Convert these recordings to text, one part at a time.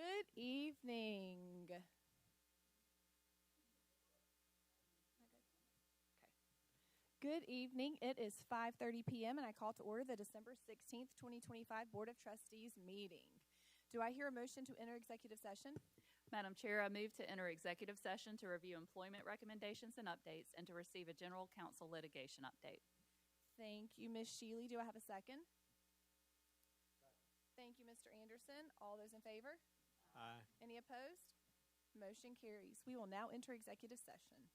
Good evening. Okay. Good evening. It is 5:30 p.m. and I call to order the December 16th, 2025 Board of Trustees meeting. Do I hear a motion to enter executive session? Madam Chair, I move to enter executive session to review employment recommendations and updates and to receive a general counsel litigation update. Thank you, Ms. Shealy. Do I have a second? Thank you, Mr. Anderson. All those in favor? Aye. Any opposed? Motion carries. We will now enter executive session.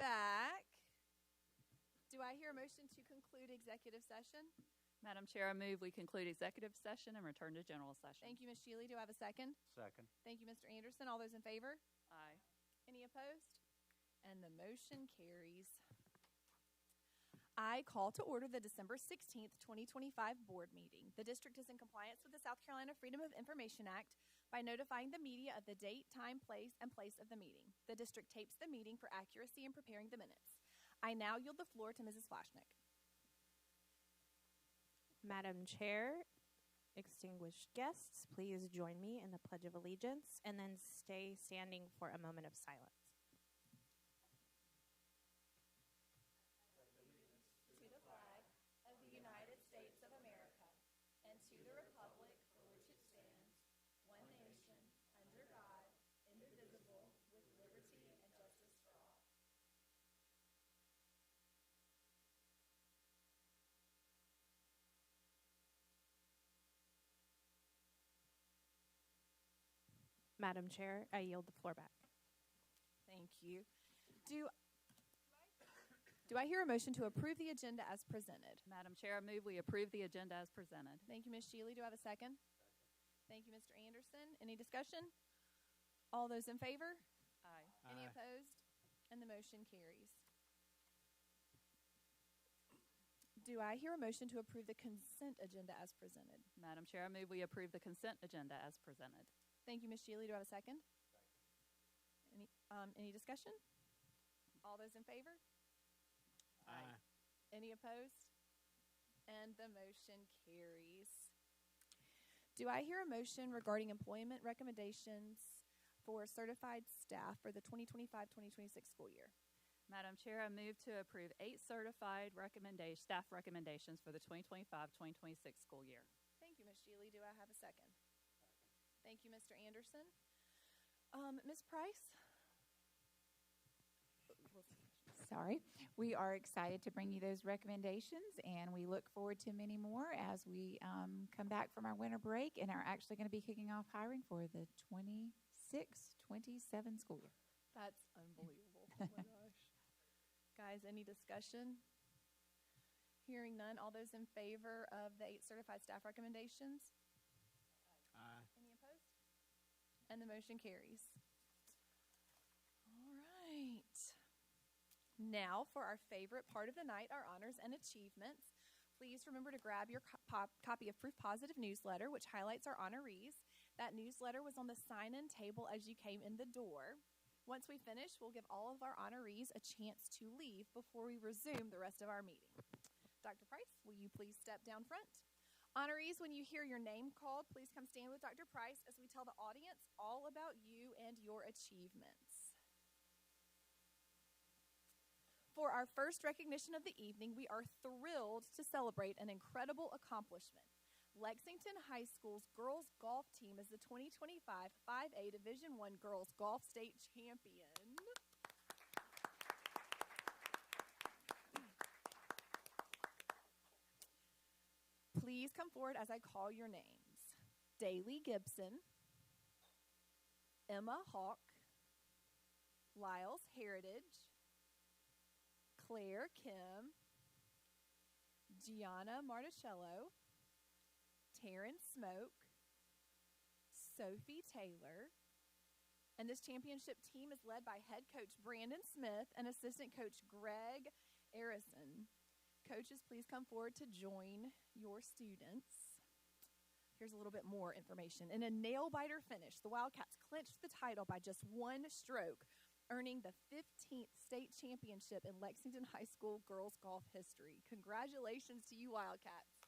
back. Do I hear a motion to conclude executive session? Madam Chair, I move we conclude executive session and return to general session. Thank you, Ms. Shealy. Do I have a second? Second. Thank you, Mr. Anderson. All those in favor? Aye. Any opposed? And the motion carries. I call to order the December 16th, 2025 board meeting. The district is in compliance with the South Carolina Freedom of Information Act by notifying the media of the date, time, place, and place of the meeting. The district tapes the meeting for accuracy in preparing the minutes. I now yield the floor to Mrs. Flashnick. Madam Chair, distinguished guests, please join me in the Pledge of Allegiance and then stay standing for a moment of silence. To the flag of the United States of America and to the republic for which it stands, one nation, under God, indivisible, with liberty and justice for all. Madam Chair, I yield the floor back. Thank you. Do I hear a motion to approve the agenda as presented? Madam Chair, I move we approve the agenda as presented. Thank you, Ms. Shealy. Do I have a second? Thank you, Mr. Anderson. Any discussion? All those in favor? Aye. Any opposed? And the motion carries. Do I hear a motion to approve the consent agenda as presented? Madam Chair, I move we approve the consent agenda as presented. Thank you, Ms. Shealy. Do I have a second? Any discussion? All those in favor? Aye. Any opposed? And the motion carries. Do I hear a motion regarding employment recommendations for certified staff for the 2025-2026 school year? Madam Chair, I move to approve 8 certified staff recommendations for the 2025-2026 school year. Thank you, Ms. Shealy. Do I have a second? Thank you, Mr. Anderson. Ms. Price? Sorry. We are excited to bring you those recommendations, and we look forward to many more as we come back from our winter break and are actually going to be kicking off hiring for the 26-27 school year. That's unbelievable. Oh, my gosh. Guys, any discussion? Hearing none. All those in favor of the 8 certified staff recommendations? Aye. Any opposed? And the motion carries. All right. Now for our favorite part of the night, our honors and achievements. Please remember to grab your copy of Proof Positive newsletter, which highlights our honorees. That newsletter was on the sign-in table as you came in the door. Once we finish, we'll give all of our honorees a chance to leave before we resume the rest of our meeting. Dr. Price, will you please step down front? Honorees, when you hear your name called, please come stand with Dr. Price as we tell the audience all about you and your achievements. For our first recognition of the evening, we are thrilled to celebrate an incredible accomplishment. Lexington High School's girls golf team is the 2025 5A Division I Girls Golf State Champion. Please come forward as I call your names. Daly Gibson, Emma Hawk, Lyles Heritage, Claire Kim, Gianna Marticello, Taryn Smoke, Sophie Taylor, and this championship team is led by head coach Brandon Smith and assistant coach Greg Arison. Coaches, please come forward to join your students. Here's a little bit more information. In a nail-biter finish, the Wildcats clinched the title by just 1 stroke, earning the 15th state championship in Lexington High School girls golf history. Congratulations to you, Wildcats.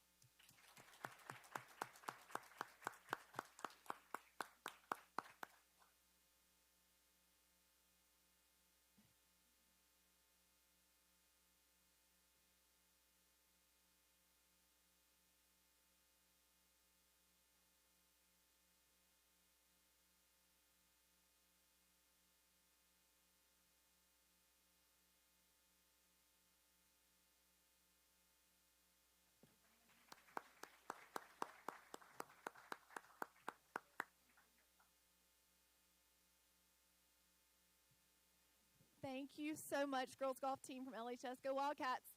Thank you so much, girls golf team from LHS. Go Wildcats.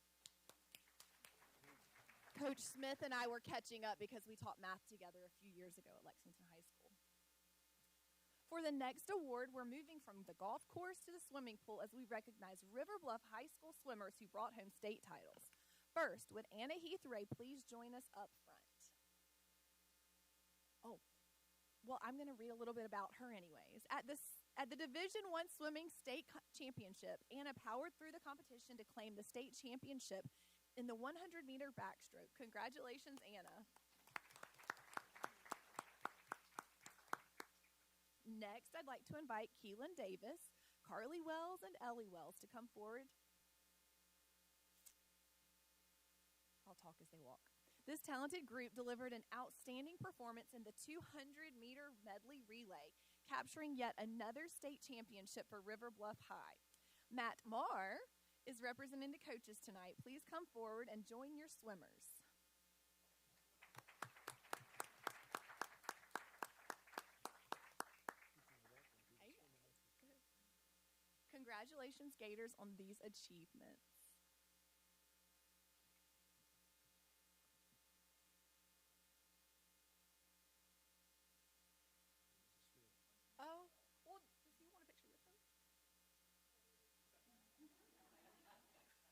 Coach Smith and I were catching up because we taught math together a few years ago at Lexington High School. For the next award, we're moving from the golf course to the swimming pool as we recognize River Bluff High School swimmers who brought home state titles. First, would Anna Heath-Ray please join us up front? Oh, well, I'm going to read a little bit about her anyways. At the Division I Swimming State Championship, Anna powered through the competition to claim the state championship in the 100-meter backstroke. Congratulations, Anna. Next, I'd like to invite Keelan Davis, Carly Wells, and Ellie Wells to come forward. I'll talk as they walk. This talented group delivered an outstanding performance in the 200-meter medley relay, capturing yet another state championship for River Bluff High. Matt Marr is representing the coaches tonight. Please come forward and join your swimmers. Congratulations, Gators, on these achievements. Oh, well, does he want a picture with them? Please hold picture all over here.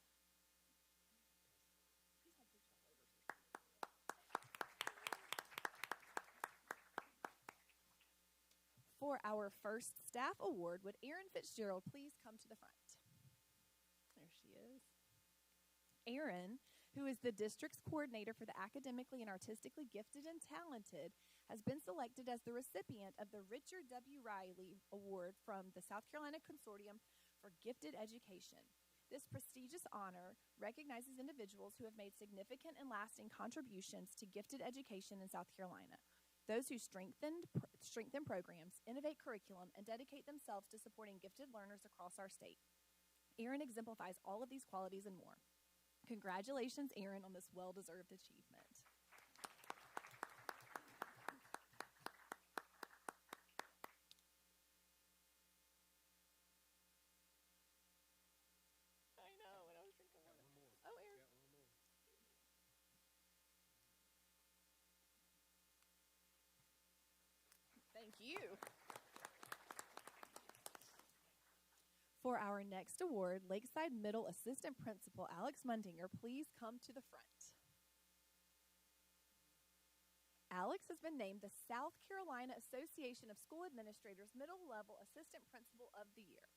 For our first staff award, would Erin Fitzgerald please come to the front? There she is. Erin, who is the district's coordinator for the academically and artistically gifted and talented, has been selected as the recipient of the Richard W. Riley Award from the South Carolina Consortium for Gifted Education. This prestigious honor recognizes individuals who have made significant and lasting contributions to gifted education in South Carolina. Those who strengthen programs, innovate curriculum, and dedicate themselves to supporting gifted learners across our state. Erin exemplifies all of these qualities and more. Congratulations, Erin, on this well-deserved achievement. I know, and I was drinking water. Oh, Erin. Thank you. For our next award, Lakeside Middle Assistant Principal Alex Mundinger, please come to the front. Alex has been named the South Carolina Association of School Administrators Middle Level Assistant Principal of the Year.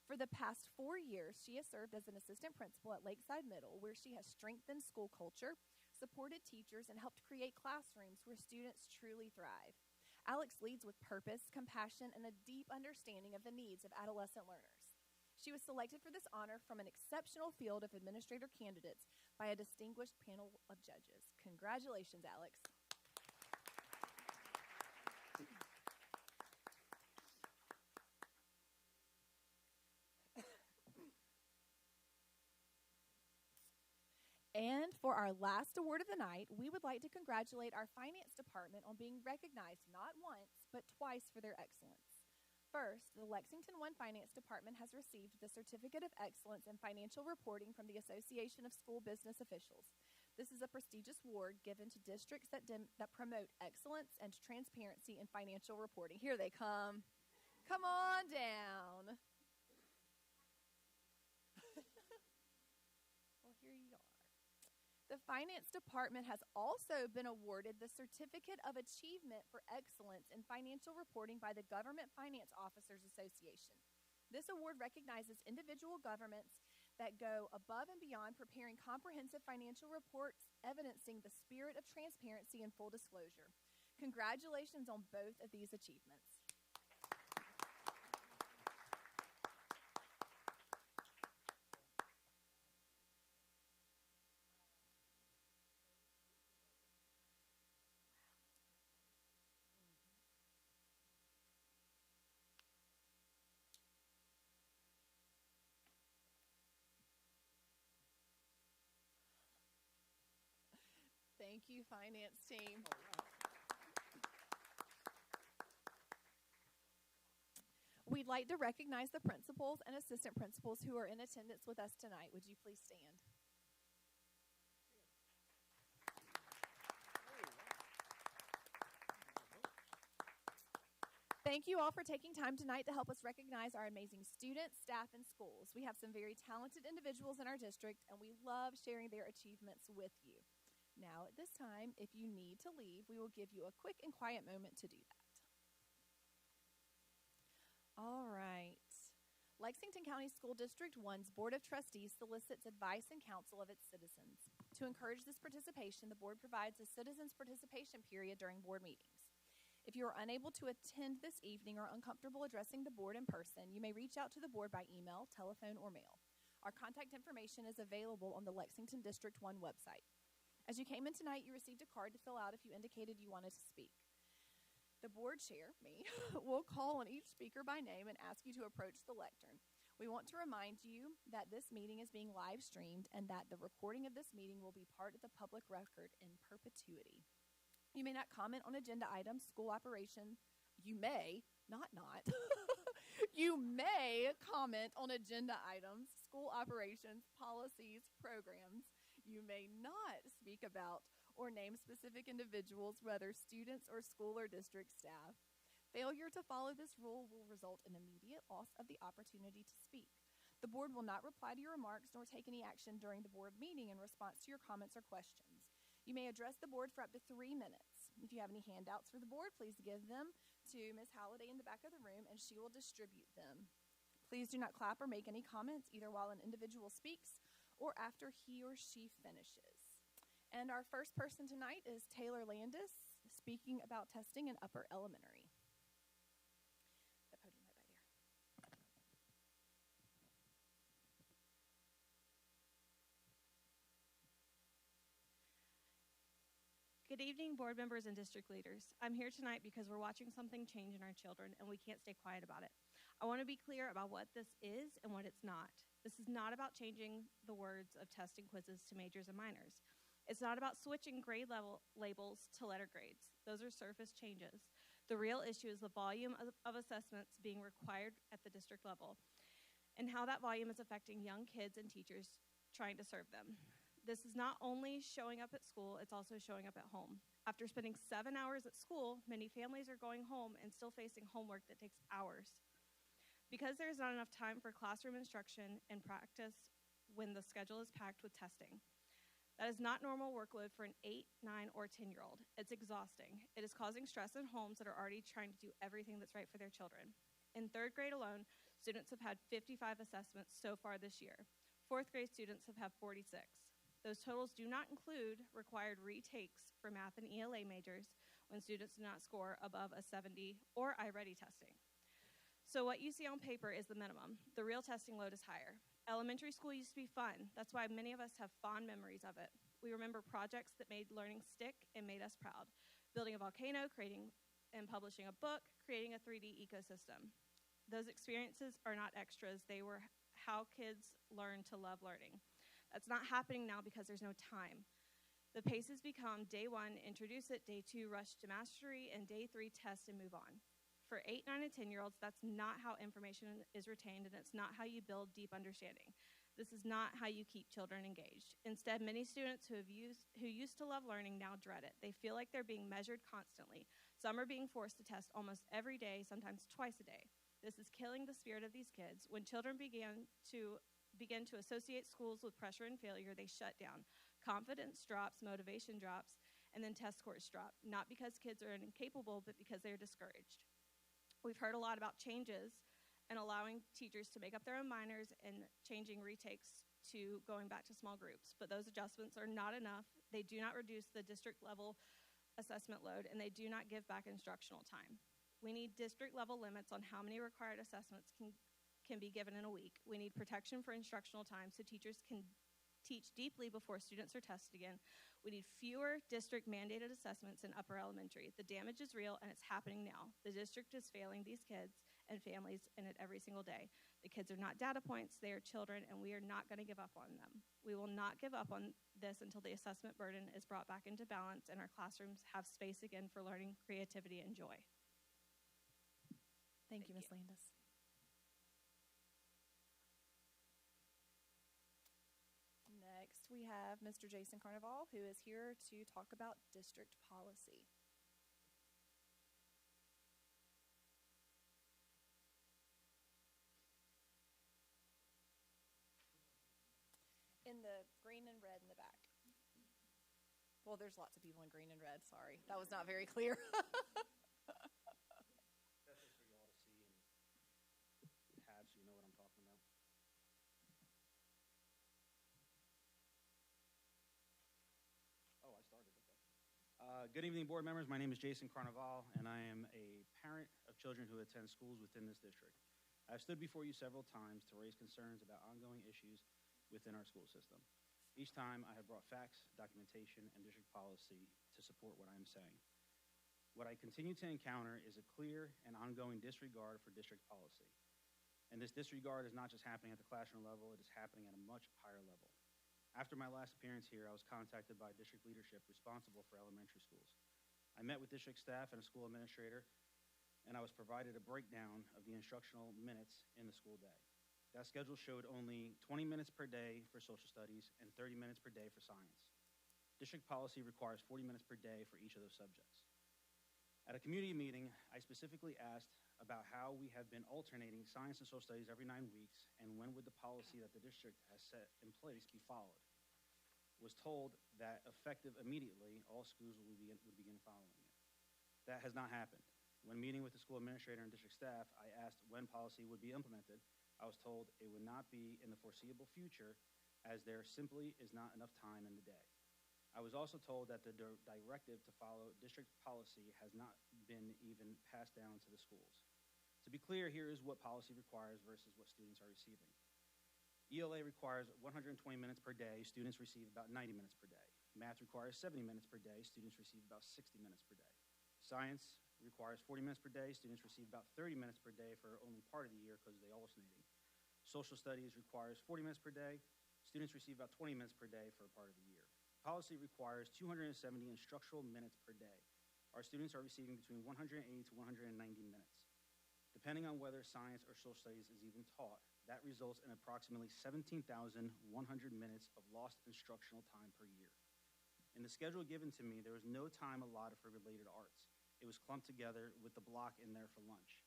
For the past 4 years, she has served as an assistant principal at Lakeside Middle, where she has strengthened school culture, supported teachers, and helped create classrooms where students truly thrive. Alex leads with purpose, compassion, and a deep understanding of the needs of adolescent learners. She was selected for this honor from an exceptional field of administrator candidates by a distinguished panel of judges. Congratulations, Alex. And for our last award of the night, we would like to congratulate our finance department on being recognized not once, but twice for their excellence. First, the Lexington One Finance Department has received the Certificate of Excellence in Financial Reporting from the Association of School Business Officials. This is a prestigious award given to districts that promote excellence and transparency in financial reporting. Here they come. Come on down. Well, here you are. The Finance Department has also been awarded the Certificate of Achievement for Excellence in Financial Reporting by the Government Finance Officers Association. This award recognizes individual governments that go above and beyond preparing comprehensive financial reports, evidencing the spirit of transparency and full disclosure. Congratulations on both of these achievements. Thank you, finance team. We'd like to recognize the principals and assistant principals who are in attendance with us tonight. Would you please stand? Thank you all for taking time tonight to help us recognize our amazing students, staff, and schools. We have some very talented individuals in our district, and we love sharing their achievements with you. Now, at this time, if you need to leave, we will give you a quick and quiet moment to do that. All right. Lexington County School District 1's Board of Trustees solicits advice and counsel of its citizens. To encourage this participation, the board provides a citizens' participation period during board meetings. If you are unable to attend this evening or uncomfortable addressing the board in person, you may reach out to the board by email, telephone, or mail. Our contact information is available on the Lexington District 1 website. As you came in tonight, you received a card to fill out if you indicated you wanted to speak. The board chair, me, will call on each speaker by name and ask you to approach the lectern. We want to remind you that this meeting is being live streamed and that the recording of this meeting will be part of the public record in perpetuity. You may not comment on agenda items, school operations. You may, not. You may comment on agenda items, school operations, policies, programs. You may not speak about or name specific individuals, whether students or school or district staff. Failure to follow this rule will result in immediate loss of the opportunity to speak. The board will not reply to your remarks nor take any action during the board meeting in response to your comments or questions. You may address the board for up to 3 minutes. If you have any handouts for the board, please give them to Ms. Halliday in the back of the room, and she will distribute them. Please do not clap or make any comments either while an individual speaks or after he or she finishes. And our first person tonight is Taylor Landis, speaking about testing in upper elementary. The podium right by there. Good evening, board members and district leaders. I'm here tonight because we're watching something change in our children, and we can't stay quiet about it. I want to be clear about what this is and what it's not. This is not about changing the words of testing quizzes to majors and minors. It's not about switching grade level labels to letter grades. Those are surface changes. The real issue is the volume of assessments being required at the district level and how that volume is affecting young kids and teachers trying to serve them. This is not only showing up at school, it's also showing up at home. After spending 7 hours at school, many families are going home and still facing homework that takes hours. Because there is not enough time for classroom instruction and practice when the schedule is packed with testing. That is not normal workload for an 8, 9, or 10-year-old. It's exhausting. It is causing stress in homes that are already trying to do everything that's right for their children. In 3rd grade alone, students have had 55 assessments so far this year. 4th grade students have had 46. Those totals do not include required retakes for math and ELA majors when students do not score above a 70 or iReady testing. So what you see on paper is the minimum. The real testing load is higher. Elementary school used to be fun. That's why many of us have fond memories of it. We remember projects that made learning stick and made us proud. Building a volcano, creating and publishing a book, creating a 3D ecosystem. Those experiences are not extras. They were how kids learn to love learning. That's not happening now because there's no time. The pace has become day 1, introduce it, day 2, rush to mastery, and day 3, test and move on. For 8, 9, and 10-year-olds, that's not how information is retained, and it's not how you build deep understanding. This is not how you keep children engaged. Instead, many students who used to love learning now dread it. They feel like they're being measured constantly. Some are being forced to test almost every day, sometimes twice a day. This is killing the spirit of these kids. When children begin to associate schools with pressure and failure, they shut down. Confidence drops, motivation drops, and then test scores drop, not because kids are incapable, but because they're discouraged. We've heard a lot about changes and allowing teachers to make up their own minors and changing retakes to going back to small groups, but those adjustments are not enough. They do not reduce the district level assessment load, and they do not give back instructional time. We need district level limits on how many required assessments can be given in a week. We need protection for instructional time so teachers can teach deeply before students are tested again. We need fewer district mandated assessments in upper elementary. The damage is real and it's happening now. The district is failing these kids and families in it every single day. The kids are not data points, they are children, and we are not going to give up on them. We will not give up on this until the assessment burden is brought back into balance and our classrooms have space again for learning, creativity, and joy. Thank you, Ms. Landis. we have Mr. Jason Carnival, who is here to talk about district policy. In the green and red in the back. Well, there's lots of people in green and red. Sorry, that was not very clear. That's just for you all to see and have so you know what I'm talking about. Oh, I started, okay. Good evening, board members. My name is Jason Carnival, and I am a parent of children who attend schools within this district. I've stood before you several times to raise concerns about ongoing issues within our school system. Each time, I have brought facts, documentation, and district policy to support what I am saying. What I continue to encounter is a clear and ongoing disregard for district policy. And this disregard is not just happening at the classroom level, it is happening at a much higher level. After my last appearance here, I was contacted by district leadership responsible for elementary schools. I met with district staff and a school administrator, and I was provided a breakdown of the instructional minutes in the school day. That schedule showed only 20 minutes per day for social studies and 30 minutes per day for science. District policy requires 40 minutes per day for each of those subjects. At a community meeting, I specifically asked about how we have been alternating science and social studies every 9 weeks, and when would the policy that the district has set in place be followed. Was told that effective immediately, all schools would begin following it. That has not happened. When meeting with the school administrator and district staff, I asked when policy would be implemented. I was told it would not be in the foreseeable future, as there simply is not enough time in the day. I was also told that the directive to follow district policy has not been even passed down to the schools. To be clear, here is what policy requires versus what students are receiving. ELA requires 120 minutes per day. Students receive about 90 minutes per day. Math requires 70 minutes per day. Students receive about 60 minutes per day. Science requires 40 minutes per day. Students receive about 30 minutes per day for only part of the year because they alternating. Social studies requires 40 minutes per day. Students receive about 20 minutes per day for a part of the year. Policy requires 270 instructional minutes per day. Our students are receiving between 180 to 190 minutes. Depending on whether science or social studies is even taught, that results in approximately 17,100 minutes of lost instructional time per year. In the schedule given to me, there was no time allotted for related arts. It was clumped together with the block in there for lunch.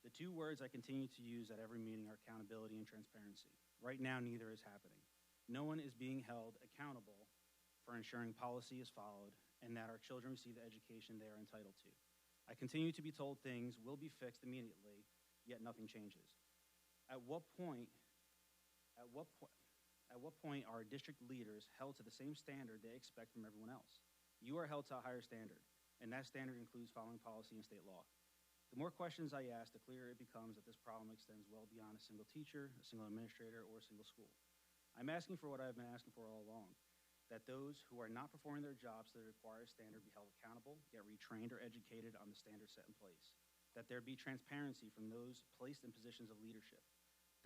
The two words I continue to use at every meeting are accountability and transparency. Right now, neither is happening. No one is being held accountable for ensuring policy is followed and that our children receive the education they are entitled to. I continue to be told things will be fixed immediately, yet nothing changes. At what point are district leaders held to the same standard they expect from everyone else? You are held to a higher standard, and that standard includes following policy and state law. The more questions I ask, the clearer it becomes that this problem extends well beyond a single teacher, a single administrator, or a single school. I'm asking for what I've been asking for all along, that those who are not performing their jobs to the required standard be held accountable, get retrained or educated on the standards set in place, that there be transparency from those placed in positions of leadership,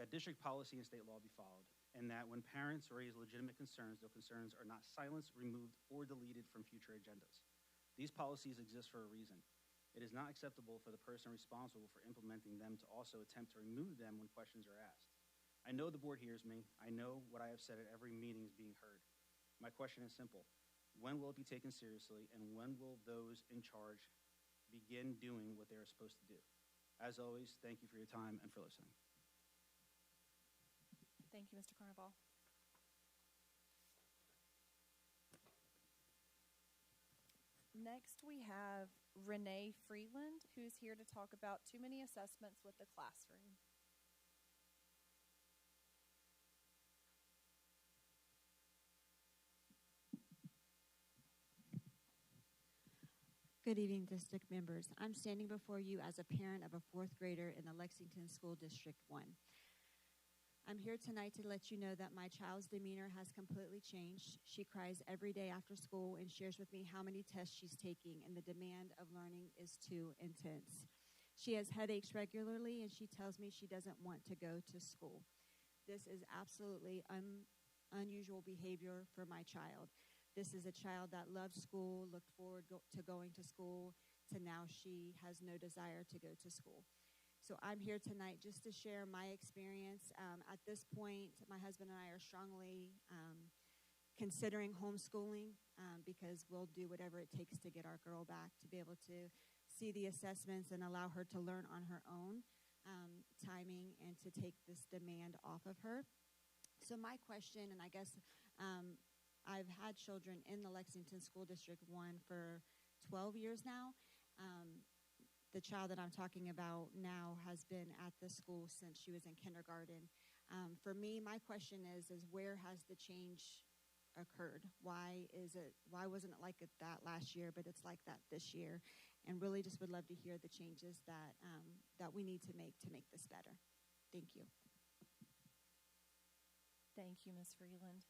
that district policy and state law be followed, and that when parents raise legitimate concerns, those concerns are not silenced, removed, or deleted from future agendas. These policies exist for a reason. It is not acceptable for the person responsible for implementing them to also attempt to remove them when questions are asked. I know the board hears me. I know what I have said at every meeting is being heard. My question is simple. When will it be taken seriously, and when will those in charge begin doing what they are supposed to do? As always, thank you for your time and for listening. Thank you, Mr. Carnival. Next, we have Renee Freeland, who's here to talk about too many assessments with the classroom. Good evening, district members. I'm standing before you as a parent of a fourth grader in the Lexington School District 1. I'm here tonight to let you know that my child's demeanor has completely changed. She cries every day after school and shares with me how many tests she's taking, and the demand of learning is too intense. She has headaches regularly, and she tells me she doesn't want to go to school. This is absolutely unusual behavior for my child. This is a child that loves school, looked forward to going to school, to now she has no desire to go to school. So I'm here tonight just to share my experience. At this point, my husband and I are strongly considering homeschooling because we'll do whatever it takes to get our girl back, to be able to see the assessments and allow her to learn on her own timing and to take this demand off of her. So my question, and I guess I've had children in the Lexington School District 1 for 12 years now. The child that I'm talking about now has been at the school since she was in kindergarten. For me, my question is where has the change occurred? Why wasn't it like that last year, but it's like that this year? And really just would love to hear the changes that we need to make this better. Thank you. Thank you, Ms. Freeland.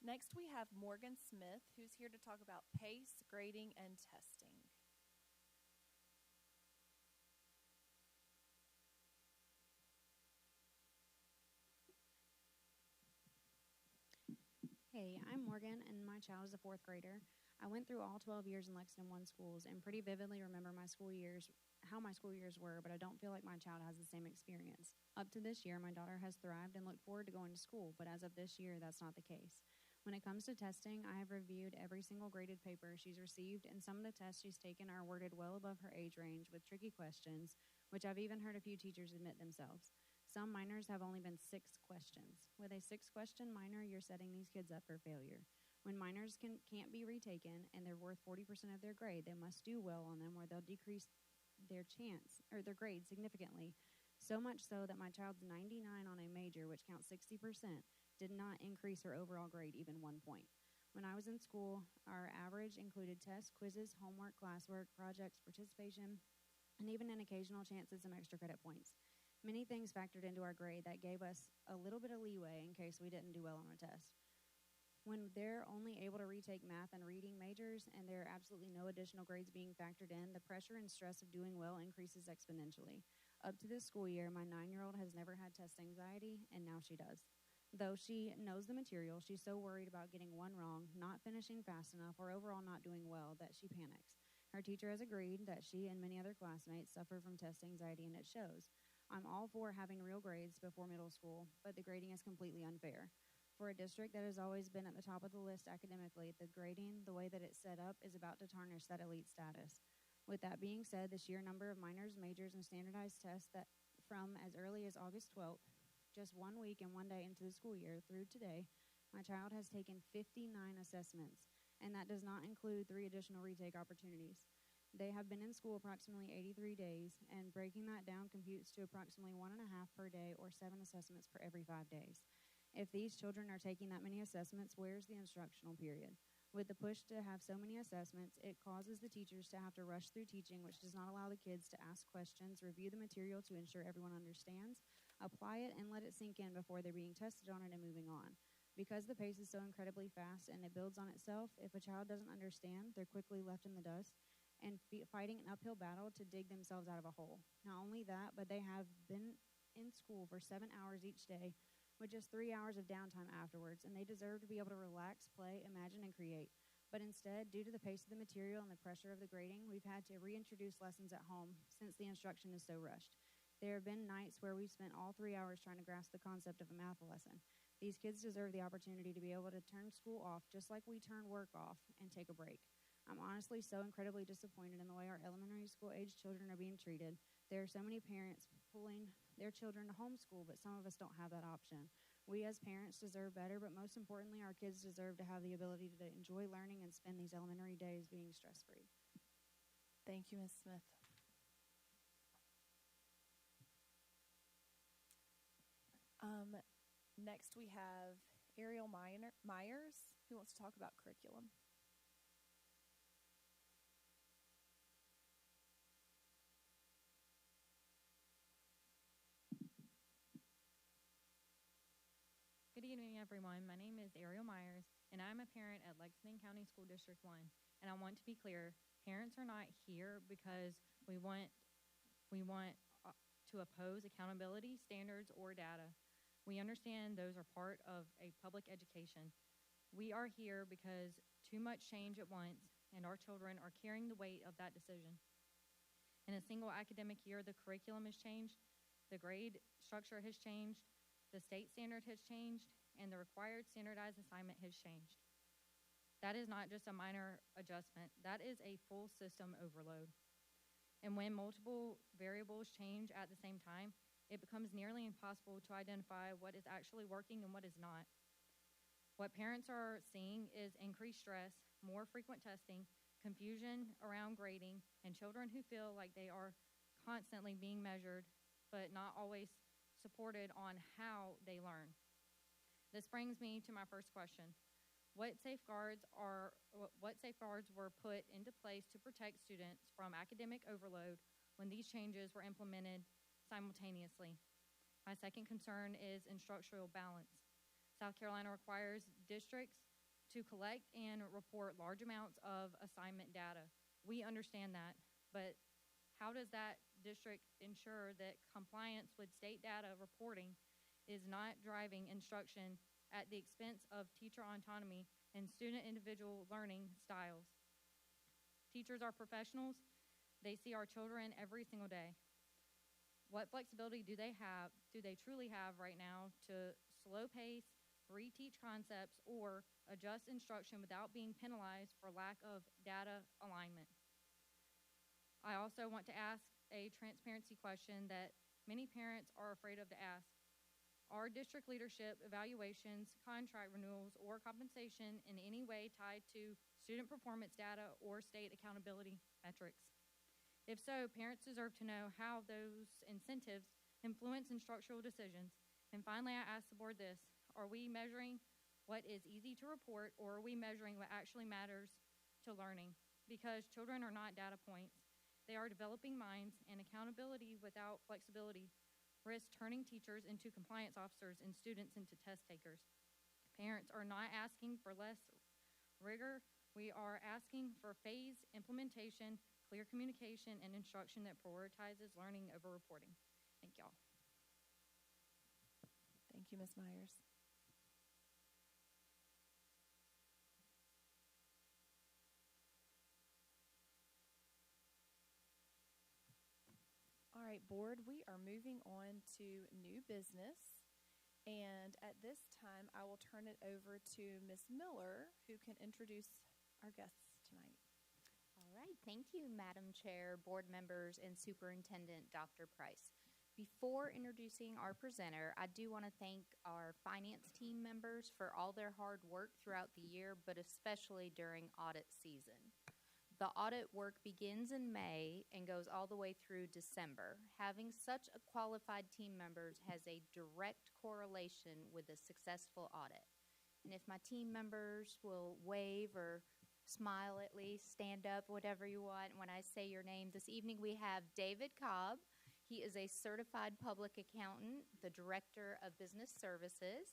Next, we have Morgan Smith, who's here to talk about PACE, grading, and testing. Hey, I'm Morgan, and my child is a fourth grader. I went through all 12 years in Lexington 1 schools and pretty vividly remember how my school years were, but I don't feel like my child has the same experience. Up to this year, my daughter has thrived and looked forward to going to school, but as of this year, that's not the case. When it comes to testing, I have reviewed every single graded paper she's received, and some of the tests she's taken are worded well above her age range with tricky questions, which I've even heard a few teachers admit themselves. Some minors have only been 6 questions. With a 6-question minor, you're setting these kids up for failure. When minors can't be retaken and they're worth 40% of their grade, they must do well on them or they'll decrease their grade significantly. So much so that my child's 99 on a major, which counts 60%, did not increase her overall grade even 1 point. When I was in school, our average included tests, quizzes, homework, classwork, projects, participation, and even an occasional chance at some extra credit points. Many things factored into our grade that gave us a little bit of leeway in case we didn't do well on a test. When they're only able to retake math and reading majors and there are absolutely no additional grades being factored in, the pressure and stress of doing well increases exponentially. Up to this school year, my 9-year-old has never had test anxiety, and now she does. Though she knows the material, she's so worried about getting one wrong, not finishing fast enough, or overall not doing well that she panics. Her teacher has agreed that she and many other classmates suffer from test anxiety, and it shows. I'm all for having real grades before middle school, but the grading is completely unfair. For a district that has always been at the top of the list academically, the grading, the way that it's set up, is about to tarnish that elite status. With that being said, the sheer number of minors, majors, and standardized tests that from as early as August 12th, just 1 week and 1 day into the school year through today, my child has taken 59 assessments, and that does not include 3 additional retake opportunities. They have been in school approximately 83 days, and breaking that down computes to approximately 1.5 per day or 7 assessments per every 5 days. If these children are taking that many assessments, where's the instructional period? With the push to have so many assessments, it causes the teachers to have to rush through teaching, which does not allow the kids to ask questions, review the material to ensure everyone understands, apply it, and let it sink in before they're being tested on it and moving on. Because the pace is so incredibly fast and it builds on itself, if a child doesn't understand, they're quickly left in the dust and fighting an uphill battle to dig themselves out of a hole. Not only that, but they have been in school for 7 hours each day with just 3 hours of downtime afterwards, and they deserve to be able to relax, play, imagine, and create. But instead, due to the pace of the material and the pressure of the grading, we've had to reintroduce lessons at home since the instruction is so rushed. There have been nights where we've spent all 3 hours trying to grasp the concept of a math lesson. These kids deserve the opportunity to be able to turn school off just like we turn work off and take a break. I'm honestly so incredibly disappointed in the way our elementary school-age children are being treated. There are so many parents pulling their children to homeschool, but some of us don't have that option. We as parents deserve better, but most importantly, our kids deserve to have the ability to enjoy learning and spend these elementary days being stress-free. Thank you, Ms. Smith. Next, we have Ariel Myers, who wants to talk about curriculum. Good evening, everyone. My name is Ariel Myers, and I'm a parent at Lexington County School District 1. And I want to be clear, parents are not here because we want to oppose accountability, standards, or data. We understand those are part of a public education. We are here because too much change at once, and our children are carrying the weight of that decision. In a single academic year, the curriculum has changed, the grade structure has changed, the state standard has changed, and the required standardized assignment has changed. That is not just a minor adjustment, that is a full system overload. And when multiple variables change at the same time, it becomes nearly impossible to identify what is actually working and what is not. What parents are seeing is increased stress, more frequent testing, confusion around grading, and children who feel like they are constantly being measured but not always supported on how they learn. This brings me to my first question. What safeguards were put into place to protect students from academic overload when these changes were implemented simultaneously? My second concern is instructional balance. South Carolina requires districts to collect and report large amounts of assignment data. We understand that, but how does that district ensure that compliance with state data reporting is not driving instruction at the expense of teacher autonomy and student individual learning styles? Teachers are professionals. They see our children every single day. What flexibility do they truly have right now to slow pace, reteach concepts, or adjust instruction without being penalized for lack of data alignment? I also want to ask a transparency question that many parents are afraid of to ask. Are district leadership evaluations, contract renewals, or compensation in any way tied to student performance data or state accountability metrics? If so, parents deserve to know how those incentives influence instructional decisions. And finally, I ask the board this: are we measuring what is easy to report, or are we measuring what actually matters to learning? Because children are not data points. They are developing minds, and accountability without flexibility risks turning teachers into compliance officers and students into test takers. Parents are not asking for less rigor. We are asking for phased implementation, clear communication, and instruction that prioritizes learning over reporting. Thank y'all. Thank you, Ms. Myers. All right, board, we are moving on to new business. And at this time, I will turn it over to Ms. Miller, who can introduce our guests tonight. All right. Thank you, Madam Chair, board members, and Superintendent Dr. Price. Before introducing our presenter, I do want to thank our finance team members for all their hard work throughout the year, but especially during audit season. The audit work begins in May and goes all the way through December. Having such a qualified team members has a direct correlation with a successful audit. And if my team members will wave or smile at least, stand up, whatever you want when I say your name. This evening we have David Cobb. He is a certified public accountant, the Director of Business Services.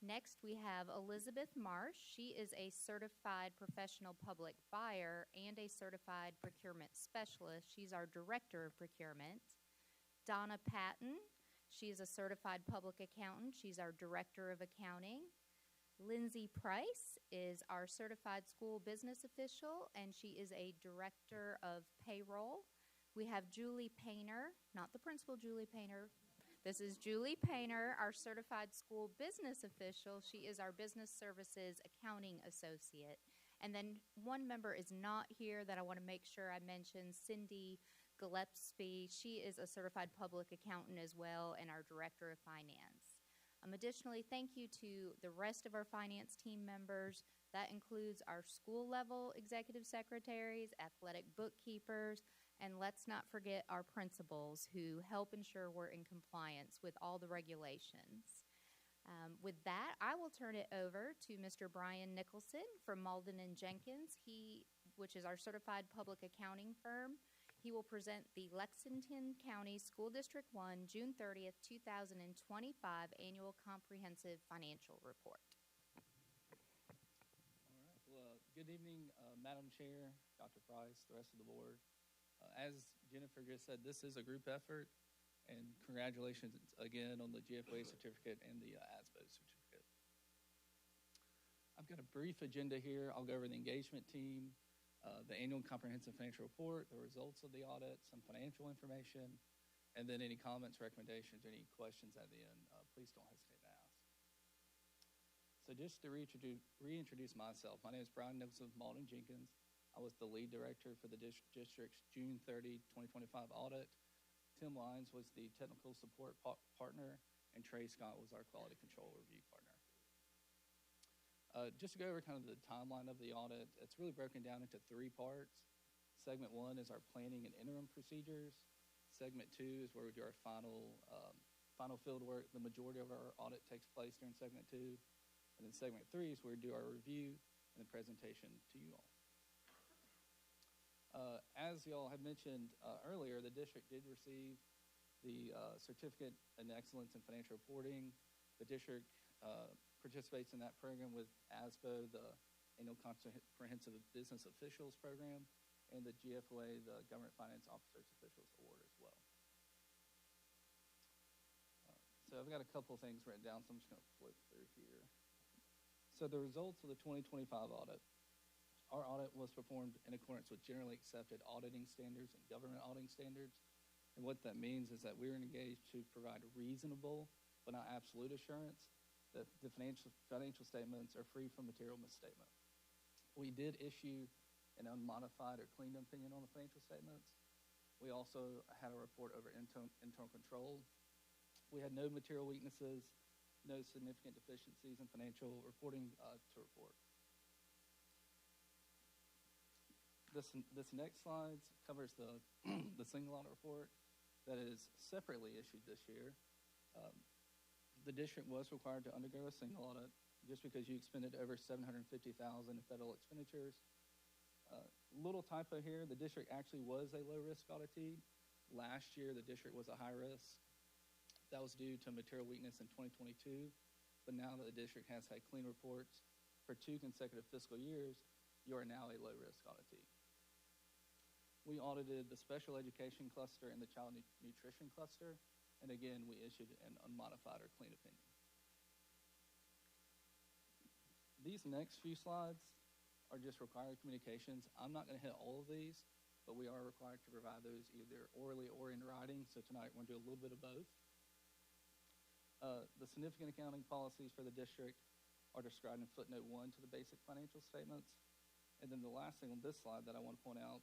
Next, we have Elizabeth Marsh. She is a certified professional public buyer and a certified procurement specialist. She's our Director of Procurement. Donna Patton. She is a certified public accountant. She's our Director of Accounting. Lindsay Price is our certified school business official, and she is a Director of Payroll. We have Julie Painter, not the principal Julie Painter. This is Julie Painter, our certified school business official. She is our business services accounting associate. And then one member is not here that I want to make sure I mention, Cindy Gillespie. She is a certified public accountant as well and our director of finance. Additionally, thank you to the rest of our finance team members. That includes our school level executive secretaries, athletic bookkeepers, and let's not forget our principals who help ensure we're in compliance with all the regulations. With that, I will turn it over to Mr. Brian Nicholson from Malden & Jenkins, which is our certified public accounting firm. He will present the Lexington County School District 1, June 30th, 2025 Annual Comprehensive Financial Report. All right. Well, good evening, Madam Chair, Dr. Price, the rest of the board. As Jennifer just said, this is a group effort, and congratulations again on the GFOA certificate and the ASBO certificate. I've got a brief agenda here. I'll go over the engagement team, the annual comprehensive financial report, the results of the audit, some financial information, And then any comments, recommendations, any questions at the end, please don't hesitate to ask. So just to reintroduce myself, my name is Brian Nicholson with Malden Jenkins. I was the lead director for the district's June 30, 2025 audit. Tim Lyons was the technical support partner, and Trey Scott was our quality control review partner. Just to go over kind of the timeline of the audit, it's really broken down into 3 parts. Segment 1 is our planning and interim procedures. Segment 2 is where we do our final field work. The majority of our audit takes place during segment 2. And then segment 3 is where we do our review and the presentation to you all. As y'all have mentioned earlier, the district did receive the Certificate in Excellence in Financial Reporting. The district participates in that program with ASBO, the Annual Comprehensive Business Officials Program, and the GFOA, the Government Finance Officers Officials Award as well. So I've got a couple of things written down, so I'm just going to flip through here. So the results of the 2025 audit. Our audit was performed in accordance with generally accepted auditing standards and government auditing standards. And what that means is that we're engaged to provide reasonable, but not absolute assurance that the financial statements are free from material misstatement. We did issue an unmodified or cleaned opinion on the financial statements. We also had a report over internal control. We had no material weaknesses, no significant deficiencies in financial reporting to report. This next slide covers the single audit report that is separately issued this year. The district was required to undergo a single audit just because you expended over $750,000 in federal expenditures. Little typo here, the district actually was a low-risk auditee. Last year, the district was a high risk. That was due to material weakness in 2022, but now that the district has had clean reports for 2 consecutive fiscal years, you are now a low-risk auditee. We audited the special education cluster and the child nutrition cluster, and again, we issued an unmodified or clean opinion. These next few slides are just required communications. I'm not going to hit all of these, but we are required to provide those either orally or in writing, so tonight we're going to do a little bit of both. The significant accounting policies for the district are described in footnote 1 to the basic financial statements. And then the last thing on this slide that I want to point out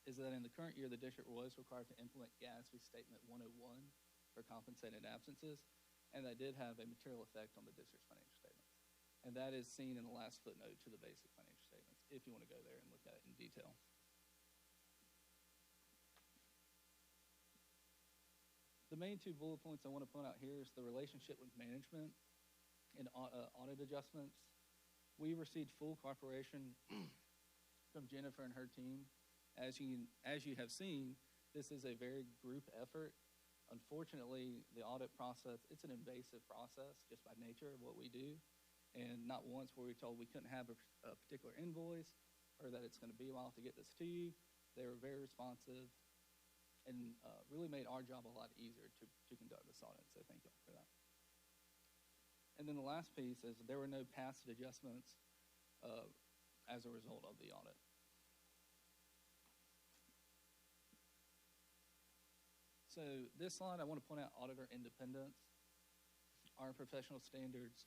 is that in the current year, the district was required to implement GASB Statement 101 for compensated absences, and that did have a material effect on the district's financial statements. And that is seen in the last footnote to the basic financial statements, if you want to go there and look at it in detail. The main 2 bullet points I want to point out here is the relationship with management and audit adjustments. We received full cooperation from Jennifer and her team. As you have seen, this is a very group effort. Unfortunately, the audit process, it's an invasive process just by nature of what we do. And not once were we told we couldn't have a particular invoice or that it's going to be a while to get this to you. They were very responsive and really made our job a lot easier to conduct this audit. So thank you all for that. And then the last piece is there were no passage adjustments as a result of the audit. So this slide, I want to point out auditor independence. Our professional standards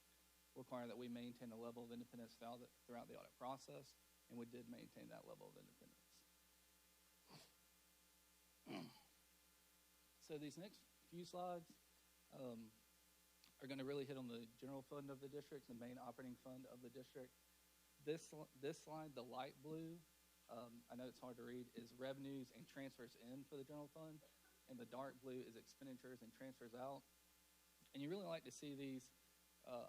require that we maintain a level of independence throughout the audit process, and we did maintain that level of independence. So these next few slides are going to really hit on the general fund of the district, the main operating fund of the district. This slide, the light blue, I know it's hard to read, is revenues and transfers in for the general fund, and the dark blue is expenditures and transfers out. And you really like to see these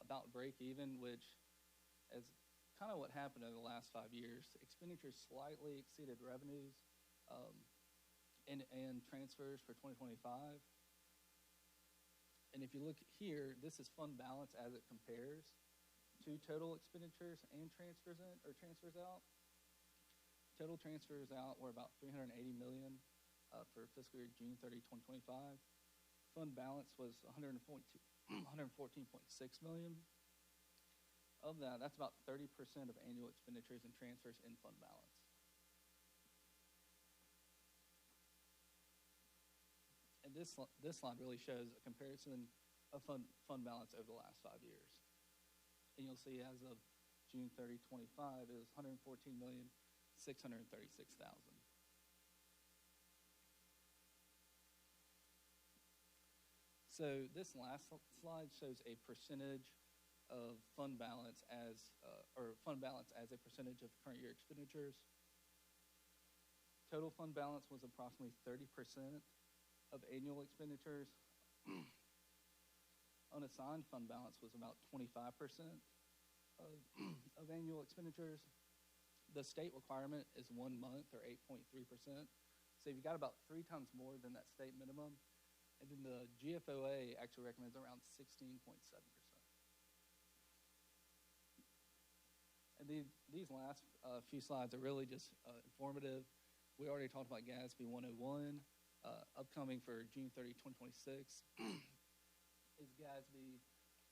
about break even, which is kind of what happened over the last 5 years. Expenditures slightly exceeded revenues and transfers for 2025. And if you look here, this is fund balance as it compares to total expenditures and transfers in or transfers out. Total transfers out were about $380 million for fiscal year June 30, 2025. Fund balance was $114.6 million. Of that, that's about 30% of annual expenditures and transfers in fund balance. And And this slide really shows a comparison of fund balance over the last 5 years. And you'll see as of June 30, 25, it was $114,636,000. So this last slide shows a percentage of fund balance as a percentage of current year expenditures. Total fund balance was approximately 30% of annual expenditures. Unassigned fund balance was about 25% of annual expenditures. The state requirement is 1 month or 8.3%. So you've got about 3 times more than that state minimum. And then the GFOA actually recommends around 16.7%. And these last few slides are really just informative. We already talked about GASB 101. Upcoming for June 30, 2026 is GASB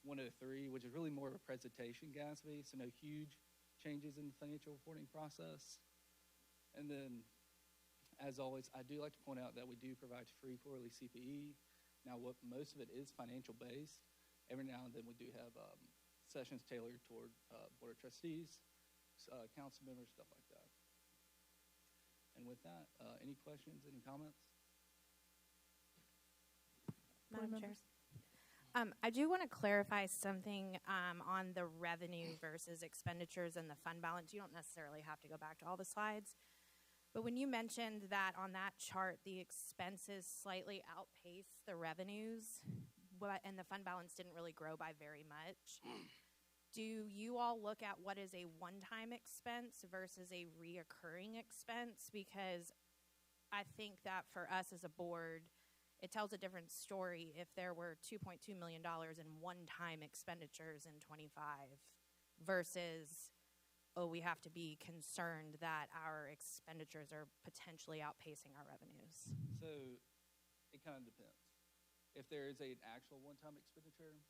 103, which is really more of a presentation GASB, so no huge changes in the financial reporting process. And then, as always, I do like to point out that we do provide free quarterly CPE. Now, most of it is financial based. Every now and then we do have sessions tailored toward Board of Trustees, council members, stuff like that. And with that, any questions, any comments? Madam Chair. I do want to clarify something on the revenue versus expenditures and the fund balance. You don't necessarily have to go back to all the slides. But when you mentioned that on that chart, the expenses slightly outpaced the revenues, and the fund balance didn't really grow by very much, do you all look at what is a one-time expense versus a reoccurring expense? Because I think that for us as a board, it tells a different story if there were $2.2 million in one-time expenditures in 25 versus, oh, we have to be concerned that our expenditures are potentially outpacing our revenues. So it kind of depends. If there is an actual one-time expenditure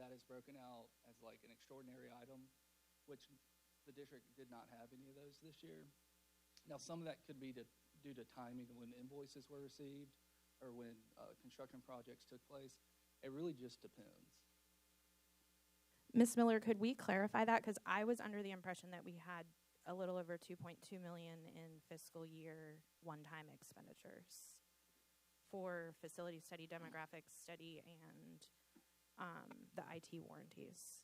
that is broken out as like an extraordinary item, which the district did not have any of those this year. Now, some of that could be due to timing of when invoices were received or when construction projects took place. It really just depends. Ms. Miller, could we clarify that? Because I was under the impression that we had a little over $2.2 million in fiscal year one-time expenditures for facility study, demographics study, and the IT warranties.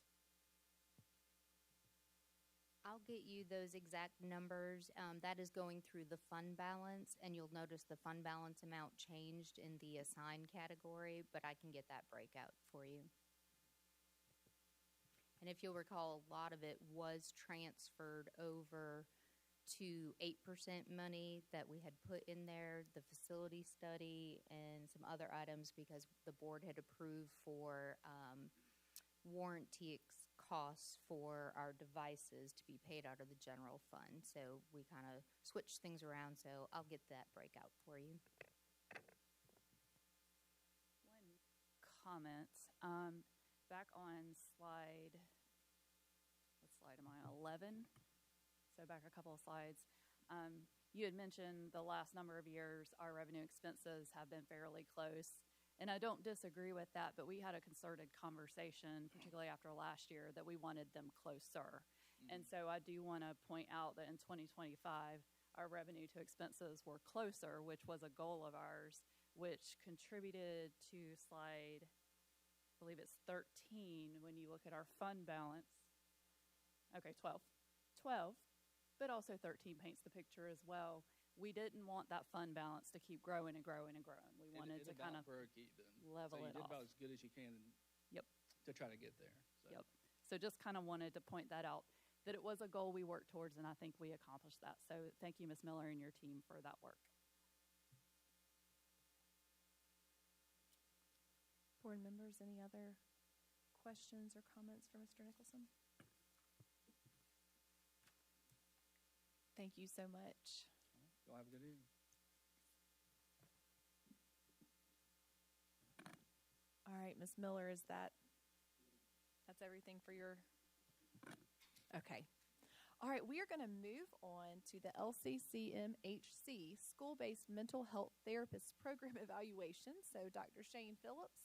I'll get you those exact numbers. That is going through the fund balance, and you'll notice the fund balance amount changed in the assigned category, but I can get that breakout for you. And if you'll recall, a lot of it was transferred over to 8% money that we had put in there, the facility study and some other items, because the board had approved for warranty costs for our devices to be paid out of the general fund. So we kind of switched things around, so I'll get that breakout for you. One comment. Back on slide, what slide am I on? 11. So back a couple of slides. You had mentioned the last number of years our revenue expenses have been fairly close. And I don't disagree with that, but we had a concerted conversation, particularly after last year, that we wanted them closer. Mm-hmm. And so I do want to point out that in 2025, our revenue to expenses were closer, which was a goal of ours, which contributed to slide, I believe it's 13, when you look at our fund balance. Okay, 12, but also 13 paints the picture as well. We didn't want that fund balance to keep growing and growing and growing. We wanted to kind of broke even. Level it off. So you did about as good as you can to try to get there. So. Yep. So just kind of wanted to point that out, that it was a goal we worked towards, and I think we accomplished that. So thank you, Ms. Miller, and your team for that work. Board members, any other questions or comments for Mr. Nicholson? Thank you so much. Y'all have a good evening. All right, Ms. Miller, that's everything for your, okay. All right, we are going to move on to the LCCMHC, School-Based Mental Health Therapist Program Evaluation. So Dr. Shane Phillips,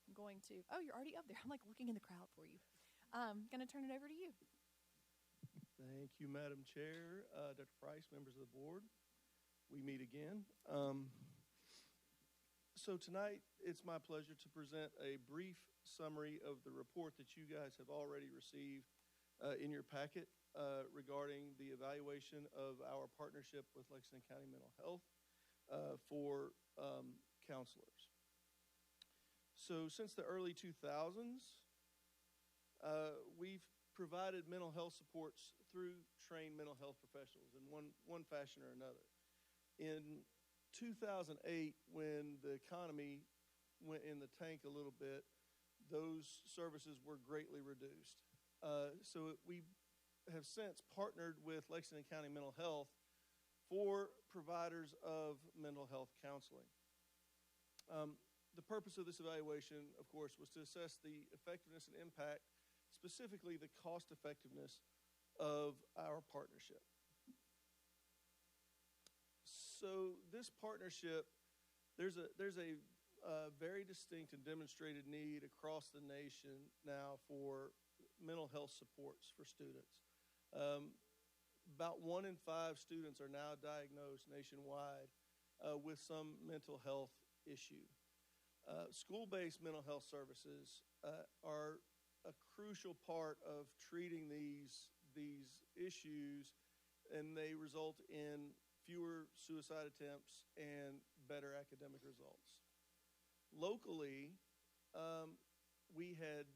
I'm going to, oh, you're already up there. I'm like looking in the crowd for you. Going to turn it over to you. Thank you, Madam Chair, Dr. Price, members of the board. We meet again. So tonight, it's my pleasure to present a brief summary of the report that you guys have already received in your packet regarding the evaluation of our partnership with Lexington County Mental Health for counselors. So since the early 2000s, we've provided mental health supports through trained mental health professionals in one fashion or another. In 2008, when the economy went in the tank a little bit, those services were greatly reduced. So we have since partnered with Lexington County Mental Health for providers of mental health counseling. The purpose of this evaluation, of course, was to assess the effectiveness and impact, specifically the cost effectiveness of our partnership. So this partnership, there's a very distinct and demonstrated need across the nation now for mental health supports for students. About 1 in 5 students are now diagnosed nationwide with some mental health issue. School-based mental health services are a crucial part of treating these issues, and they result in fewer suicide attempts and better academic results. Locally, we had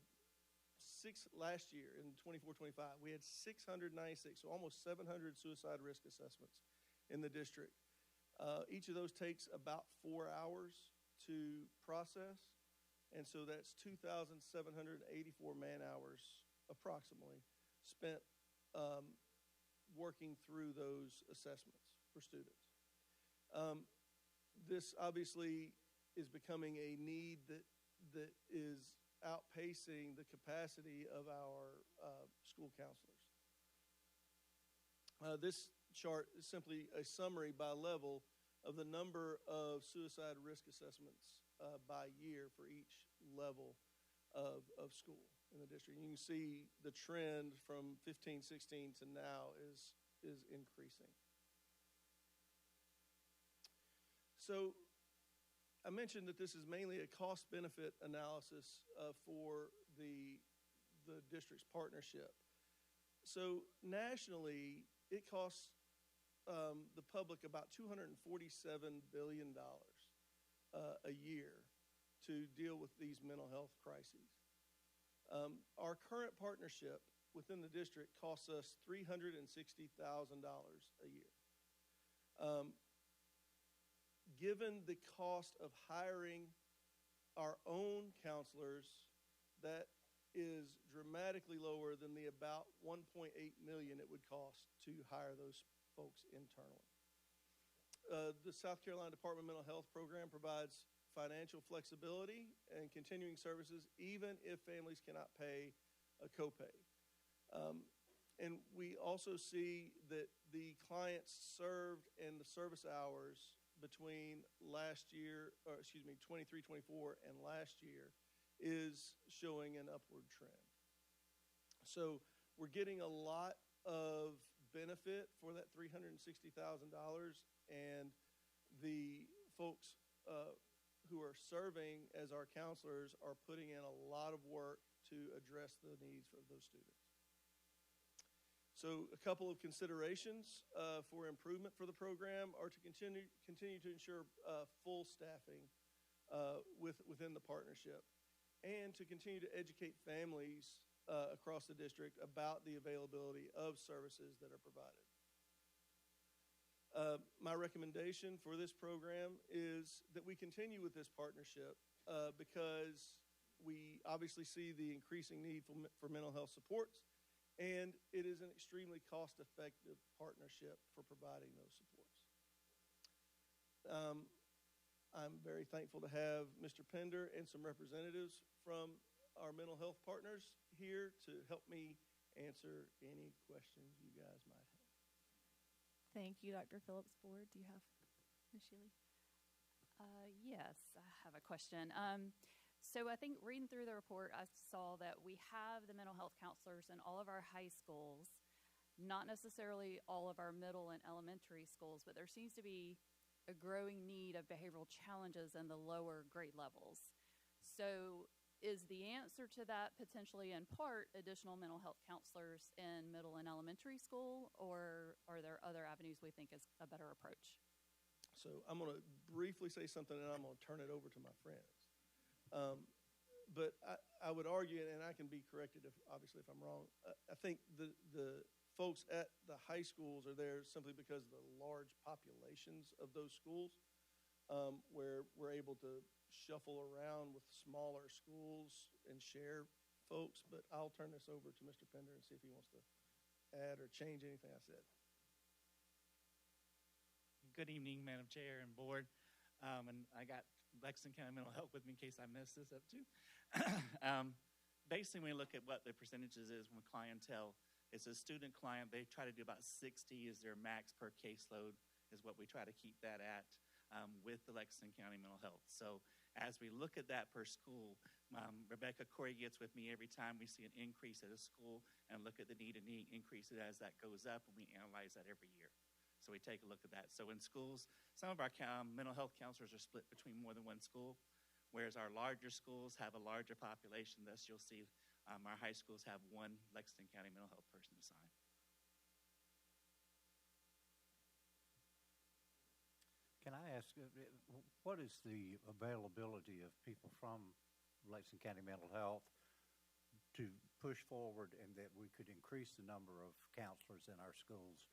last year in 24-25, we had 696, so almost 700 suicide risk assessments in the district. Each of those takes about 4 hours to process, and so that's 2,784 man-hours approximately spent working through those assessments for students. This obviously is becoming a need that is outpacing the capacity of our school counselors. This chart is simply a summary by level of the number of suicide risk assessments by year for each level of school in the district. You can see the trend from 15, 16 to now is increasing. So I mentioned that this is mainly a cost-benefit analysis for the district's partnership. So nationally, it costs the public about $247 billion a year to deal with these mental health crises. Our current partnership within the district costs us $360,000 a year. Given the cost of hiring our own counselors, that is dramatically lower than the about $1.8 million it would cost to hire those folks internally. The South Carolina Department of Mental Health program provides financial flexibility and continuing services even if families cannot pay a copay. And we also see that the clients served and the service hours between 23-24 and last year is showing an upward trend. So we're getting a lot of benefit for that $360,000, and the folks who are serving as our counselors are putting in a lot of work to address the needs of those students. So a couple of considerations for improvement for the program are to continue to ensure full staffing within the partnership, and to continue to educate families across the district about the availability of services that are provided. My recommendation for this program is that we continue with this partnership because we obviously see the increasing need for mental health supports, and it is an extremely cost-effective partnership for providing those supports. I'm very thankful to have Mr. Pender and some representatives from our mental health partners here to help me answer any questions you guys might have. Thank you, Dr. Phillips. Board, do you have Ms. Shealy? Yes, I have a question. So I think reading through the report, I saw that we have the mental health counselors in all of our high schools, not necessarily all of our middle and elementary schools, but there seems to be a growing need of behavioral challenges in the lower grade levels. So is the answer to that potentially in part additional mental health counselors in middle and elementary school, or are there other avenues we think is a better approach? So I'm going to briefly say something, and I'm going to turn it over to my friends. But I would argue, and I can be corrected obviously if I'm wrong, I think the folks at the high schools are there simply because of the large populations of those schools, where we're able to shuffle around with smaller schools and share folks. But I'll turn this over to Mr. Pender and see if he wants to add or change anything I said. Good evening, Madam Chair and Board. And I got Lexington County Mental Health with me in case I messed this up too. Basically, when we look at what the percentages is from clientele, it's a student client. They try to do about 60 is their max per caseload, is what we try to keep that at with the Lexington County Mental Health. So as we look at that per school, Rebecca Corey gets with me every time we see an increase at a school and look at the need and increase it as that goes up, and we analyze that every year. So we take a look at that. So in schools, some of our mental health counselors are split between more than one school, whereas our larger schools have a larger population. Thus, you'll see our high schools have one Lexington County mental health person assigned. Can I ask, what is the availability of people from Lexington County Mental Health to push forward and that we could increase the number of counselors in our schools?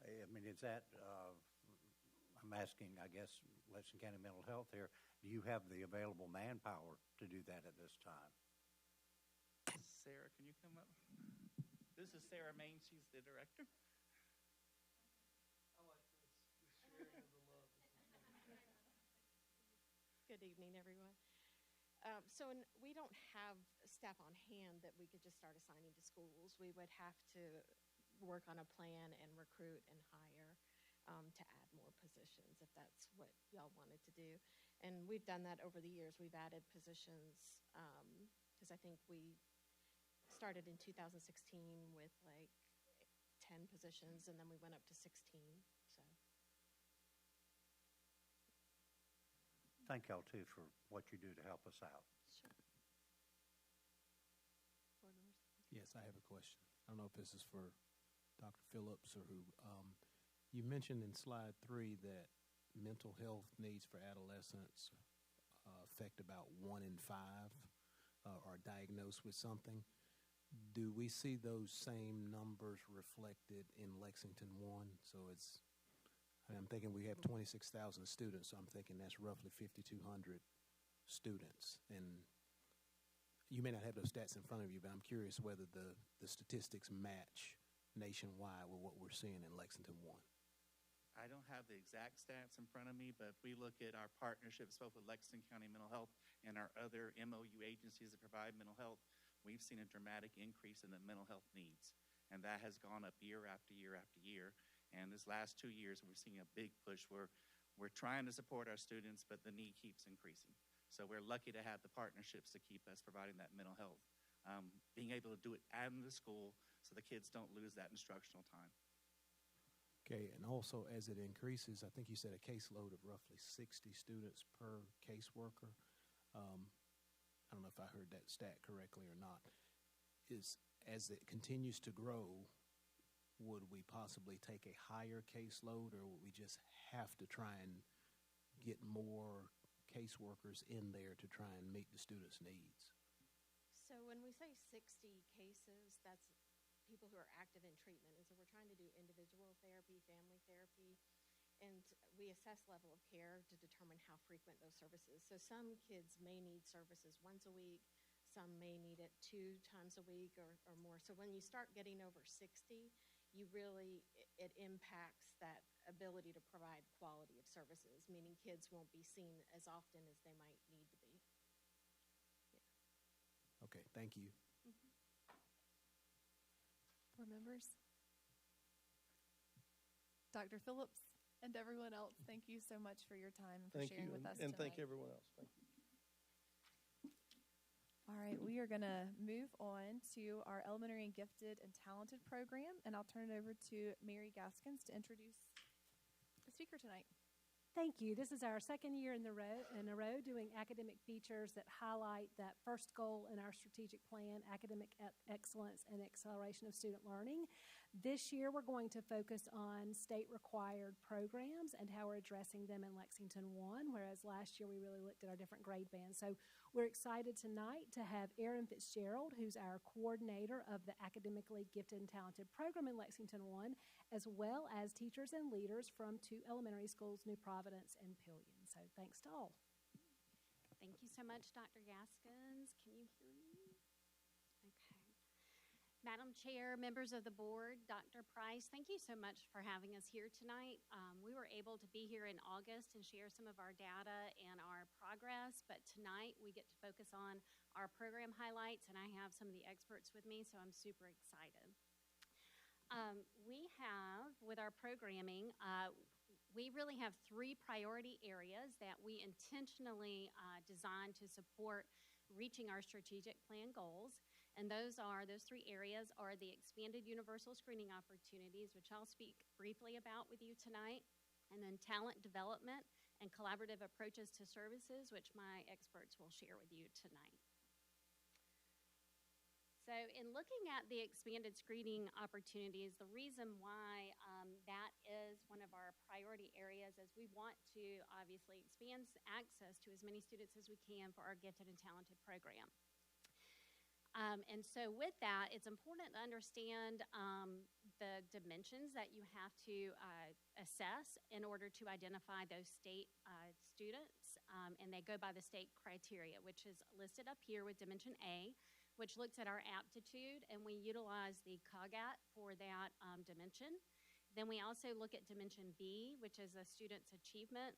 I mean, is that, I'm asking, I guess, Lexington County Mental Health here, do you have the available manpower to do that at this time? Sarah, can you come up? This is Sarah Main. She's the director. I like this sharing of the love. Good evening, everyone. We don't have staff on hand that we could just start assigning to schools. We would have to work on a plan and recruit and hire to add more positions if that's what y'all wanted to do. And we've done that over the years. We've added positions because I think we started in 2016 with like 10 positions, and then we went up to 16. So. Thank y'all, too, for what you do to help us out. Sure. Yes, I have a question. I don't know if this is for Dr. Phillips or who. You mentioned in slide 3 that mental health needs for adolescents affect about 1 in 5 are diagnosed with something. Do we see those same numbers reflected in Lexington 1? So I'm thinking we have 26,000 students, so I'm thinking that's roughly 5,200 students. And you may not have those stats in front of you, but I'm curious whether the statistics match nationwide with what we're seeing in Lexington 1. I don't have the exact stats in front of me, but if we look at our partnerships both with Lexington County Mental Health and our other MOU agencies that provide mental health, we've seen a dramatic increase in the mental health needs. And that has gone up year after year after year. And this last 2 years, we're seeing a big push where we're trying to support our students, but the need keeps increasing. So we're lucky to have the partnerships to keep us providing that mental health, being able to do it out in the school so the kids don't lose that instructional time. Okay, and also as it increases, I think you said a caseload of roughly 60 students per caseworker. I don't know if I heard that stat correctly or not. As it continues to grow, would we possibly take a higher caseload, or would we just have to try and get more caseworkers in there to try and meet the students' needs? So when we say 60 cases, that's people who are active in treatment. And so we're trying to do individual therapy, family therapy, and we assess level of care to determine how frequent those services. So some kids may need services once a week, some may need it 2 times a week or more. So when you start getting over 60, it impacts that ability to provide quality of services, meaning kids won't be seen as often as they might need to be. Yeah. Okay, thank you. Board members, Dr. Phillips, and everyone else, thank you so much for your time and for sharing with us and tonight. thank everyone else. Thank you. All right, we are going to move on to our elementary and gifted and talented program, and I'll turn it over to Mary Gaskins to introduce the speaker tonight. Thank you. This is our second year in a row doing academic features that highlight that first goal in our strategic plan, academic excellence and acceleration of student learning. This year, we're going to focus on state-required programs and how we're addressing them in Lexington 1, whereas last year we really looked at our different grade bands. So we're excited tonight to have Erin Fitzgerald, who's our coordinator of the academically gifted and talented program in Lexington 1, as well as teachers and leaders from 2 elementary schools, New Providence and Pillion. So thanks to all. Thank you so much, Dr. Gaskins. Can you hear me? Okay. Madam Chair, members of the board, Dr. Price, thank you so much for having us here tonight. We were able to be here in August and share some of our data and our progress, but tonight we get to focus on our program highlights, and I have some of the experts with me, so I'm super excited. We have, with our programming, we really have 3 priority areas that we intentionally designed to support reaching our strategic plan goals. And those 3 areas are the expanded universal screening opportunities, which I'll speak briefly about with you tonight, and then talent development and collaborative approaches to services, which my experts will share with you tonight. So in looking at the expanded screening opportunities, the reason why that is one of our priority areas is we want to obviously expand access to as many students as we can for our gifted and talented program. And so with that, it's important to understand the dimensions that you have to assess in order to identify those state students, and they go by the state criteria, which is listed up here with Dimension A, which looks at our aptitude, and we utilize the COGAT for that dimension. Then we also look at Dimension B, which is a student's achievement,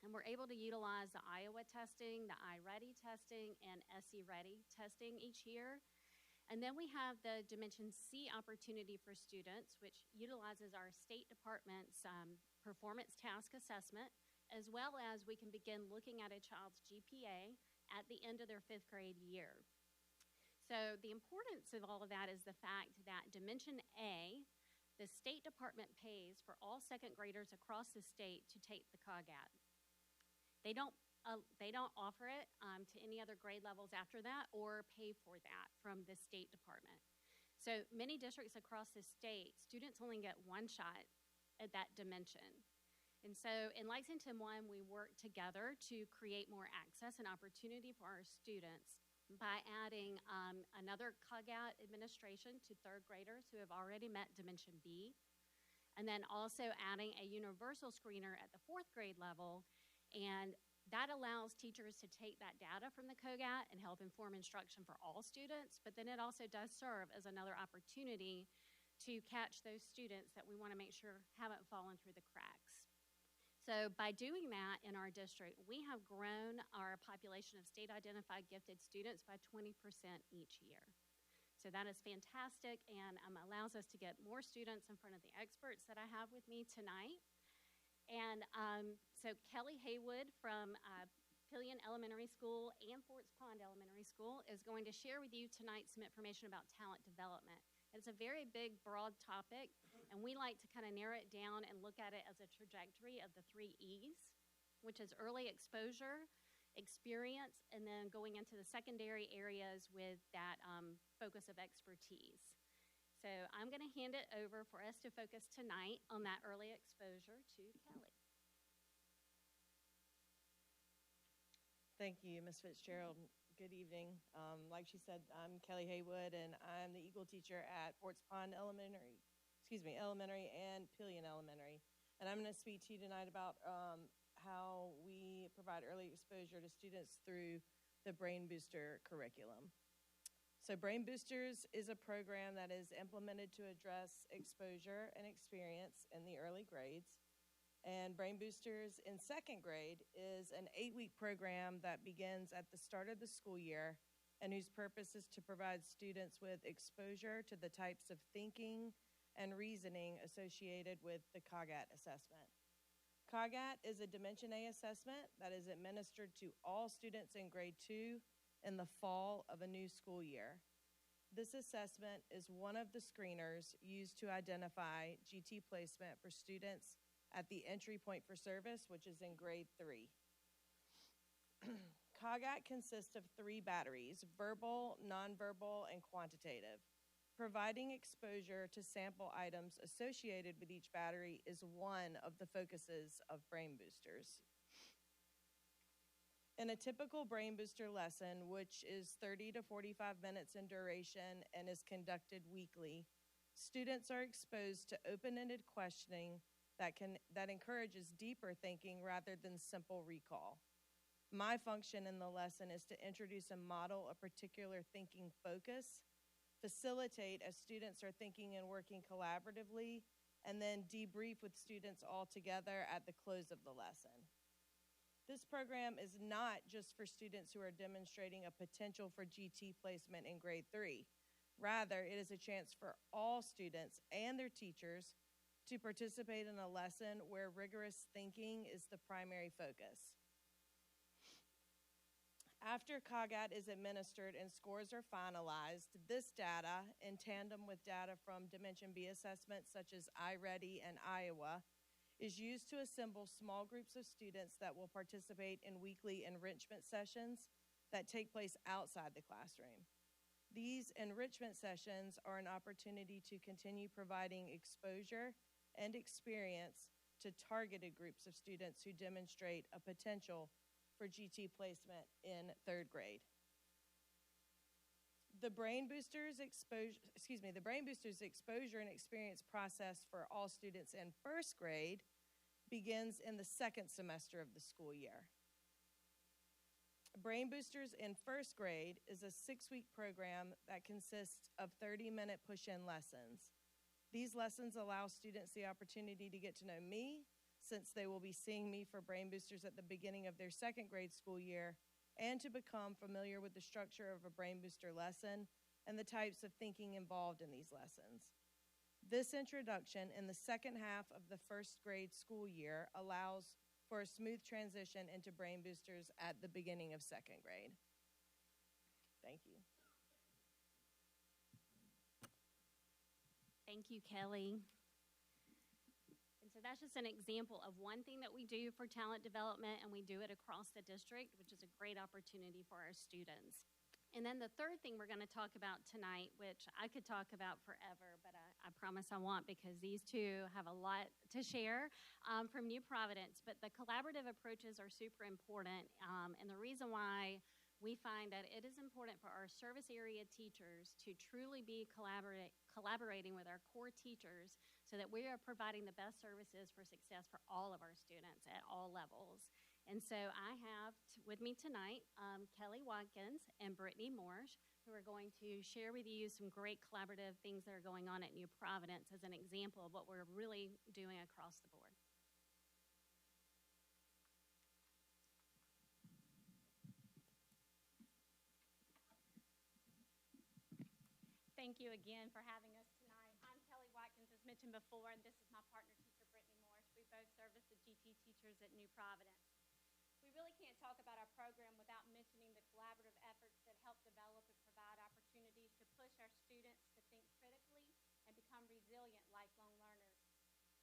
and we're able to utilize the Iowa testing, the iReady testing, and SE Ready testing each year. And then we have the Dimension C opportunity for students, which utilizes our State Department's performance task assessment, as well as we can begin looking at a child's GPA at the end of their 5th grade year. So the importance of all of that is the fact that Dimension A, the State Department pays for all 2nd graders across the state to take the COGAT. They don't offer it to any other grade levels after that or pay for that from the State Department. So many districts across the state, students only get 1 shot at that dimension. And so in Lexington 1, we work together to create more access and opportunity for our students by adding another COGAT administration to 3rd graders who have already met Dimension B, and then also adding a universal screener at the 4th grade level. And that allows teachers to take that data from the COGAT and help inform instruction for all students, but then it also does serve as another opportunity to catch those students that we want to make sure haven't fallen through the cracks. So by doing that in our district, we have grown our population of state-identified gifted students by 20% each year. So that is fantastic and allows us to get more students in front of the experts that I have with me tonight. And so Kelly Haywood from Pillion Elementary School and Forts Pond Elementary School is going to share with you tonight some information about talent development. It's a very big, broad topic, and we like to kind of narrow it down and look at it as a trajectory of the 3 E's, which is early exposure, experience, and then going into the secondary areas with that focus of expertise. So I'm going to hand it over for us to focus tonight on that early exposure to Kelly. Thank you, Ms. Fitzgerald. Good evening. Like she said, I'm Kelly Haywood, and I'm the Eagle teacher at Forts Pond Elementary and Pillion Elementary. And I'm going to speak to you tonight about how we provide early exposure to students through the Brain Booster curriculum. So Brain Boosters is a program that is implemented to address exposure and experience in the early grades. And Brain Boosters in 2nd grade is an 8-week program that begins at the start of the school year and whose purpose is to provide students with exposure to the types of thinking and reasoning associated with the COGAT assessment. COGAT is a Dimension A assessment that is administered to all students in grade 2 in the fall of a new school year. This assessment is one of the screeners used to identify GT placement for students at the entry point for service, which is in grade 3. COGAT consists of 3 batteries: verbal, nonverbal, and quantitative. Providing exposure to sample items associated with each battery is one of the focuses of Brain Boosters. In a typical Brain Booster lesson, which is 30 to 45 minutes in duration and is conducted weekly, students are exposed to open-ended questioning that encourages deeper thinking rather than simple recall. My function in the lesson is to introduce and model a particular thinking focus, facilitate as students are thinking and working collaboratively, and then debrief with students all together at the close of the lesson. This program is not just for students who are demonstrating a potential for GT placement in grade 3. Rather, it is a chance for all students and their teachers to participate in a lesson where rigorous thinking is the primary focus. After COGAT is administered and scores are finalized, this data, in tandem with data from Dimension B assessments such as iReady and Iowa, is used to assemble small groups of students that will participate in weekly enrichment sessions that take place outside the classroom. These enrichment sessions are an opportunity to continue providing exposure and experience to targeted groups of students who demonstrate a potential for GT placement in 3rd grade. The Brain Boosters exposure and experience process for all students in 1st grade begins in the 2nd semester of the school year. Brain Boosters in 1st grade is a 6-week program that consists of 30-minute push-in lessons. These lessons allow students the opportunity to get to know me, since they will be seeing me for Brain Boosters at the beginning of their 2nd grade school year, and to become familiar with the structure of a Brain Booster lesson and the types of thinking involved in these lessons. This introduction in the 2nd half of the 1st grade school year allows for a smooth transition into Brain Boosters at the beginning of 2nd grade. Thank you. Thank you, Kelly. And so that's just an example of one thing that we do for talent development, and we do it across the district, which is a great opportunity for our students. And then the third thing we're going to talk about tonight, which I could talk about forever, but I promise I won't, because these two have a lot to share from New Providence. But the collaborative approaches are super important, and the reason why we find that it is important for our service area teachers to truly be collaborating with our core teachers so that we are providing the best services for success for all of our students at all levels. And so I have with me tonight Kelly Watkins and Brittany Morse, who are going to share with you some great collaborative things that are going on at New Providence as an example of what we're really doing across the board. Thank you again for having us tonight. I'm Kelly Watkins, as mentioned before, and this is my partner teacher, Brittany Morse. We both serve as the GT teachers at New Providence. We really can't talk about our program without mentioning the collaborative efforts that help develop and provide opportunities to push our students to think critically and become resilient lifelong learners.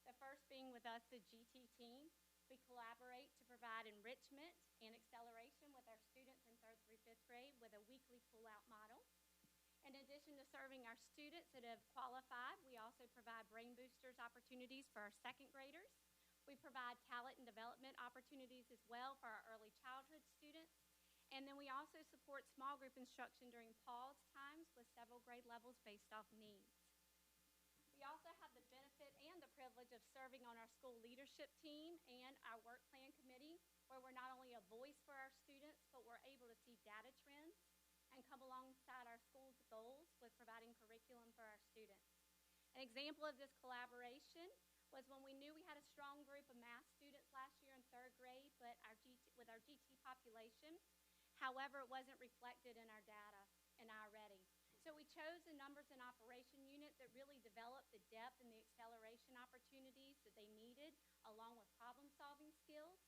The first being with us, the GT team. We collaborate to provide enrichment and acceleration with our students in 3rd through 5th grade with a weekly pull-out model. In addition to serving our students that have qualified, we also provide Brain Boosters opportunities for our 2nd graders. We provide talent and development opportunities as well for our early childhood students. And then we also support small group instruction during pause times with several grade levels based off needs. We also have the benefit and the privilege of serving on our school leadership team and our work plan committee, where we're not only a voice for our students, but we're able to see data trends and come alongside our school's goals with providing curriculum for our students. An example of this collaboration was when we knew we had a strong group of math students last year in 3rd grade, but with our GT population, However, it wasn't reflected in our data in iReady. So we chose a numbers and operation unit that really developed the depth and the acceleration opportunities that they needed, along with problem-solving skills.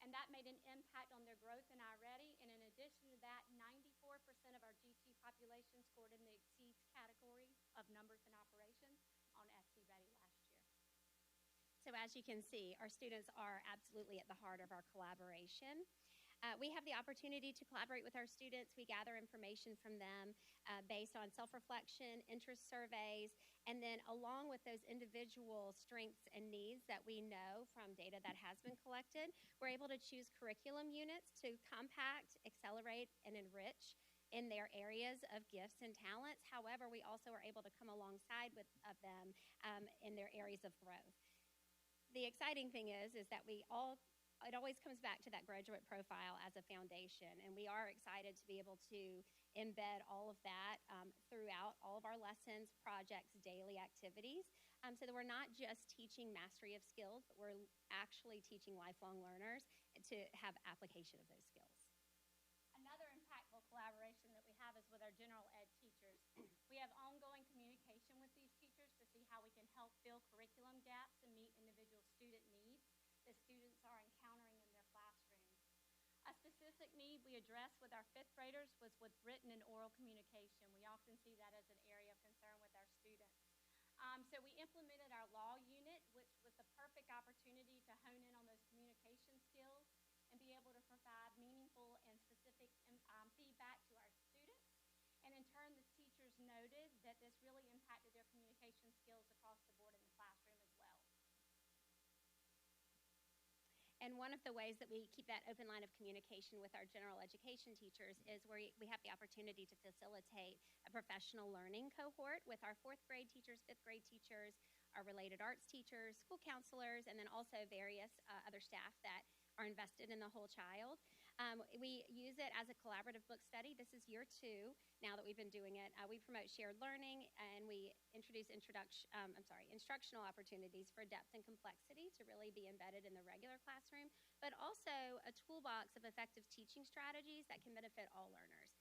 And that made an impact on their growth in iReady. And in addition to that, 94% of our GT population scored in the exceeds category of numbers and operations on SC Ready last year. So as you can see, our students are absolutely at the heart of our collaboration. We have the opportunity to collaborate with our students. We gather information from them based on self-reflection, interest surveys, and then along with those individual strengths and needs that we know from data that has been collected, we're able to choose curriculum units to compact, accelerate, and enrich in their areas of gifts and talents. However, we also are able to come alongside of them in their areas of growth. The exciting thing is that it always comes back to that graduate profile as a foundation, and we are excited to be able to embed all of that throughout all of our lessons, projects, daily activities, so that we're not just teaching mastery of skills, but we're actually teaching lifelong learners to have application of those skills. Another impactful collaboration that we have is with our general ed teachers. We have ongoing communication with these teachers to see how we can help fill curriculum gaps and meet individual student needs that students are encountering in their classrooms. A specific need we addressed with our fifth graders was with written and oral communication. We often see that as an area of concern with our students. So we implemented our law unit, which was the perfect opportunity to hone in on those communication skills and be able to provide meaningful and specific feedback to our students. And in turn, the teachers noted that this really impacted their communication skills across the board in the classroom as well. And one of the ways that we keep that open line of communication with our general education teachers is where we have the opportunity to facilitate a professional learning cohort with our fourth grade teachers, fifth grade teachers, our related arts teachers, school counselors, and then also various other staff that are invested in the whole child. We use it as a collaborative book study. This is year 2 now that we've been doing it. We promote shared learning, and we introduce instructional opportunities for depth and complexity to really be embedded in the regular classroom, but also a toolbox of effective teaching strategies that can benefit all learners.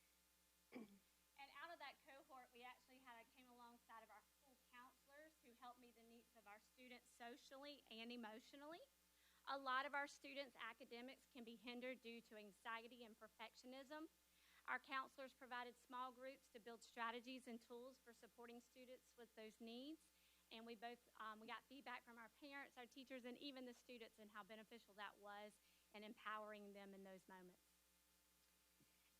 And out of that cohort, we actually came alongside of our school counselors who helped meet the needs of our students socially and emotionally. A lot of our students' academics can be hindered due to anxiety and perfectionism. Our counselors provided small groups to build strategies and tools for supporting students with those needs. And we got feedback from our parents, our teachers, and even the students and how beneficial that was in empowering them in those moments.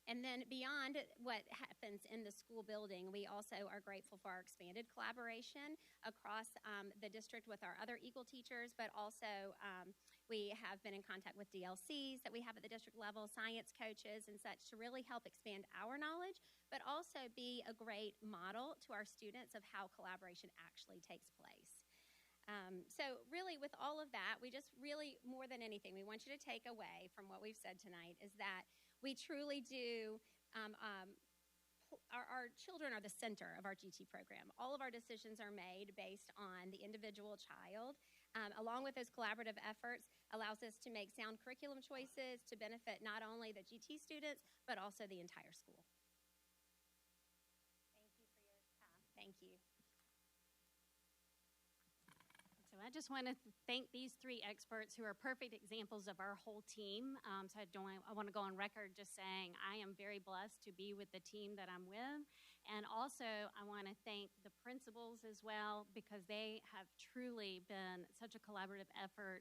And then beyond what happens in the school building, we also are grateful for our expanded collaboration across the district with our other Eagle teachers, but also we have been in contact with DLCs that we have at the district level, science coaches and such, to really help expand our knowledge, but also be a great model to our students of how collaboration actually takes place. So really with all of that, we just really, more than anything, we want you to take away from what we've said tonight is that we truly do, our children are the center of our GT program. All of our decisions are made based on the individual child. Along with those collaborative efforts, allows us to make sound curriculum choices to benefit not only the GT students, but also the entire school. Thank you for your time. Thank you. So I just want to thank these 3 experts who are perfect examples of our whole team. So I want to go on record just saying I am very blessed to be with the team that I'm with. And also I want to thank the principals as well, because they have truly been such a collaborative effort,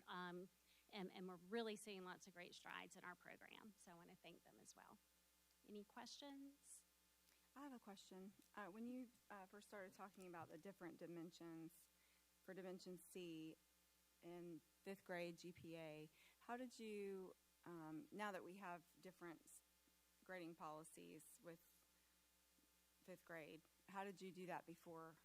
and we're really seeing lots of great strides in our program. So I want to thank them as well. Any questions? I have a question. When you first started talking about the different dimensions for Dimension C in 5th grade GPA, how did you, now that we have different grading policies with 5th grade, how did you do that before?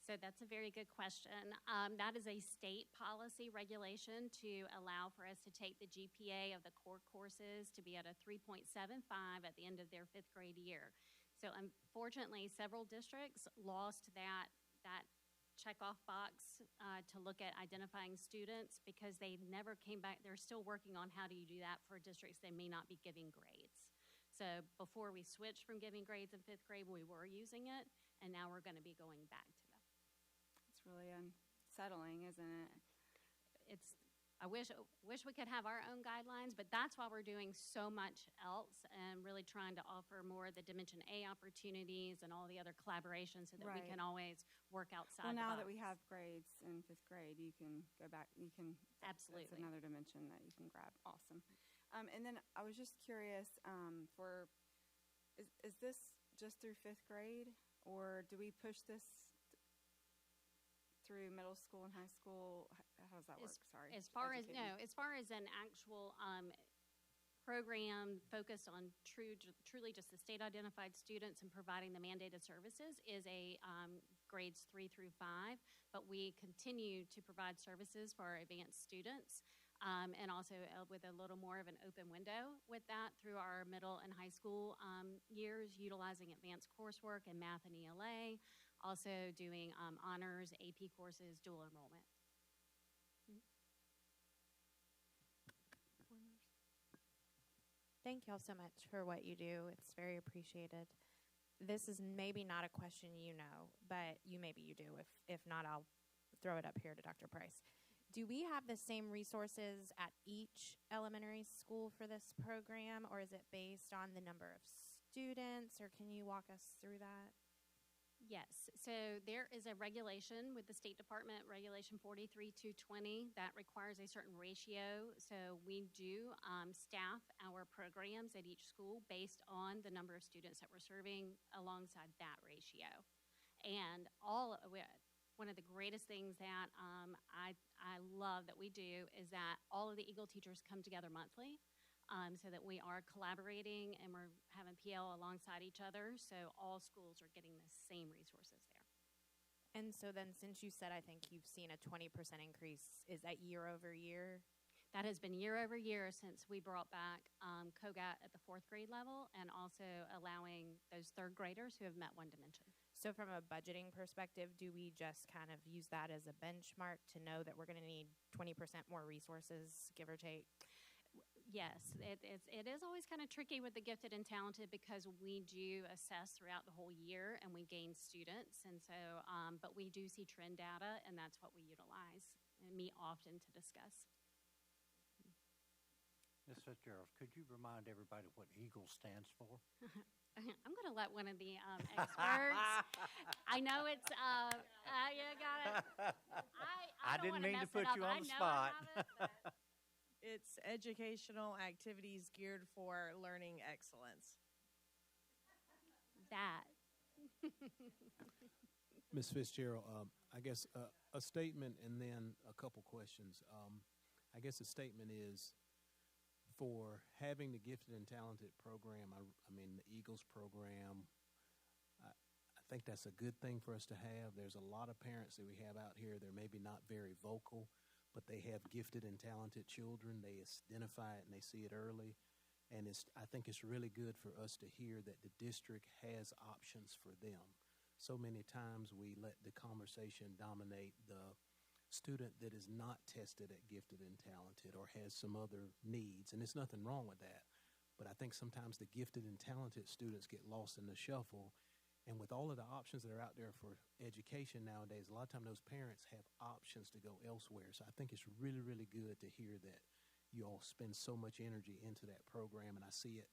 So that's a very good question. That is a state policy regulation to allow for us to take the GPA of the core courses to be at a 3.75 at the end of their 5th grade year. So unfortunately, several districts lost that check-off box to look at identifying students because they never came back. They're still working on how do you do that for districts they may not be giving grades. So before we switched from giving grades in 5th grade, we were using it, and now we're going to be going back to that. It's really unsettling, isn't it? I wish we could have our own guidelines, but that's why we're doing so much else and really trying to offer more of the Dimension A opportunities and all the other collaborations so that we Right. can always work outside Well, the now box. that we have grades in 5th grade, you can go back. You can Absolutely. That's another dimension that you can grab. Awesome. And then I was just curious is this just through 5th grade, or do we push this through middle school and high school? How does that work? Sorry. As far as Educate me. as far as an actual program focused on truly just the state identified students and providing the mandated services is a grades 3 through 5, but we continue to provide services for our advanced students. And also with a little more of an open window with that through our middle and high school years, utilizing advanced coursework in math and ELA, also doing honors, AP courses, dual enrollment. Thank y'all so much for what you do. It's very appreciated. This is maybe not a question you know, but maybe you do. If not, I'll throw it up here to Dr. Price. Do we have the same resources at each elementary school for this program, or is it based on the number of students, or can you walk us through that? Yes. So there is a regulation with the State Department, Regulation 43220, that requires a certain ratio. So we do staff our programs at each school based on the number of students that we're serving alongside that ratio. And one of the greatest things that I love that we do is that all of the Eagle teachers come together monthly. So that we are collaborating and we're having PL alongside each other. So all schools are getting the same resources there. And so then since you said I think you've seen a 20% increase, is that year over year? That has been year over year since we brought back COGAT at the 4th grade level and also allowing those 3rd graders who have met one dimension. So from a budgeting perspective, do we just kind of use that as a benchmark to know that we're going to need 20% more resources, give or take? Yes, it is always kind of tricky with the gifted and talented because we do assess throughout the whole year and we gain students. And so, but we do see trend data and that's what we utilize and meet often to discuss. Ms. Fitzgerald, could you remind everybody what EAGLE stands for? I'm going to let one of the experts. I know it's, you got it. I didn't mean to put you on the spot. It's educational activities geared for learning excellence. That. Ms. Fitzgerald, I guess a statement and then a couple questions. I guess the statement is for having the gifted and talented program, I mean the Eagles program, I think that's a good thing for us to have. There's a lot of parents that we have out here, they're maybe not very vocal, but they have gifted and talented children. They identify it and they see it early. And I think it's really good for us to hear that the district has options for them. So many times we let the conversation dominate the student that is not tested at gifted and talented or has some other needs. And there's nothing wrong with that. But I think sometimes the gifted and talented students get lost in the shuffle. And with all of the options that are out there for education nowadays, a lot of times those parents have options to go elsewhere. So I think it's really, really good to hear that you all spend so much energy into that program, and I see it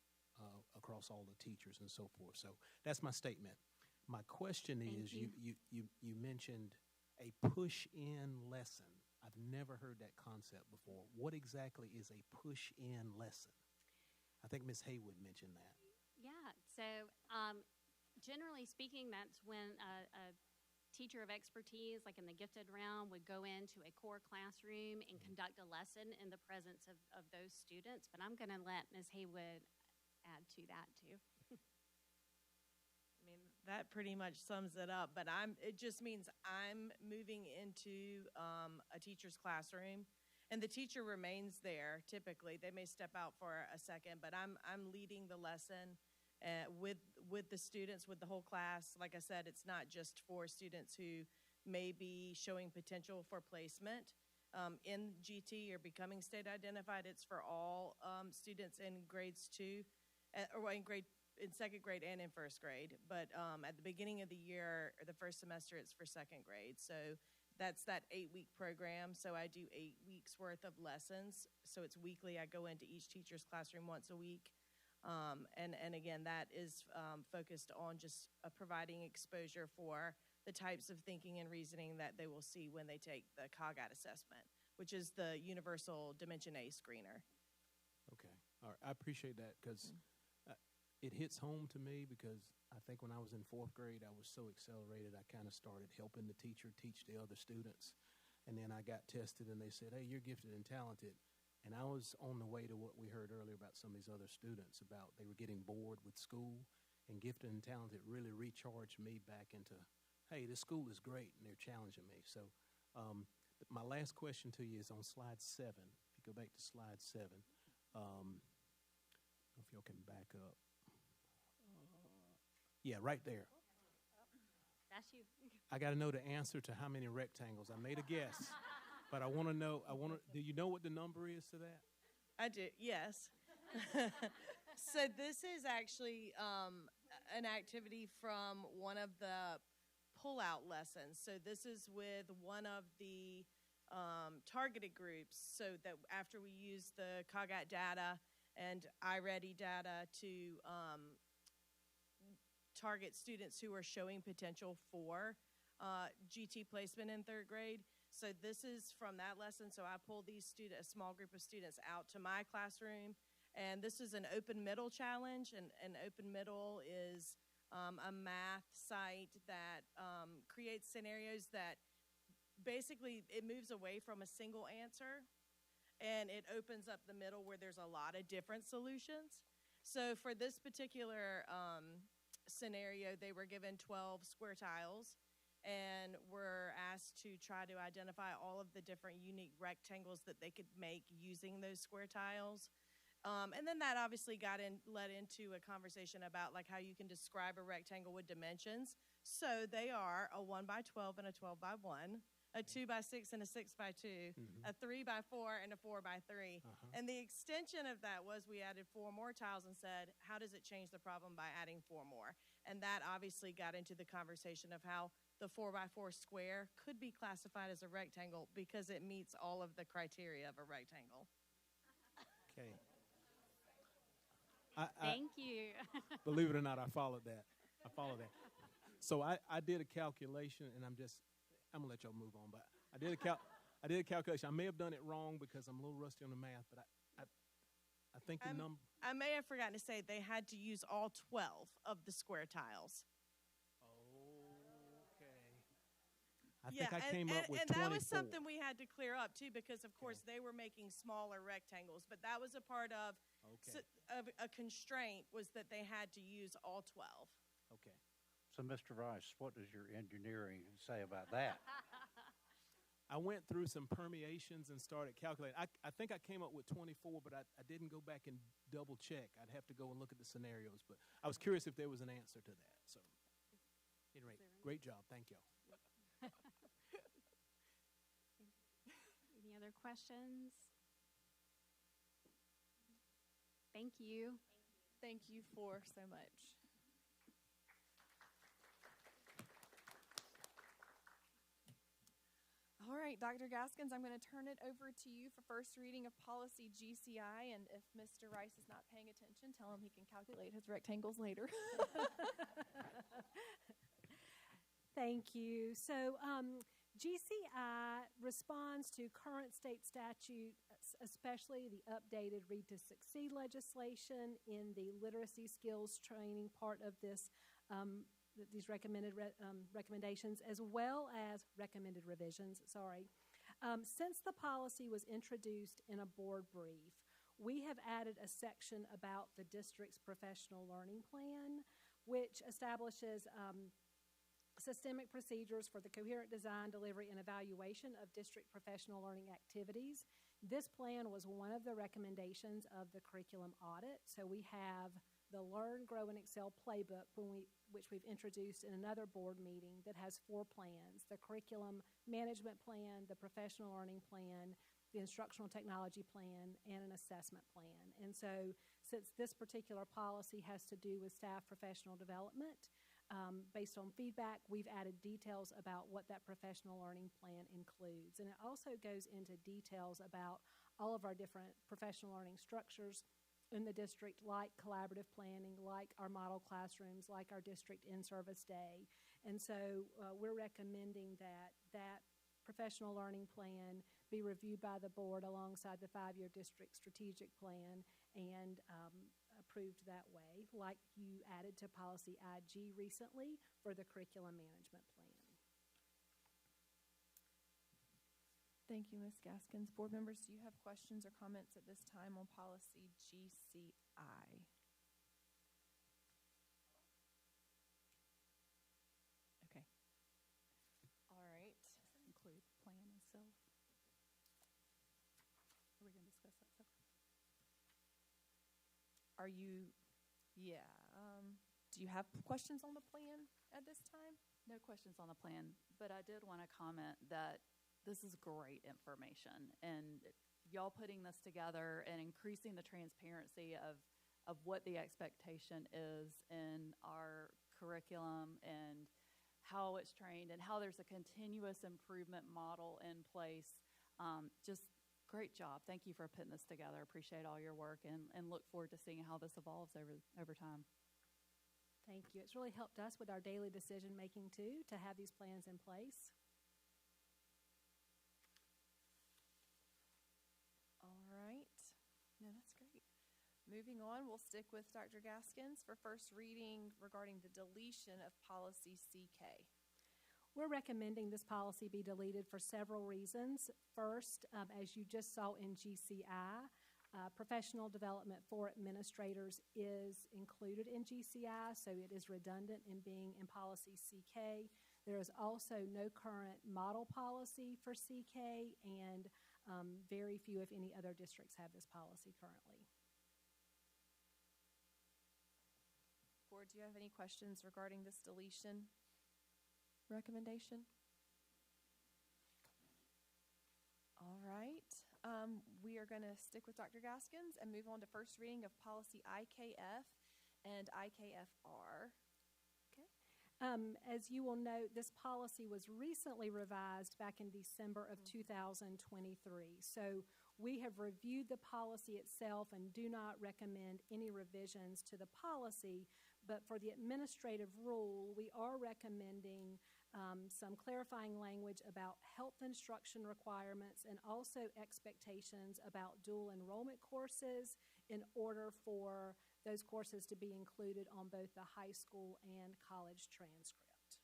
across all the teachers and so forth. So that's my statement. My question is, you mentioned a push-in lesson. I've never heard that concept before. What exactly is a push-in lesson? I think Ms. Haywood mentioned that. Yeah, so generally speaking, that's when a teacher of expertise, like in the gifted realm, would go into a core classroom and conduct a lesson in the presence of those students. But I'm going to let Ms. Haywood add to that too. I mean, that pretty much sums it up, but it just means I'm moving into a teacher's classroom, and the teacher remains there typically. They may step out for a second, but I'm leading the lesson with the students, with the whole class. Like I said, it's not just for students who may be showing potential for placement in GT or becoming state identified. It's for all students in grades 2, or in second grade and in first grade. But at the beginning of the year, or the first semester, it's for second grade. So that's that 8-week program. So I do 8 weeks worth of lessons. So it's weekly. I go into each teacher's classroom once a week. And again, that is focused on just providing exposure for the types of thinking and reasoning that they will see when they take the COGAT assessment, which is the Universal Dimension A screener. Okay. All right. I appreciate that because it hits home to me, because I think when I was in 4th grade, I was so accelerated, I kind of started helping the teacher teach the other students. And then I got tested and they said, hey, you're gifted and talented. And I was on the way to what we heard earlier about some of these other students, about they were getting bored with school, and gifted and talented really recharged me back into, hey, this school is great, and they're challenging me. So my last question to you is on slide 7. If you go back to slide 7, if y'all can back up. Yeah, right there. That's you. I got to know the answer to how many rectangles. I made a guess, but I want to know. Do you know what the number is to that? I do. Yes. So this is actually an activity from one of the pull-out lessons. So this is with one of the targeted groups. So that after we use the COGAT data and iReady data to target students who are showing potential for GT placement in 3rd grade. So this is from that lesson. So I pulled a small group of students out to my classroom, and this is an open middle challenge. And open middle is a math site that creates scenarios that basically it moves away from a single answer, and it opens up the middle where there's a lot of different solutions. So for this particular scenario, they were given 12 square tiles and were asked to try to identify all of the different unique rectangles that they could make using those square tiles. And then that obviously led into a conversation about like how you can describe a rectangle with dimensions. So they are a 1 by 12 and a 12 by 1, a 2 by 6 and a 6 by 2, a 3 by 4 and a 4 by 3. And the extension of that was we added 4 more tiles and said, how does it change the problem by adding 4 more? And that obviously got into the conversation of how the 4 by 4 square could be classified as a rectangle because it meets all of the criteria of a rectangle. Okay. Thank you. Believe it or not, I followed that. So I did a calculation, and I'm going to let y'all move on, but I did a calculation. I may have done it wrong because I'm a little rusty on the math, but I think the number. I may have forgotten to say they had to use all 12 of the square tiles. I think I came up with 24. And that was something we had to clear up, too, because, of course, they were making smaller rectangles. But that was a part of a constraint, was that they had to use all 12. Okay. So, Mr. Rice, what does your engineering say about that? I went through some permeations and started calculating. I think I came up with 24, but I didn't go back and double check. I'd have to go and look at the scenarios. But I was curious if there was an answer to that. So, at any rate, great job. Thank you. Any other questions? Thank you. Thank you for so much. All right, Dr. Gaskins, I'm going to turn it over to you for first reading of policy GCI, and if Mr. Rice is not paying attention, tell him he can calculate his rectangles later. Thank you. So GCI responds to current state statute, especially the updated Read to Succeed legislation in the literacy skills training part of this these recommendations, as well as recommended revisions, Since the policy was introduced in a board brief, we have added a section about the district's professional learning plan, which establishes systemic procedures for the coherent design, delivery, and evaluation of district professional learning activities. This plan was one of the recommendations of the curriculum audit, so we have the Learn, Grow, and Excel playbook, which we've introduced in another board meeting, that has 4 plans: the curriculum management plan, the professional learning plan, the instructional technology plan, and an assessment plan. And so since this particular policy has to do with staff professional development, based on feedback, we've added details about what that professional learning plan includes. And it also goes into details about all of our different professional learning structures in the district, like collaborative planning, like our model classrooms, like our district in-service day. And so we're recommending that that professional learning plan be reviewed by the board alongside the 5-year district strategic plan and approved that way, like you added to policy IG recently for the curriculum management plan. Thank you, Ms. Gaskins. Board members, do you have questions or comments at this time on policy GCI? Okay. All right. Include plan itself. Are we going to discuss that separately? Are you, do you have questions on the plan at this time? No questions on the plan, but I did want to comment that this is great information, and y'all putting this together and increasing the transparency of what the expectation is in our curriculum and how it's trained and how there's a continuous improvement model in place. Just great job. Thank you for putting this together. Appreciate all your work and look forward to seeing how this evolves over time. Thank you. It's really helped us with our daily decision making too, to have these plans in place. All right. No, that's great. Moving on, we'll stick with Dr. Gaskins for first reading regarding the deletion of policy CK. We're recommending this policy be deleted for several reasons. First, as you just saw in GCI, professional development for administrators is included in GCI, so it is redundant in being in policy CK. There is also no current model policy for CK, and very few, if any, other districts have this policy currently. Board, do you have any questions regarding this deletion recommendation? All right. We are going to stick with Dr. Gaskins and move on to first reading of policy IKF and IKFR. As you will note, this policy was recently revised back in December of 2023. So we have reviewed the policy itself and do not recommend any revisions to the policy. But for the administrative rule, we are recommending some clarifying language about health instruction requirements and also expectations about dual enrollment courses in order for those courses to be included on both the high school and college transcript.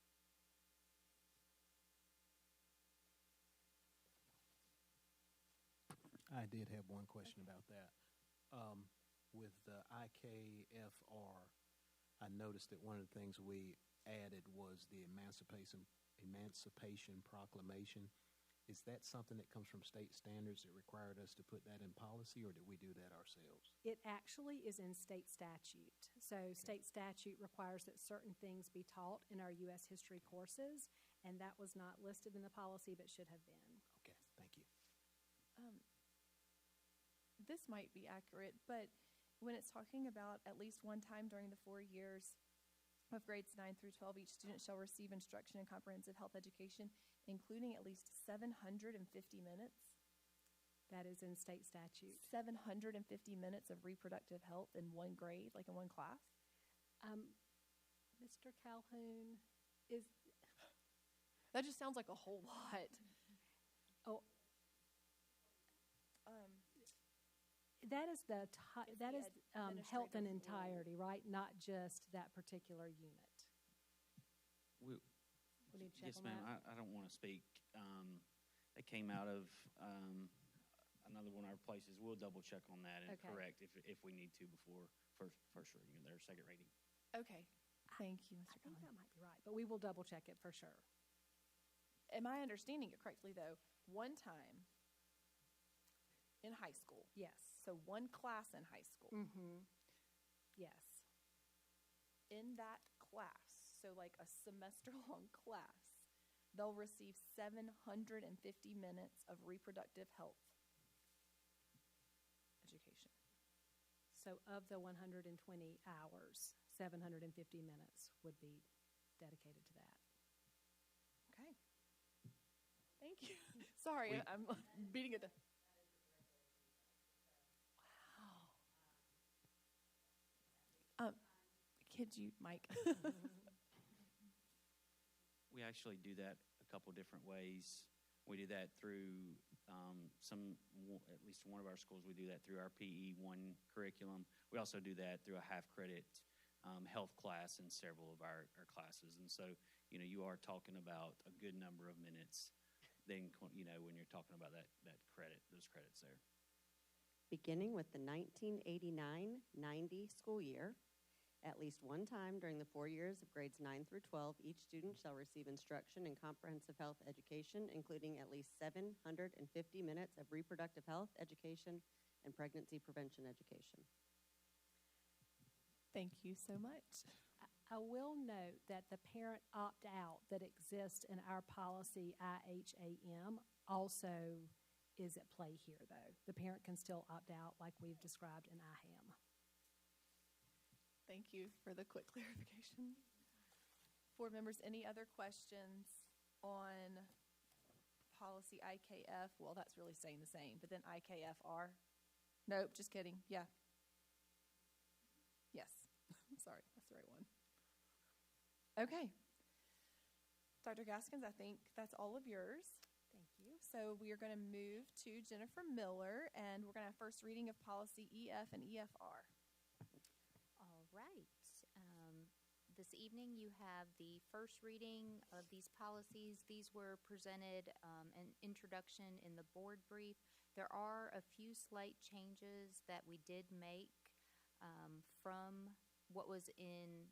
I did have one question about that. With the IKFR, I noticed that one of the things we added was the Emancipation Proclamation. Is that something that comes from state standards that required us to put that in policy, or did we do that ourselves? It actually is in state statute. So state statute requires that certain things be taught in our U.S. history courses, and that was not listed in the policy but should have been. Okay, thank you. This might be accurate, but when it's talking about at least one time during the 4 years of grades 9 through 12, each student shall receive instruction in comprehensive health education, including at least 750 minutes. That is in state statute. 750 minutes of reproductive health in one grade, like in one class? Mr. Calhoun, is... That just sounds like a whole lot. Oh. That is health in entirety, right? Not just that particular unit. We need to check yes, on ma'am. that. I don't want to speak. It came out of another one of our places. We'll double check on that and correct if we need to before first reading or second reading. Okay. Thank you, Mr. I think Collins. that might be right, but we will double check it for sure. Am I understanding it correctly, though? One time in high school. Yes. So one class in high school. Mm-hmm. Yes. in that class, so like a semester-long class, they'll receive 750 minutes of reproductive health education. So of the 120 hours, 750 minutes would be dedicated to that. Okay. Thank you. Sorry, I'm beating it. Wow. Could you, Mike? We actually do that a couple different ways. We do that through at least one of our schools, we do that through our PE 1 curriculum. We also do that through a half-credit health class in several of our classes. And so, you are talking about a good number of minutes then, when you're talking about those credits there. Beginning with the 1989-90 school year, at least one time during the 4 years of grades 9 through 12, each student shall receive instruction in comprehensive health education, including at least 750 minutes of reproductive health education and pregnancy prevention education. Thank you so much. I will note that the parent opt-out that exists in our policy IHAM also is at play here, though. The parent can still opt out like we've described in IHAM. Thank you for the quick clarification. Board members, any other questions on policy IKF? Well, that's really staying the same, but then IKFR? Nope, just kidding. Yeah. Yes. Sorry, that's the right one. Okay. Dr. Gaskins, I think that's all of yours. Thank you. So we are going to move to Jennifer Miller, and we're going to have first reading of policy EF and EFR. All right. This evening you have the first reading of these policies. These were presented an introduction in the board brief. There are a few slight changes that we did make from what was in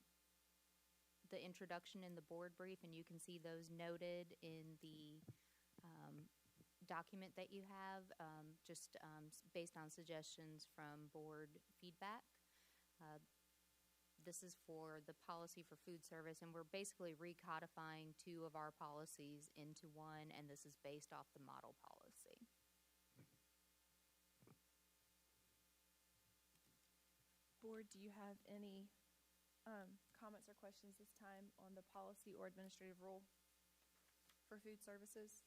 the introduction in the board brief, and you can see those noted in the document that you have, just based on suggestions from board feedback. This is for the policy for food service, and we're basically recodifying two of our policies into one, and this is based off the model policy. Board, do you have any comments or questions this time on the policy or administrative rule for food services?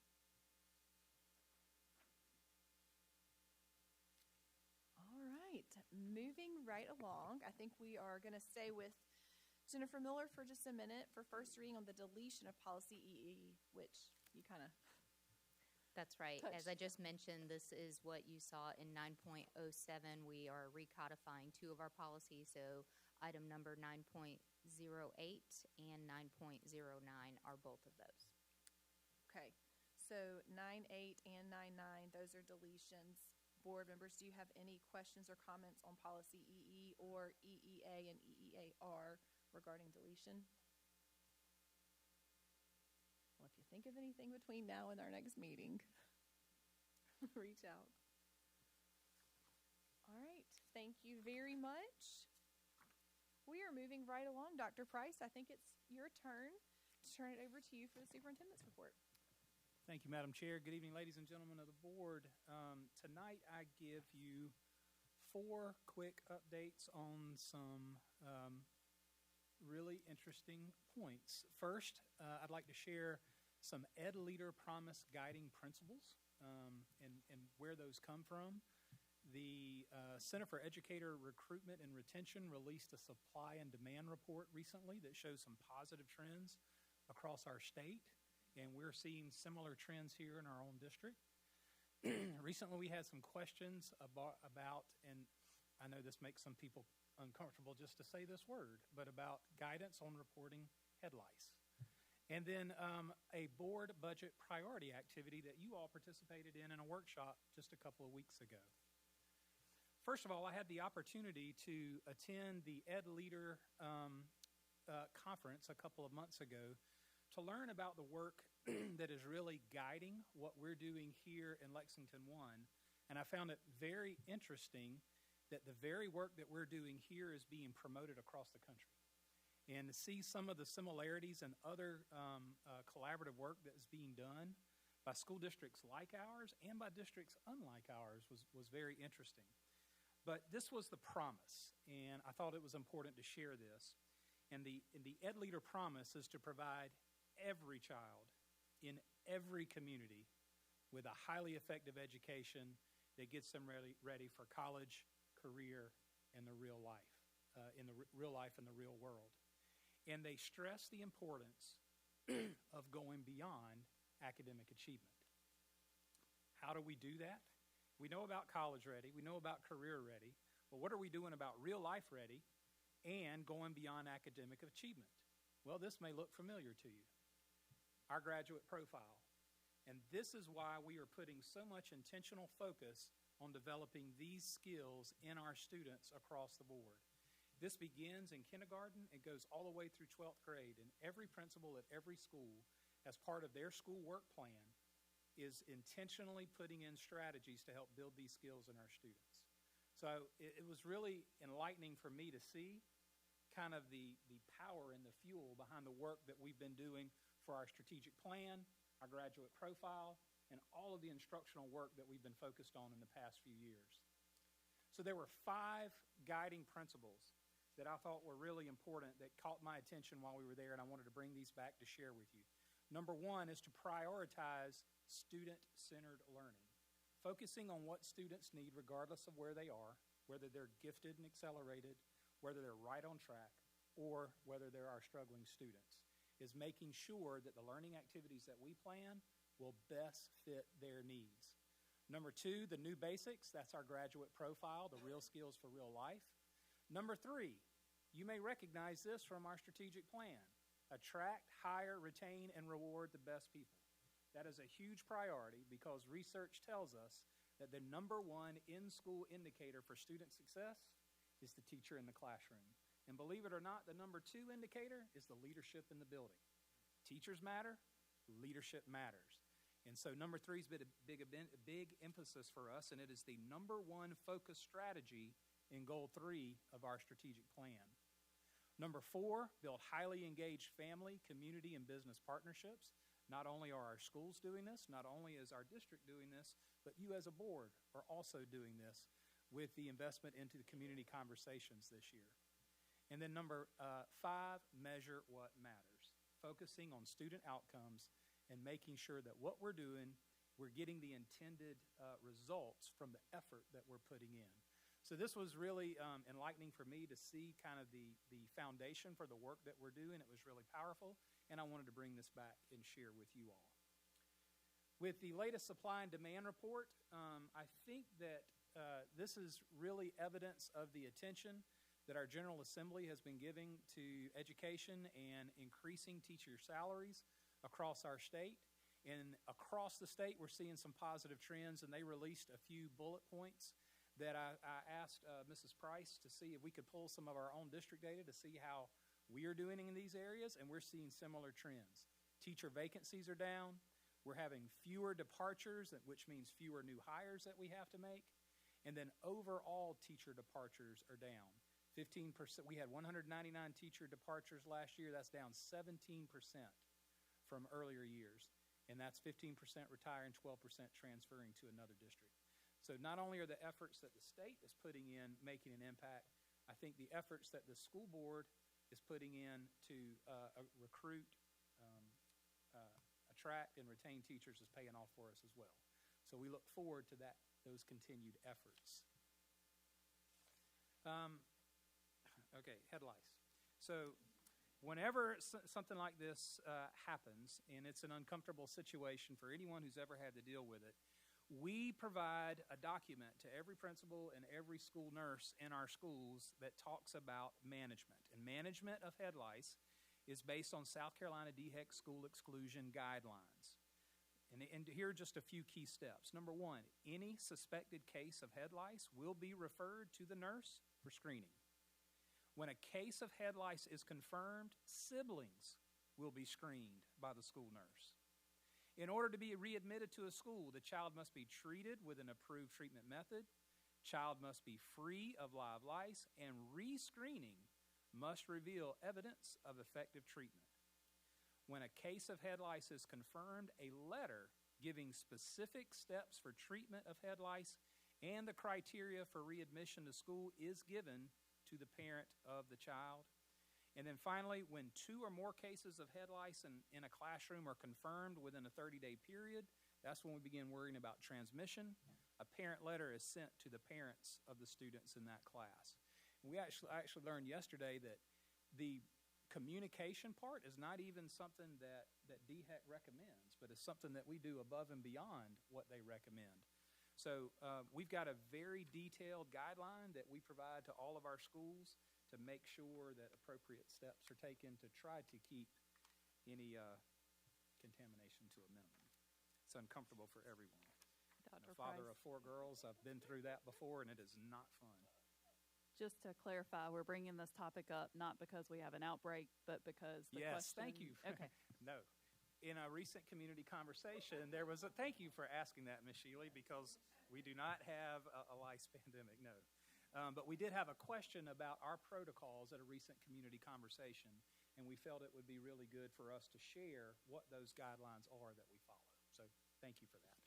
Moving right along, I think we are going to stay with Jennifer Miller for just a minute for first reading on the deletion of policy EE, which you kind of That's right. touched. As I just mentioned, this is what you saw in 9.07. We are recodifying two of our policies, so item number 9.08 and 9.09 are both of those. Okay, so 9.8 and 9.9, those are deletions. Board members, do you have any questions or comments on policy EE or EEA and EEAR regarding deletion? Well, if you think of anything between now and our next meeting, reach out. All right, thank you very much. We are moving right along. Dr. Price, I think it's your turn to turn it over to you for the superintendent's report. Thank you, Madam Chair. Good evening, ladies and gentlemen of the board. Tonight I give you 4 quick updates on some really interesting points. First, I'd like to share some Ed Leader Promise guiding principles and where those come from. The Center for Educator Recruitment and Retention released a supply and demand report recently that shows some positive trends across our state. And we're seeing similar trends here in our own district. Recently, we had some questions about, and I know this makes some people uncomfortable just to say this word, but about guidance on reporting head lice. And then a board budget priority activity that you all participated in a workshop just a couple of weeks ago. First of all, I had the opportunity to attend the Ed Leader conference a couple of months ago to learn about the work that is really guiding what we're doing here in Lexington 1. And I found it very interesting that the very work that we're doing here is being promoted across the country. and to see some of the similarities and other collaborative work that is being done by school districts like ours and by districts unlike ours was very interesting. But this was the promise, and I thought it was important to share this. And the Ed Leader promise is to provide every child in every community with a highly effective education that gets them ready for college, career, and the real life, in the real life and the real world. And they stress the importance of going beyond academic achievement. How do we do that? We know about college ready, we know about career ready, but what are we doing about real life ready and going beyond academic achievement? Well, this may look familiar to you. Our graduate profile. And this is why we are putting so much intentional focus on developing these skills in our students across the board. This begins in kindergarten and goes all the way through 12th grade, and every principal at every school, as part of their school work plan, is intentionally putting in strategies to help build these skills in our students. So it was really enlightening for me to see kind of the power and the fuel behind the work that we've been doing for our strategic plan, our graduate profile, and all of the instructional work that we've been focused on in the past few years. So there were 5 guiding principles that I thought were really important that caught my attention while we were there, and I wanted to bring these back to share with you. Number 1 is to prioritize student-centered learning, focusing on what students need regardless of where they are, whether they're gifted and accelerated, whether they're right on track, or whether they're our struggling students, is making sure that the learning activities that we plan will best fit their needs. Number 2, the new basics. That's our graduate profile, the real skills for real life. Number 3, you may recognize this from our strategic plan. Attract, hire, retain, and reward the best people. That is a huge priority because research tells us that the number 1 in-school indicator for student success is the teacher in the classroom. And believe it or not, the number 2 indicator is the leadership in the building. Teachers matter, leadership matters. And so number 3 has been a big emphasis for us, and it is the number 1 focus strategy in goal 3 of our strategic plan. Number 4, build highly engaged family, community, and business partnerships. Not only are our schools doing this, not only is our district doing this, but you as a board are also doing this with the investment into the community conversations this year. And then number 5, measure what matters. Focusing on student outcomes and making sure that what we're doing, we're getting the intended results from the effort that we're putting in. So this was really enlightening for me to see kind of the foundation for the work that we're doing. It was really powerful, and I wanted to bring this back and share with you all. With the latest supply and demand report, I think that this is really evidence of the attention that our General Assembly has been giving to education and increasing teacher salaries across our state. And across the state, we're seeing some positive trends, and they released a few bullet points that I asked Mrs. Price to see if we could pull some of our own district data to see how we are doing in these areas, and we're seeing similar trends. Teacher vacancies are down. We're having fewer departures, which means fewer new hires that we have to make. And then overall teacher departures are down. 15%. We had 199 teacher departures last year. That's down 17% from earlier years. And that's 15% retiring, 12% transferring to another district. So not only are the efforts that the state is putting in making an impact, I think the efforts that the school board is putting in to recruit, attract, and retain teachers is paying off for us as well. So we look forward to those continued efforts. Okay, head lice. So whenever something like this happens, and it's an uncomfortable situation for anyone who's ever had to deal with it, we provide a document to every principal and every school nurse in our schools that talks about management. And management of head lice is based on South Carolina DHEC school exclusion guidelines. And here are just a few key steps. Number 1, any suspected case of head lice will be referred to the nurse for screening. When a case of head lice is confirmed, siblings will be screened by the school nurse. In order to be readmitted to a school, the child must be treated with an approved treatment method. Child must be free of live lice, and rescreening must reveal evidence of effective treatment. When a case of head lice is confirmed, a letter giving specific steps for treatment of head lice and the criteria for readmission to school is given to the parent of the child. And then finally, when 2 or more cases of head lice in a classroom are confirmed within a 30-day period, that's when we begin worrying about transmission. A parent letter is sent to the parents of the students in that class. And I actually learned yesterday that the communication part is not even something that DHEC recommends, but it's something that we do above and beyond what they recommend. So we've got a very detailed guideline that we provide to all of our schools to make sure that appropriate steps are taken to try to keep any contamination to a minimum. It's uncomfortable for everyone. Dr. A father Price. of 4 girls, I've been through that before, and it is not fun. Just to clarify, we're bringing this topic up not because we have an outbreak, but because the Yes, question... thank you. Okay. No. In a recent community conversation, there was a thank you for asking that, Ms. Shealy, because we do not have a lice pandemic, no. But we did have a question about our protocols at a recent community conversation, and we felt it would be really good for us to share what those guidelines are that we follow. So thank you for that.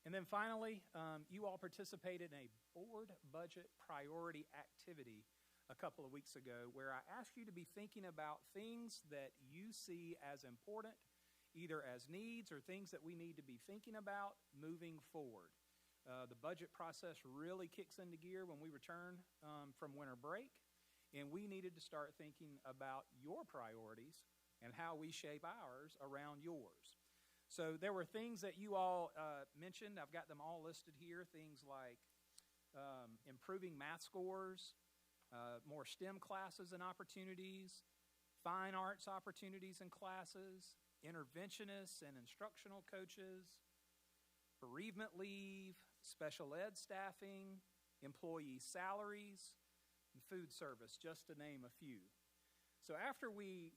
And then finally, you all participated in a board budget priority activity a couple of weeks ago where I asked you to be thinking about things that you see as important, either as needs or things that we need to be thinking about moving forward. The budget process really kicks into gear when we return from winter break, and we needed to start thinking about your priorities and how we shape ours around yours. So there were things that you all mentioned. I've got them all listed here, things like improving math scores, more STEM classes and opportunities, fine arts opportunities and classes, interventionists and instructional coaches, bereavement leave, special ed staffing, employee salaries, and food service, just to name a few. So after we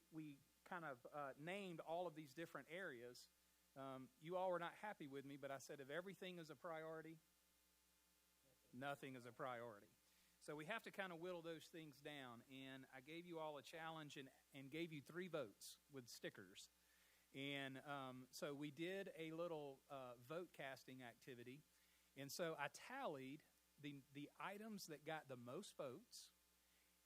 kind of named all of these different areas, you all were not happy with me, but I said if everything is a priority, nothing is a priority. So we have to kind of whittle those things down, and I gave you all a challenge and gave you 3 votes with stickers. And so we did a little vote casting activity. And so I tallied the items that got the most votes.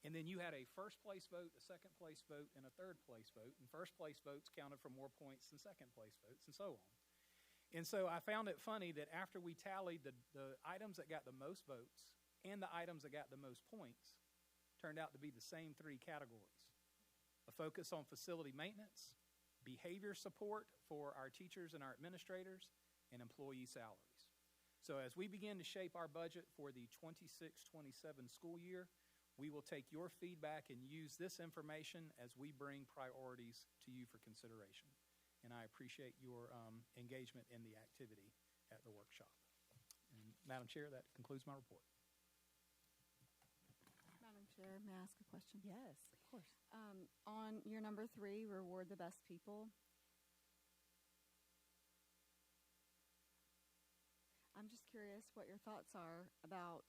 And then you had a first place vote, a second place vote, and a third place vote. And first place votes counted for more points than second place votes, and so on. And so I found it funny that after we tallied the items that got the most votes and the items that got the most points, turned out to be the same 3 categories. A focus on facility maintenance, behavior support for our teachers and our administrators, and employee salaries. So as we begin to shape our budget for the 26-27 school year, we will take your feedback and use this information as we bring priorities to you for consideration. And I appreciate your engagement in the activity at the workshop. And Madam Chair, that concludes my report. Madam Chair, may I ask a question? Yes, of course. On your number 3, reward the best people. I'm just curious what your thoughts are about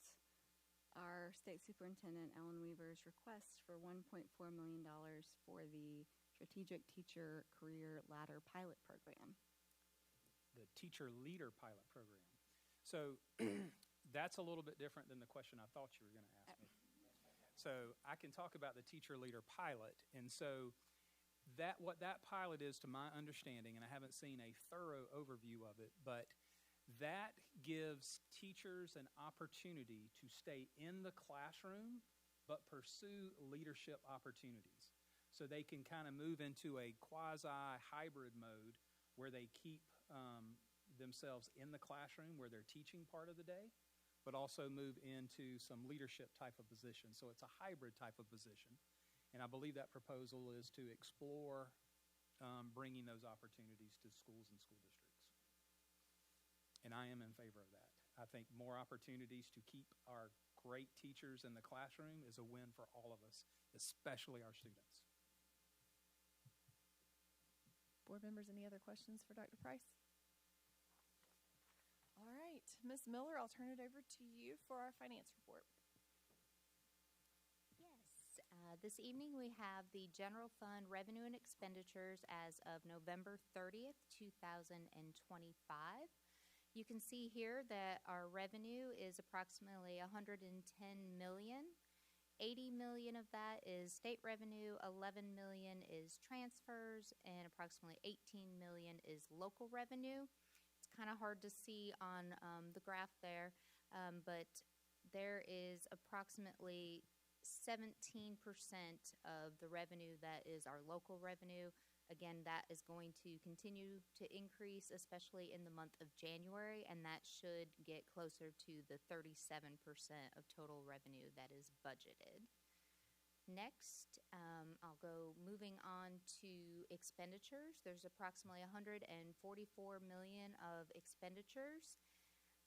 our State Superintendent, Ellen Weaver's request for $1.4 million for the Strategic Teacher Career Ladder Pilot Program. The Teacher Leader Pilot Program. So that's a little bit different than the question I thought you were going to ask me. So I can talk about the Teacher Leader Pilot. And so what that pilot is, to my understanding, and I haven't seen a thorough overview of it, but that gives teachers an opportunity to stay in the classroom but pursue leadership opportunities. So they can kind of move into a quasi-hybrid mode where they keep themselves in the classroom where they're teaching part of the day, but also move into some leadership type of position. So it's a hybrid type of position. And I believe that proposal is to explore bringing those opportunities to schools and school districts. And I am in favor of that. I think more opportunities to keep our great teachers in the classroom is a win for all of us, especially our students. Board members, any other questions for Dr. Price? All right, Ms. Miller, I'll turn it over to you for our finance report. Yes, This evening we have the general fund revenue and expenditures as of November 30th, 2025. You can see here that our revenue is approximately $110 million. 80 million of that is state revenue, 11 million is transfers, and approximately 18 million is local revenue. It's kind of hard to see on the graph there, but there is approximately 17% of the revenue that is our local revenue. Again, that is going to continue to increase, especially in the month of January, and that should get closer to the 37% of total revenue that is budgeted. Next, I'll go moving on to expenditures. There's approximately $144 million of expenditures.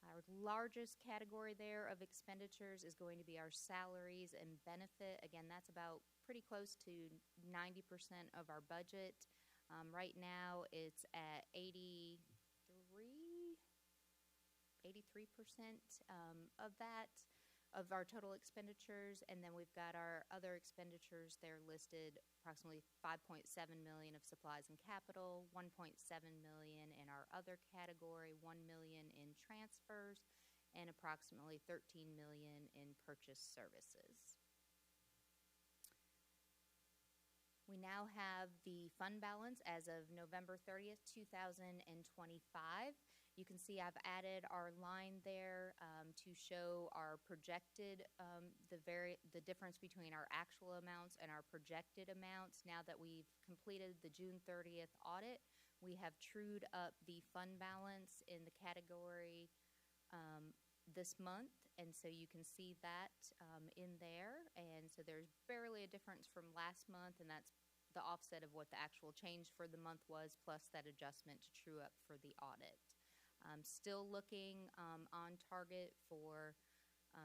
Our largest category there of expenditures is going to be our salaries and benefit. Again, that's about pretty close to 90% of our budget. Right now, it's at 83% of that, of our total expenditures. And then we've got our other expenditures. They're listed approximately $5.7 million of supplies and capital, $1.7 million in our other category, $1 million in transfers, and approximately $13 million in purchase services. We now have the fund balance as of November 30th, 2025. You can see I've added our line there to show our projected, the difference between our actual amounts and our projected amounts. Now that we've completed the June 30th audit, we have trued up the fund balance in the category this month, and so you can see that in there. And so there's barely a difference from last month, and that's the offset of what the actual change for the month was, plus that adjustment to true up for the audit. Still looking on target for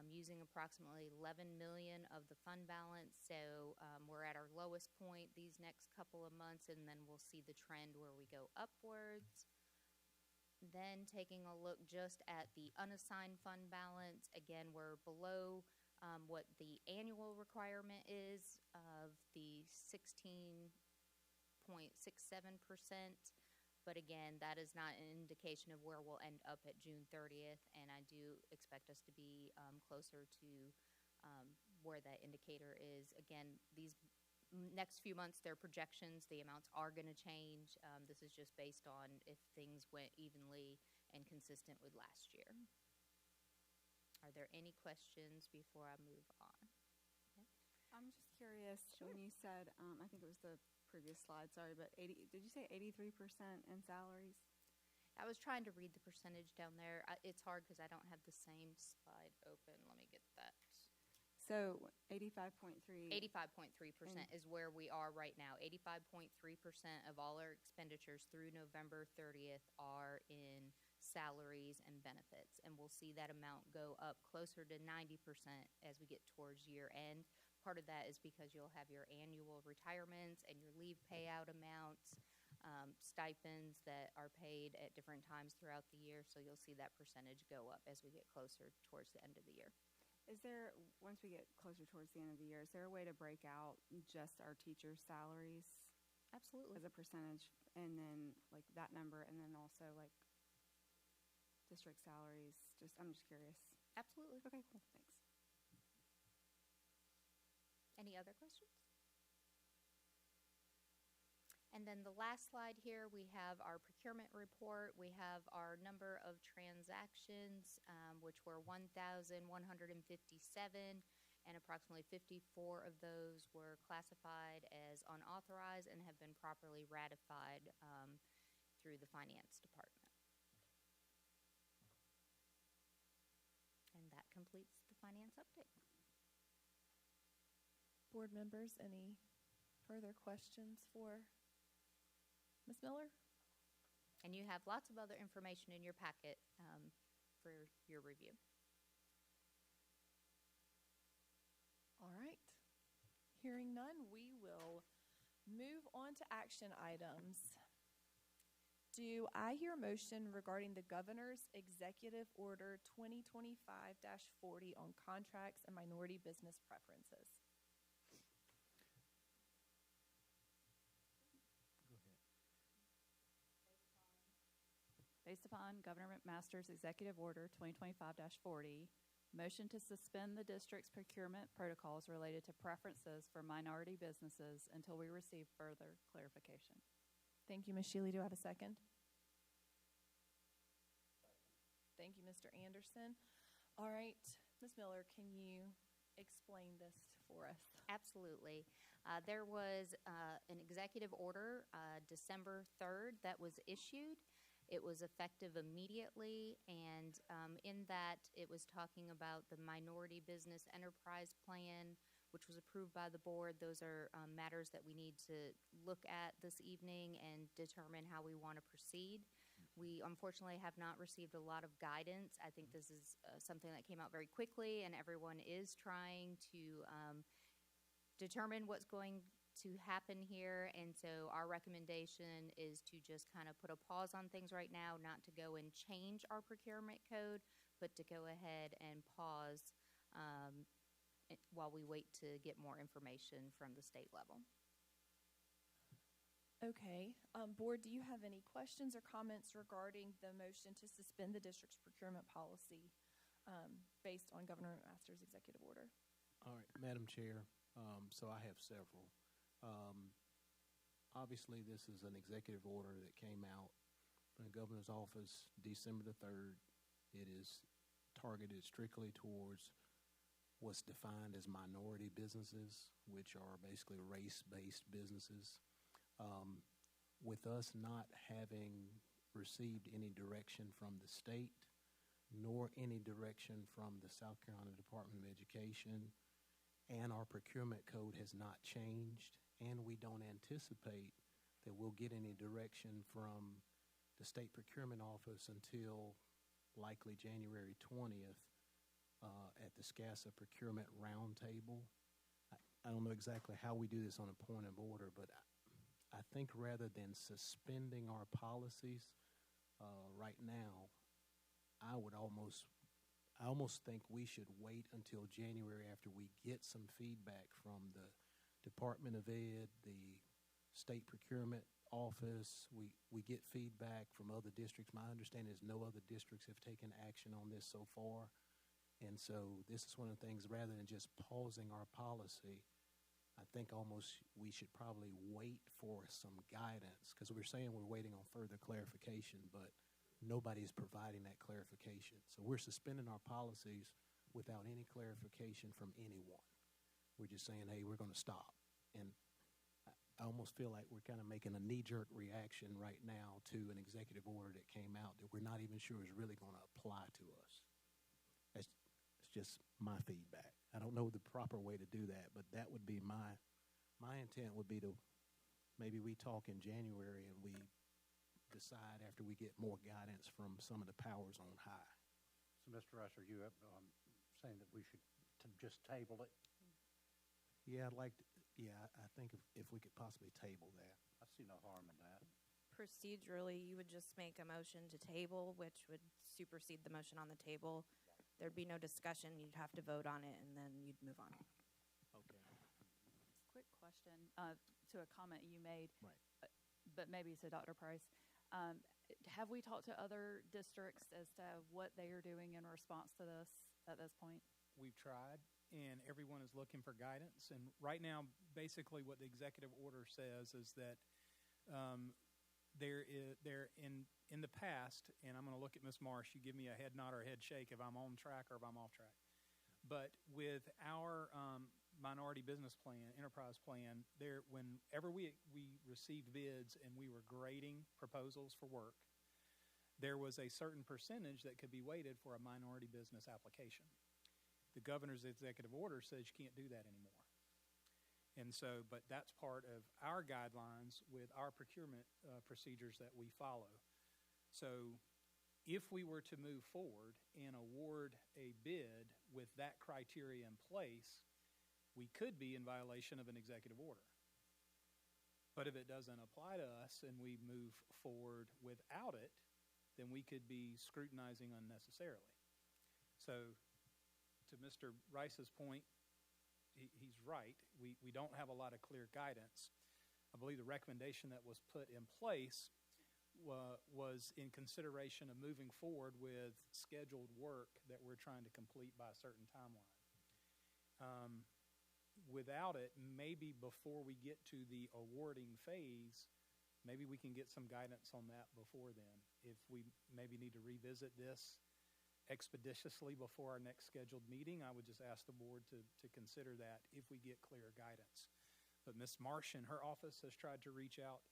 using approximately 11 million of the fund balance. So we're at our lowest point these next couple of months, and then we'll see the trend where we go upwards. Then taking a look just at the unassigned fund balance, again, we're below what the annual requirement is of the 16.67%. But again, that is not an indication of where we'll end up at June 30th, and I do expect us to be closer to where that indicator is. Again, these next few months, they're projections. The amounts are going to change. This is just based on if things went evenly and consistent with last year. Are there any questions before I move on? Okay. I'm just curious, when you said, I think it was the previous slide, sorry, but did you say 83% in salaries? I was trying to read the percentage down there. It's hard because I don't have the same slide open. Let me get that. So 85.3. 85.3% is where we are right now. 85.3% of all our expenditures through November 30th are in salaries and benefits. And we'll see that amount go up closer to 90% as we get towards year end. Part of that is because you'll have your annual retirements and your leave payout amounts, stipends that are paid at different times throughout the year. So you'll see that percentage go up as we get closer towards the end of the year. Is there, once we get closer towards the end of the year, is there a way to break out just our teachers' salaries? Absolutely. As a percentage, and then like that number, and then also like district salaries? I'm just curious. Absolutely. Okay, cool. Thanks. Any other questions? And then the last slide here, we have our procurement report. We have our number of transactions, which were 1,157, and approximately 54 of those were classified as unauthorized and have been properly ratified through the finance department. And that completes the finance update. Board members, any further questions for Ms. Miller? And you have lots of other information in your packet for your review. All right. Hearing none, we will move on to action items. Do I hear a motion regarding the Governor's Executive Order 2025-40 on contracts and minority business preferences? Based upon Governor McMaster's Executive Order 2025-40, motion to suspend the district's procurement protocols related to preferences for minority businesses until we receive further clarification. Thank you, Ms. Shealy. Do I have a second? Thank you, Mr. Anderson. All right, Ms. Miller, can you explain this for us? Absolutely. There was an executive order December 3rd that was issued. It was effective immediately, and in that it was talking about the Minority Business Enterprise Plan, which was approved by the board. Those are matters that we need to look at this evening and determine how we want to proceed. We unfortunately have not received a lot of guidance. I think this is something that came out very quickly, and everyone is trying to determine what's going to happen here. And so our recommendation is to just kind of put a pause on things right now, not to go and change our procurement code, but to go ahead and pause while we wait to get more information from the state level. Okay. Board, do you have any questions or comments regarding the motion to suspend the district's procurement policy based on Governor McMaster's executive order? All right, Madam Chair, so I have several. Obviously, this is an executive order that came out from the governor's office December the 3rd. It is targeted strictly towards what's defined as minority businesses, which are basically race-based businesses. With us not having received any direction from the state, nor any direction from the South Carolina Department of Education, and our procurement code has not changed, and we don't anticipate that we'll get any direction from the state procurement office until likely January 20th at the SCASA procurement roundtable. I don't know exactly how we do this on a point of order, but I think rather than suspending our policies right now, I almost think we should wait until January after we get some feedback from the Department of Ed, the State Procurement Office. We get feedback from other districts. My understanding is no other districts have taken action on this so far. And so this is one of the things, rather than just pausing our policy, I think almost we should probably wait for some guidance, because we're saying we're waiting on further clarification, but nobody's providing that clarification. So we're suspending our policies without any clarification from anyone. We're just saying, hey, we're going to stop. And I almost feel like we're kind of making a knee-jerk reaction right now to an executive order that came out that we're not even sure is really going to apply to us. That's just my feedback. I don't know the proper way to do that, but that would be my intent would be to maybe we talk in January and we decide after we get more guidance from some of the powers on high. So, Mr. Rice, are you saying that we should just table it? Yeah, I think if we could possibly table that. I see no harm in that. Procedurally, you would just make a motion to table, which would supersede the motion on the table. There'd be no discussion. You'd have to vote on it, and then you'd move on. Okay. Quick question to a comment you made, right? But maybe to Dr. Price. Have we talked to other districts as to what they are doing in response to this at this point? We've tried, and everyone is looking for guidance. And right now, basically what the executive order says is that there in the past, and I'm going to look at Ms. Marsh, you give me a head nod or a head shake if I'm on track or if I'm off track. But with our minority business plan, enterprise plan, whenever we received bids and we were grading proposals for work, there was a certain percentage that could be weighted for a minority business application. The governor's executive order says you can't do that anymore. And so, but that's part of our guidelines with our procurement procedures that we follow. So if we were to move forward and award a bid with that criteria in place, we could be in violation of an executive order. But if it doesn't apply to us and we move forward without it, then we could be scrutinizing unnecessarily. So to Mr. Rice's point, he's right. We don't have a lot of clear guidance. I believe the recommendation that was put in place was in consideration of moving forward with scheduled work that we're trying to complete by a certain timeline. Without it, maybe before we get to the awarding phase, maybe we can get some guidance on that before then. If we maybe need to revisit this expeditiously before our next scheduled meeting, I would just ask the board to consider that if we get clearer guidance. But Ms. Marsh in her office has tried to reach out,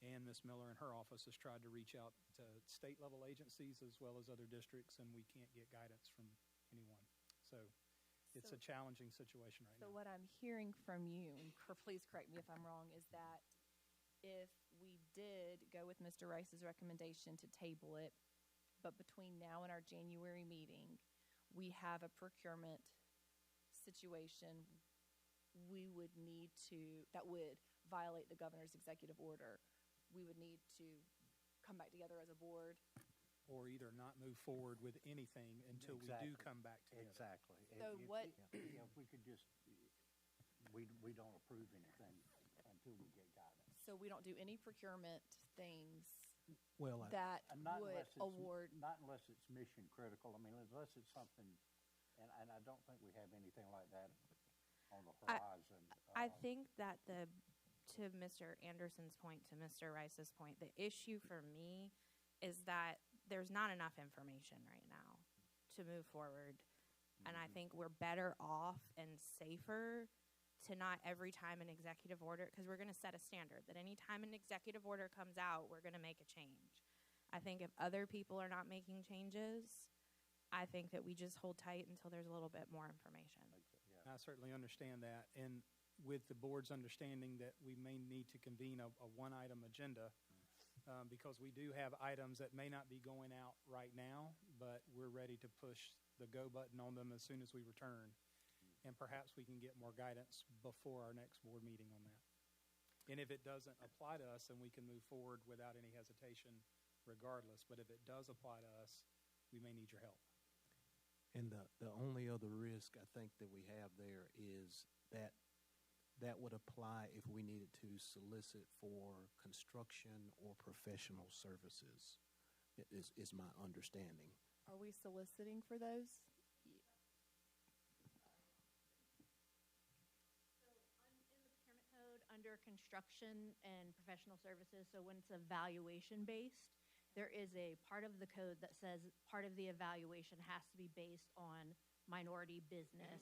and Ms. Miller in her office has tried to reach out to state-level agencies as well as other districts, and we can't get guidance from anyone. So it's a challenging situation right now. So what I'm hearing from you, and please correct me if I'm wrong, is that if we did go with Mr. Rice's recommendation to table it, but between now and our January meeting, we have a procurement situation we would need to, that would violate the governor's executive order, we would need to come back together as a board. Or either not move forward with anything until we do come back together. Exactly. So what? If we could just, we don't approve anything until we get guidance. So we don't do any procurement things Well, that Not would unless it's- award. Not unless it's mission critical. I mean, unless it's something, and I don't think we have anything like that on the horizon. I think that to Mr. Anderson's point, to Mr. Rice's point, the issue for me is that there's not enough information right now to move forward. And I think we're better off and safer to not every time an executive order, because we're going to set a standard that any time an executive order comes out, we're going to make a change. I think if other people are not making changes, I think that we just hold tight until there's a little bit more information. I certainly understand that. And with the board's understanding that we may need to convene a one-item agenda, because we do have items that may not be going out right now, but we're ready to push the go button on them as soon as we return. And perhaps we can get more guidance before our next board meeting on that. And if it doesn't apply to us, then we can move forward without any hesitation regardless. But if it does apply to us, we may need your help. And the only other risk I think that we have there is that would apply if we needed to solicit for construction or professional services, is my understanding. Are we soliciting for those? Under construction and professional services, so when it's evaluation based, there is a part of the code that says part of the evaluation has to be based on minority business,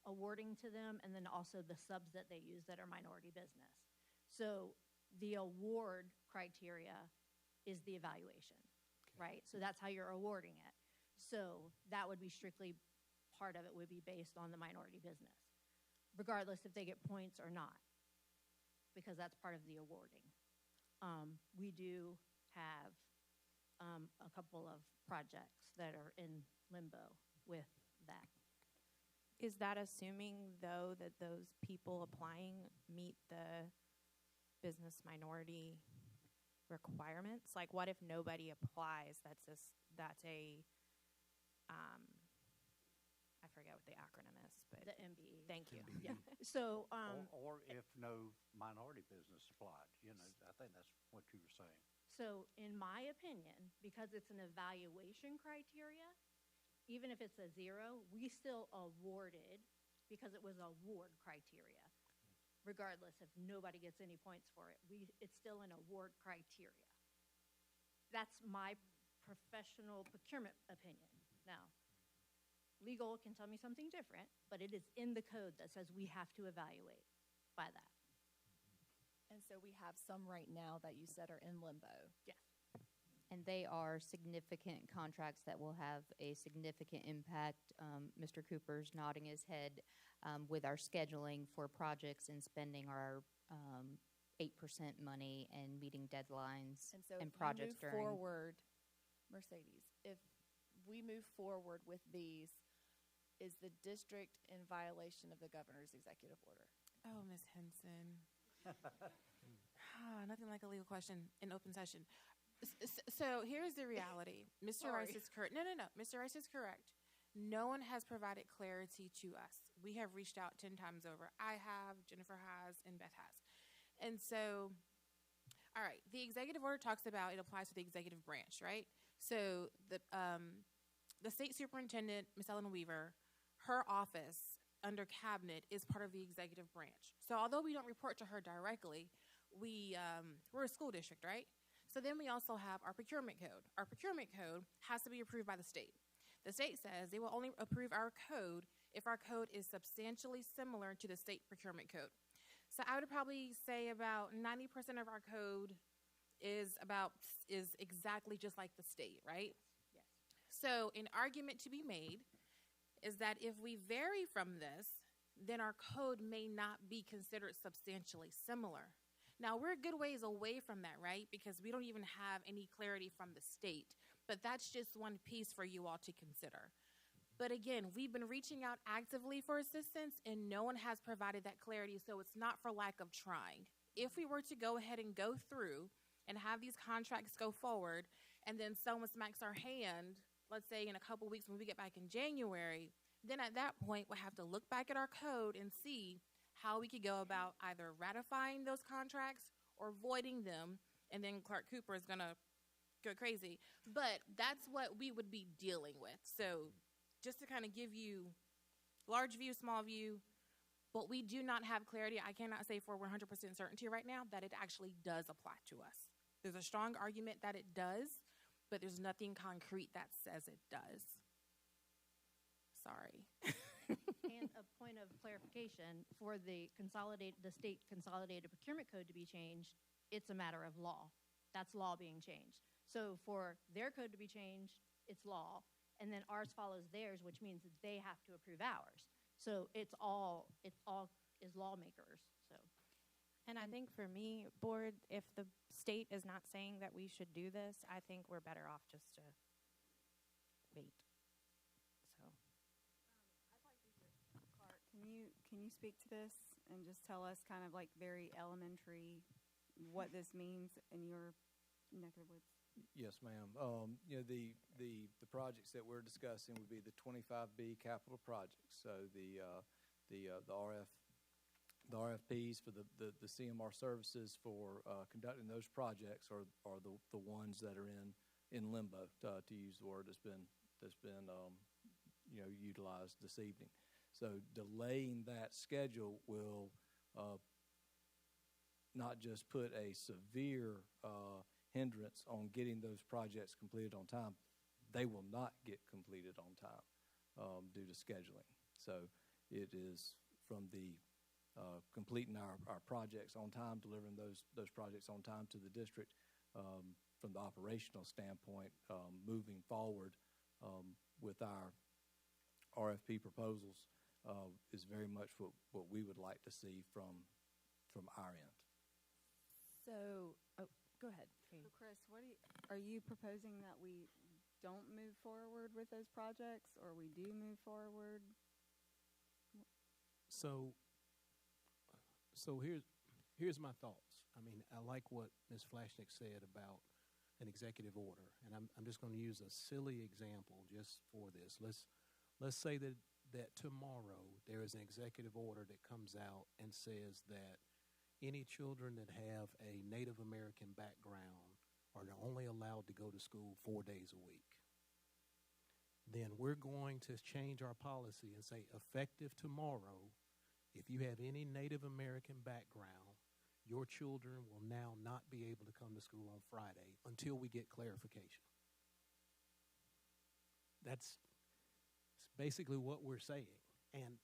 awarding to them, and then also the subs that they use that are minority business. So the award criteria is the evaluation, right? So that's how you're awarding it. So that would be strictly, part of it would be based on the minority business, regardless if they get points or not, because that's part of the awarding. We do have a couple of projects that are in limbo with that. Is that assuming, though, that those people applying meet the business minority requirements? Like, what if nobody applies? I forget what the acronym is, but the MBE. Thank you. MBE. Yeah. So, or if no minority business applied, I think that's what you were saying. So in my opinion, because it's an evaluation criteria, even if it's a 0, we still awarded because it was award criteria. Regardless if nobody gets any points for it, it's still an award criteria. That's my professional procurement opinion. Now, legal can tell me something different, but it is in the code that says we have to evaluate by that. And so we have some right now that you said are in limbo. Yes. And they are significant contracts that will have a significant impact. Mr. Cooper's nodding his head with our scheduling for projects and spending our 8% money and meeting deadlines And so and if projects you move during. forward, Mercedes, if we move forward with these, is the district in violation of the governor's executive order? Oh, Ms. Henson. Nothing like a legal question in open session. So here's the reality. Mr. Rice is correct. No. Mr. Rice is correct. No one has provided clarity to us. We have reached out 10 times over. I have, Jennifer has, and Beth has. And so All right. The executive order talks about it applies to the executive branch, right? So the state superintendent, Ms. Ellen Weaver, her office under cabinet is part of the executive branch. So although we don't report to her directly, we're a school district, right? So then we also have our procurement code. Our procurement code has to be approved by the state. The state says they will only approve our code if our code is substantially similar to the state procurement code. So I would probably say about 90% of our code is exactly just like the state, right? Yes. So an argument to be made is that if we vary from this, then our code may not be considered substantially similar. Now, we're a good ways away from that, right? Because we don't even have any clarity from the state. But that's just one piece for you all to consider. But again, we've been reaching out actively for assistance, and no one has provided that clarity, so it's not for lack of trying. If we were to go ahead and go through and have these contracts go forward, and then someone smacks our hand, let's say in a couple weeks when we get back in January, then at that point, we'll have to look back at our code and see how we could go about either ratifying those contracts or voiding them, and then Clark Cooper is going to go crazy. But that's what we would be dealing with. So just to kind of give you large view, small view, but we do not have clarity. I cannot say for 100% certainty right now that it actually does apply to us. There's a strong argument that it does, but there's nothing concrete that says it does. Sorry. And a point of clarification, for the state consolidated procurement code to be changed, it's a matter of law. That's law being changed. So for their code to be changed, it's law, and then ours follows theirs, which means that they have to approve ours. So it all is lawmakers. So, and I think for me, board, if the state is not saying that we should do this, I think we're better off just to wait. So, Clark, can you speak to this and just tell us kind of like very elementary what this means in your neck of the woods? Yes, ma'am. The projects that we're discussing would be the 25B capital projects. So the RFPs for the CMR services for conducting those projects are the ones that are in limbo, to use the word that's been utilized this evening. So delaying that schedule will not just put a severe hindrance on getting those projects completed on time. They will not get completed on time due to scheduling. So it is from the completing our projects on time, delivering those projects on time to the district. From the operational standpoint, moving forward with our RFP proposals is very much what we would like to see from our end. So, go ahead. So, Chris, are you proposing that we don't move forward with those projects, or we do move forward? So here's my thoughts. I mean, I like what Ms. Flashnick said about an executive order, and I'm just going to use a silly example just for this. Let's say that tomorrow there is an executive order that comes out and says that any children that have a Native American background are only allowed to go to school 4 days a week. Then we're going to change our policy and say, effective tomorrow, if you have any Native American background, your children will now not be able to come to school on Friday until we get clarification. That's basically what we're saying. And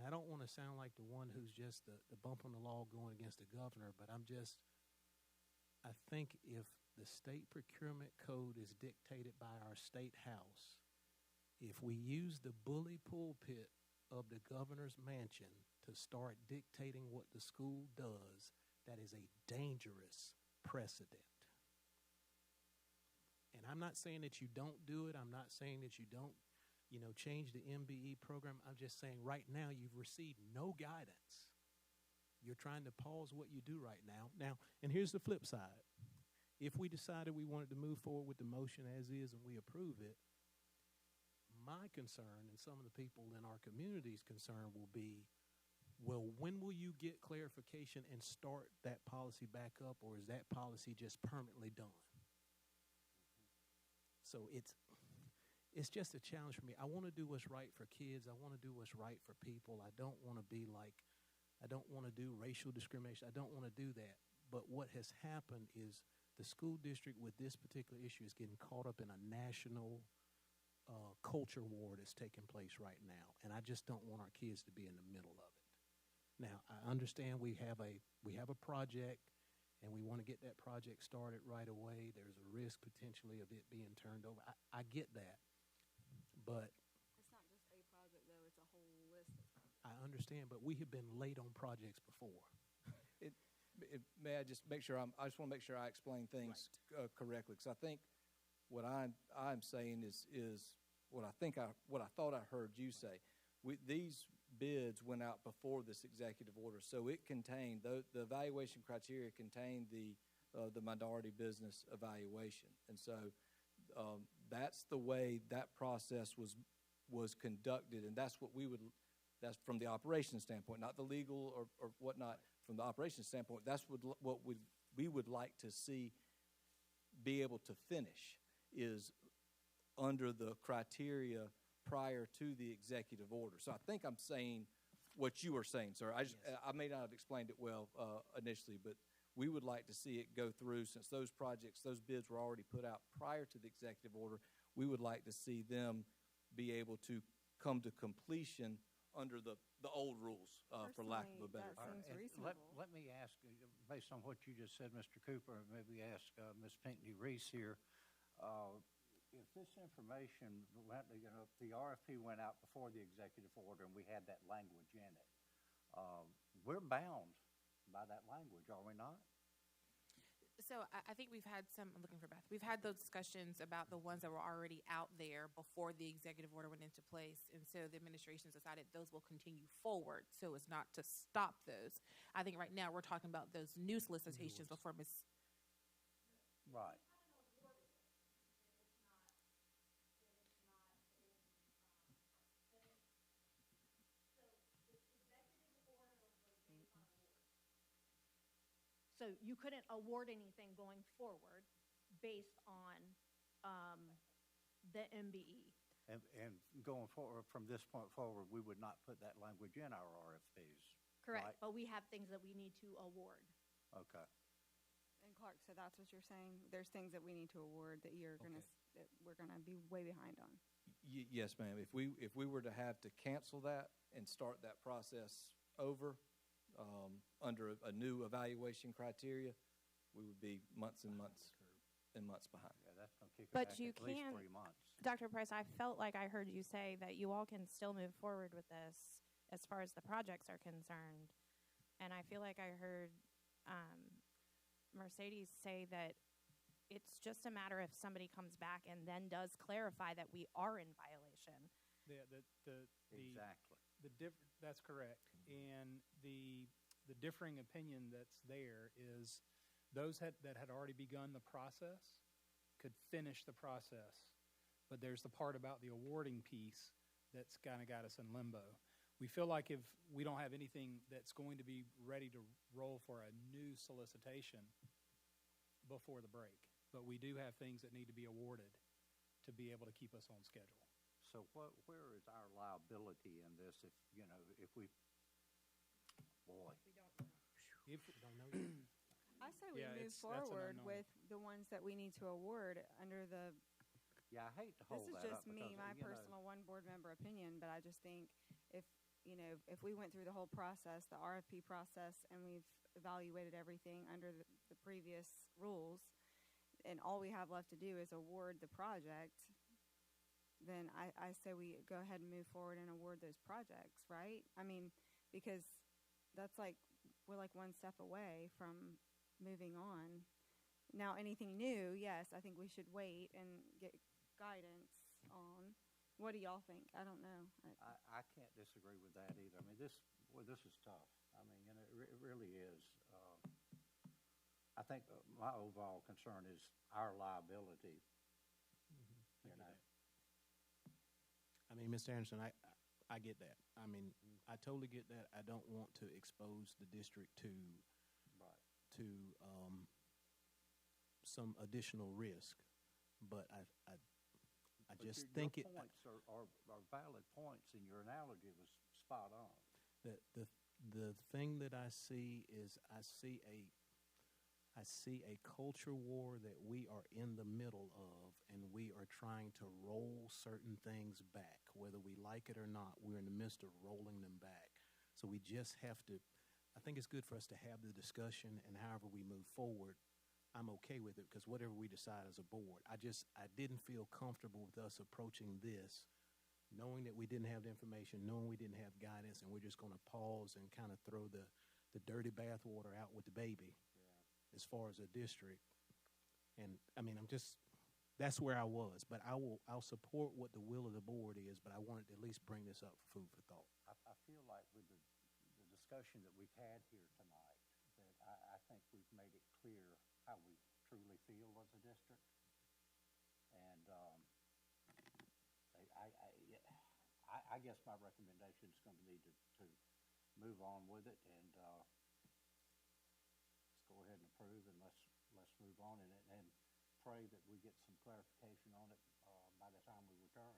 I don't want to sound like the one who's just the bump on the law going against the governor, but I think if the state procurement code is dictated by our state house, if we use the bully pulpit of the governor's mansion to start dictating what the school does, that is a dangerous precedent. And I'm not saying that you don't do it. I'm not saying that you don't change the MBE program. I'm just saying right now you've received no guidance. You're trying to pause what you do right now. And here's the flip side. If we decided we wanted to move forward with the motion as is and we approve it, my concern and some of the people in our community's concern will be, well, when will you get clarification and start that policy back up, or is that policy just permanently done? So it's just a challenge for me. I want to do what's right for kids. I want to do what's right for people. I don't want to be like, I don't want to do racial discrimination. I don't want to do that. But what has happened is the school district with this particular issue is getting caught up in a national culture war that's taking place right now. And I just don't want our kids to be in the middle of it. Now, I understand we have a project, and we want to get that project started right away. There's a risk potentially of it being turned over. I get that, but It's not just a project, though. It's a whole list of projects. I understand. But we have been late on projects before. May I just make sure I just want to make sure I explain things correctly, because I think what I'm saying is what I thought I heard you say. These bids went out before this executive order, so it contained the evaluation criteria contained the minority business evaluation, and so that's the way that process was conducted, and that's what that's from the operations standpoint, not the legal or whatnot. From the operations standpoint, that's what we would like to see be able to finish is under the criteria prior to the executive order. So I think I'm saying what you were saying, sir. I may not have explained it well initially, but we would like to see it go through since those bids were already put out prior to the executive order. We would like to see them be able to come to completion under the old rules, for lack of a better term. Let me ask, based on what you just said, Mr. Cooper, maybe ask Ms. Pinckney Reese here. If this information went, the RFP went out before the executive order and we had that language in it, we're bound by that language, are we not? So I think we've had I'm looking for Beth. We've had those discussions about the ones that were already out there before the executive order went into place. And so the administration decided those will continue forward so as not to stop those. I think right now we're talking about those new solicitations before Ms. Right. So you couldn't award anything going forward based on the MBE. And going forward, from this point forward, we would not put that language in our RFPs. Correct, right? but we have things that we need to award. Okay. And Clark, so that's what you're saying? There's things that we need to award that that we're gonna be way behind on. Yes, ma'am. If we were to have to cancel that and start that process over under a new evaluation criteria, we would be months and months and months behind. Yeah, that's going to kick it But back you at least can, 3 months. Dr. Price, I felt like I heard you say that you all can still move forward with this as far as the projects are concerned. And I feel like I heard Mercedes say that it's just a matter if somebody comes back and then does clarify that we are in violation. Exactly. That's correct. And the differing opinion that's there is those that had already begun the process could finish the process. But there's the part about the awarding piece that's kind of got us in limbo. We feel like if we don't have anything that's going to be ready to roll for a new solicitation before the break, but we do have things that need to be awarded to be able to keep us on schedule. So where is our liability in this if we don't know. If we don't know yet. I say we move forward with the ones that we need to award under the. Yeah, I hate to hold that up. This is just me, because, my personal one board member opinion, but I just think if we went through the whole process, the RFP process, and we've evaluated everything under the previous rules, and all we have left to do is award the project, then I say we go ahead and move forward and award those projects, right? I mean, because that's we're one step away from moving on. Now, anything new, yes, I think we should wait and get guidance on. What do y'all think? I don't know. I can't disagree with that either. I mean, this is tough. I mean, and it really is. I think my overall concern is our liability. I mean, Mr. Anderson, I get that. I mean, I totally get that. I don't want to expose the district to some additional risk, but I But just your think it. points are valid points, and your analogy was spot on. The thing that I see is I see a culture war that we are in the middle of, and we are trying to roll certain things back. Whether we like it or not, we're in the midst of rolling them back. So we just have to, I think it's good for us to have the discussion, and however we move forward, I'm okay with it, because whatever we decide as a board, I didn't feel comfortable with us approaching this, knowing that we didn't have the information, knowing we didn't have guidance, and we're just going to pause and kind of throw the dirty bathwater out with the baby as far as a district. And I mean, that's where I was, but I'll support what the will of the board is, but I wanted to at least bring this up for food for thought. I feel like with the discussion that we've had here tonight, that I think we've made it clear how we truly feel as a district. And I guess my recommendation is going to be to move on with it, and let's go ahead and approve, and let's move on in it, and pray that we get some clarification on it by the time we return.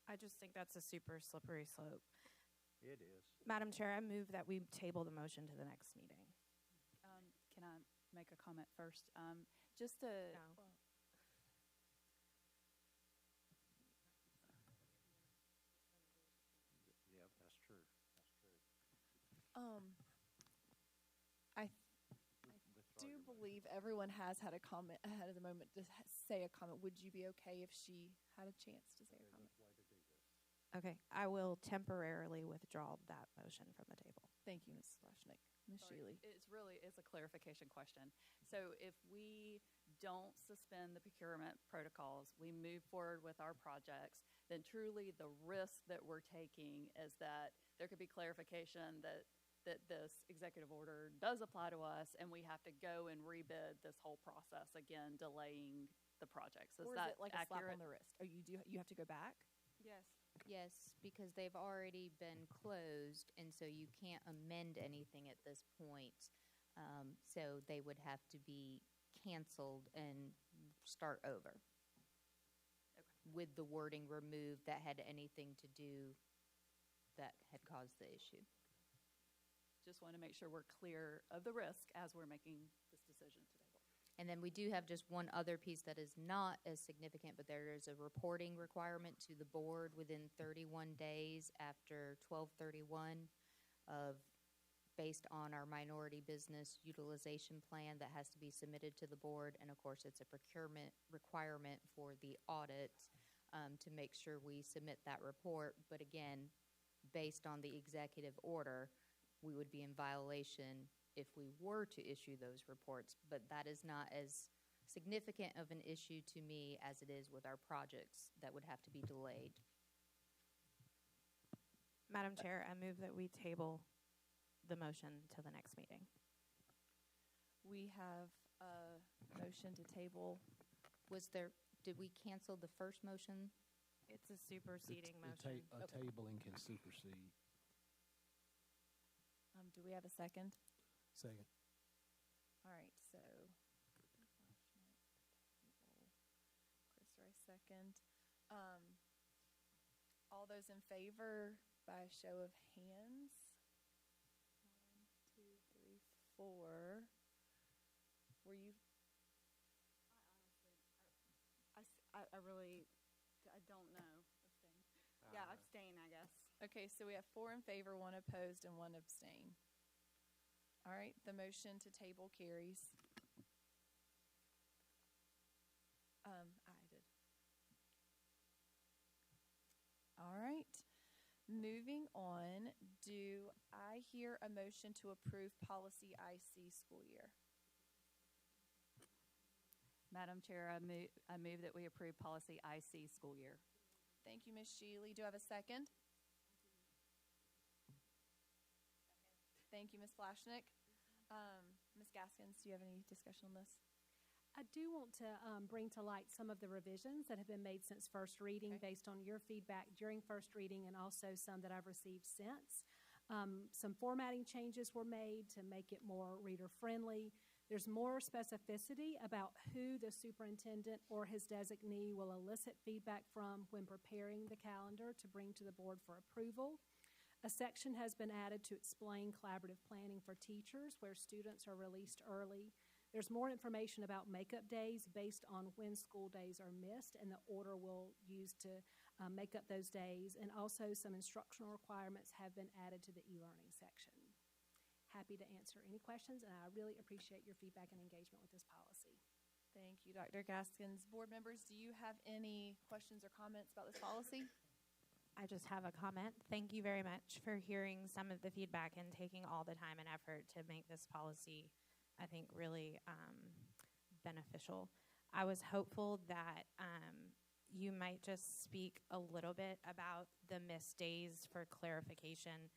I just think that's a super slippery slope. It is. Madam Chair, I move that we table the motion to the next meeting. Can I make a comment first? Just to. No. Yeah, that's true. I do believe everyone has had a comment ahead of the moment to say a comment. Would you be okay if she had a chance to say a comment? Okay, I will temporarily withdraw that motion from the table. Thank you, Ms. Flashnick. Ms. Shealy. It's a clarification question. So if we don't suspend the procurement protocols, we move forward with our projects, then truly the risk that we're taking is that there could be clarification that this executive order does apply to us, and we have to go and rebid this whole process again, delaying the projects. Or is it like a slap on the wrist? Or you have to go back? Yes. Yes, because they've already been closed, and so you can't amend anything at this point. So they would have to be canceled and start over. With the wording removed that had anything to do that had caused the issue. Just want to make sure we're clear of the risk as we're making this decision today. And then we do have just one other piece that is not as significant, but there is a reporting requirement to the board within 31 days after 12/31 based on our minority business utilization plan that has to be submitted to the board. And of course, it's a procurement requirement for the audit to make sure we submit that report. But again, based on the executive order, we would be in violation if we were to issue those reports, but that is not as significant of an issue to me as it is with our projects that would have to be delayed. Madam Chair, I move that we table the motion to the next meeting. We have a motion to table. Did we cancel the first motion? It's a superseding motion. Tabling can supersede. Do we have a second? Second. All right, so Chris Rice second. All those in favor by a show of hands? 1, 2, 3, 4. Were you? I really, I don't know. Yeah, abstain, I guess. Okay, so we have 4 in favor, 1 opposed, and 1 abstain. All right, the motion to table carries. I did. All right, moving on. Do I hear a motion to approve policy IC school year? Madam Chair, I move that we approve policy IC school year. Thank you, Ms. Shealy. Do I have a second? Thank you, Ms. Flashnick. Ms. Gaskins, do you have any discussion on this? I do want to bring to light some of the revisions that have been made since first reading based on your feedback during first reading and also some that I've received since. Some formatting changes were made to make it more reader-friendly. There's more specificity about who the superintendent or his designee will elicit feedback from when preparing the calendar to bring to the board for approval. A section has been added to explain collaborative planning for teachers where students are released early. There's more information about makeup days based on when school days are missed and the order we'll use to make up those days. And also some instructional requirements have been added to the e-learning section. Happy to answer any questions, and I really appreciate your feedback and engagement with this policy. Thank you, Dr. Gaskins. Board members, do you have any questions or comments about this policy? I just have a comment. Thank you very much for hearing some of the feedback and taking all the time and effort to make this policy, I think, really beneficial. I was hopeful that you might just speak a little bit about the missed days for clarification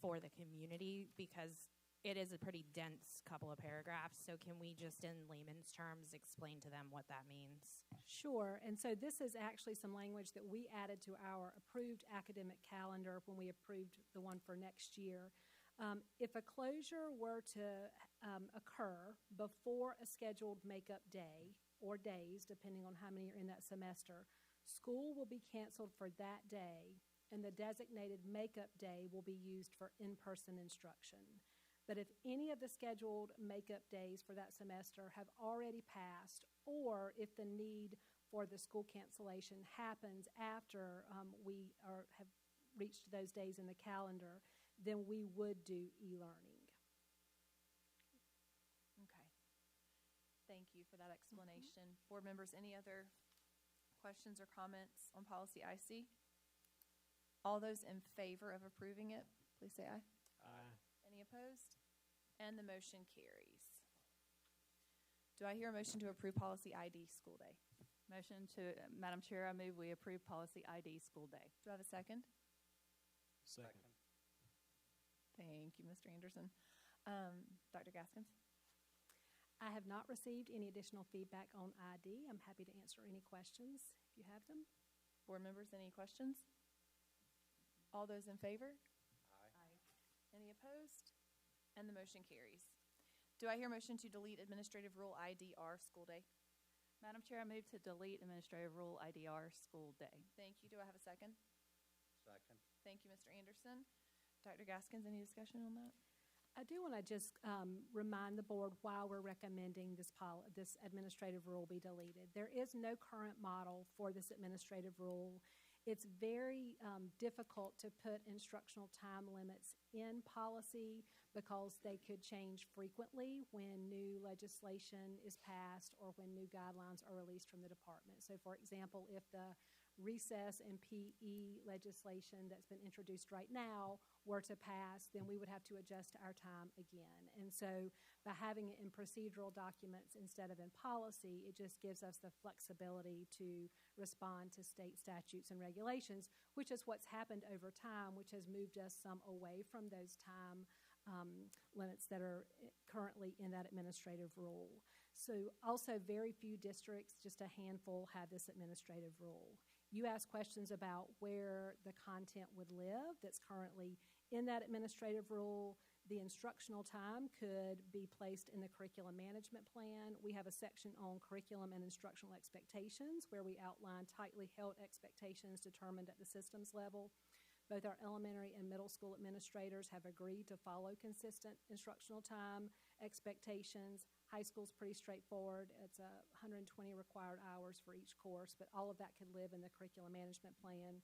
for the community, because it is a pretty dense couple of paragraphs. So can we just in layman's terms explain to them what that means? Sure. And so this is actually some language that we added to our approved academic calendar when we approved the one for next year. If a closure were to occur before a scheduled makeup day or days, depending on how many are in that semester, school will be canceled for that day, and the designated makeup day will be used for in-person instruction. But if any of the scheduled makeup days for that semester have already passed, or if the need for the school cancellation happens after we have reached those days in the calendar, then we would do e-learning. Okay. Thank you for that explanation. Board members, any other questions or comments on policy IC? All those in favor of approving it, please say aye. Aye. Any opposed? And the motion carries. Do I hear a motion to approve policy ID school day? Motion to, Madam Chair, I move we approve policy ID school day. Do I have a second? Second. Thank you, Mr. Anderson. Dr. Gaskins? I have not received any additional feedback on ID. I'm happy to answer any questions if you have them. Board members, any questions? All those in favor? Aye. Any opposed? And the motion carries. Do I hear a motion to delete Administrative Rule IDR school day? Madam Chair, I move to delete Administrative Rule IDR school day. Thank you. Do I have a second? Second. Thank you, Mr. Anderson. Dr. Gaskins, any discussion on that? I do want to just remind the board why we're recommending this administrative rule be deleted. There is no current model for this administrative rule. It's very difficult to put instructional time limits in policy because they could change frequently when new legislation is passed or when new guidelines are released from the department. So, for example, if the recess and PE legislation that's been introduced right now were to pass, then we would have to adjust our time again. And so by having it in procedural documents instead of in policy, it just gives us the flexibility to respond to state statutes and regulations, which is what's happened over time, which has moved us some away from those time limits that are currently in that administrative rule. So also very few districts, just a handful, have this administrative rule. You asked questions about where the content would live that's currently in that administrative rule. The instructional time could be placed in the curriculum management plan. We have a section on curriculum and instructional expectations where we outline tightly held expectations determined at the systems level. Both our elementary and middle school administrators have agreed to follow consistent instructional time expectations. High school's pretty straightforward. It's 120 required hours for each course, but all of that could live in the curriculum management plan.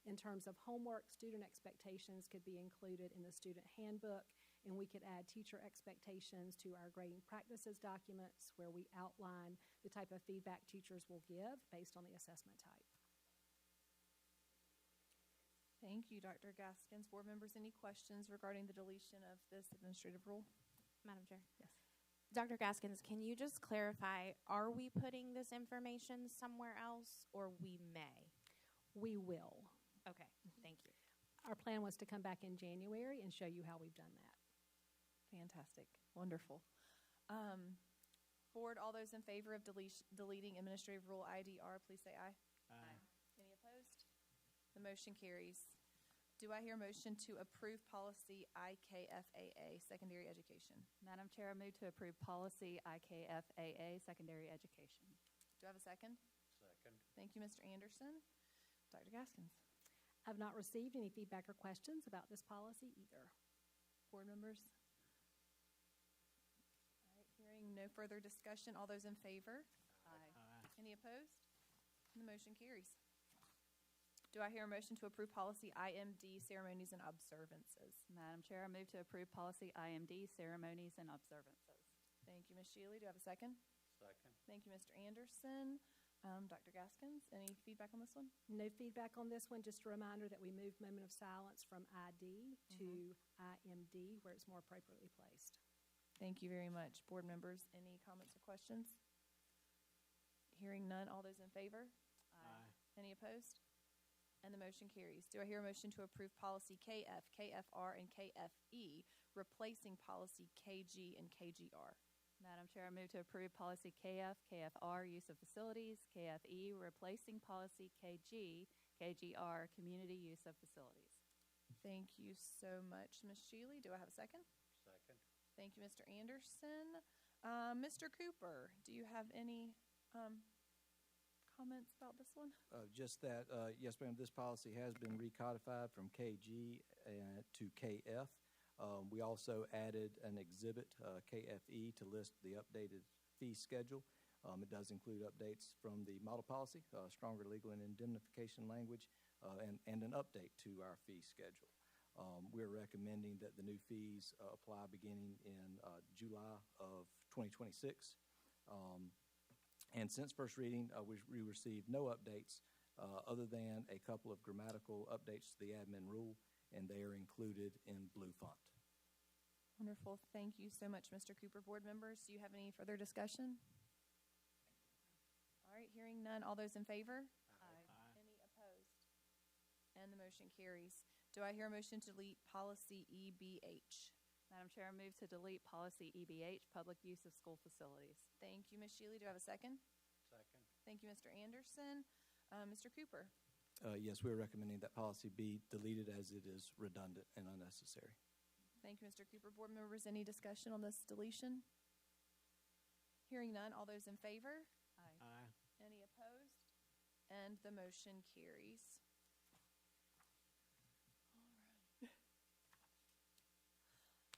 In terms of homework, student expectations could be included in the student handbook, and we could add teacher expectations to our grading practices documents where we outline the type of feedback teachers will give based on the assessment type. Thank you, Dr. Gaskins. Board members, any questions regarding the deletion of this administrative rule? Madam Chair? Yes. Dr. Gaskins, can you just clarify, are we putting this information somewhere else, or we may? We will. Okay, thank you. Our plan was to come back in January and show you how we've done that. Fantastic. Wonderful. Board, all those in favor of deleting Administrative Rule IDR, please say aye. Aye. Any opposed? The motion carries. Do I hear a motion to approve policy IKFAA, secondary education? Madam Chair, I move to approve policy IKFAA, secondary education. Do I have a second? Second. Thank you, Mr. Anderson. Dr. Gaskins? I've not received any feedback or questions about this policy either. Board members? All right, hearing no further discussion, all those in favor? Aye. Any opposed? The motion carries. Do I hear a motion to approve policy IMD, ceremonies and observances? Madam Chair, I move to approve policy IMD, ceremonies and observances. Thank you, Ms. Shealy. Do I have a second? Second. Thank you, Mr. Anderson. Dr. Gaskins, any feedback on this one? No feedback on this one. Just a reminder that we moved moment of silence from ID to IMD, where it's more appropriately placed. Thank you very much. Board members, any comments or questions? Hearing none, all those in favor? Aye. Any opposed? And the motion carries. Do I hear a motion to approve policy KF, KFR, and KFE, replacing policy KG and KGR? Madam Chair, I move to approve policy KF, KFR, use of facilities, KFE, replacing policy KG, KGR, community use of facilities. Thank you so much, Ms. Shealy. Do I have a second? Second. Thank you, Mr. Anderson. Mr. Cooper, do you have any comments about this one? Just that, yes, ma'am, this policy has been recodified from KG to KF. We also added an exhibit, KFE, to list the updated fee schedule. It does include updates from the model policy, stronger legal and indemnification language, and an update to our fee schedule. We're recommending that the new fees apply beginning in July of 2026. And since first reading, we received no updates other than a couple of grammatical updates to the admin rule, and they are included in blue font. Wonderful. Thank you so much, Mr. Cooper. Board members, do you have any further discussion? All right, hearing none. All those in favor? Aye. Any opposed? And the motion carries. Do I hear a motion to delete policy EBH? Madam Chair, I move to delete policy EBH, public use of school facilities. Thank you, Ms. Shealy. Do I have a second? Second. Thank you, Mr. Anderson. Mr. Cooper? Yes, we're recommending that policy be deleted as it is redundant and unnecessary. Thank you, Mr. Cooper. Board members, any discussion on this deletion? Hearing none. All those in favor? Aye. Aye. Any opposed? And the motion carries.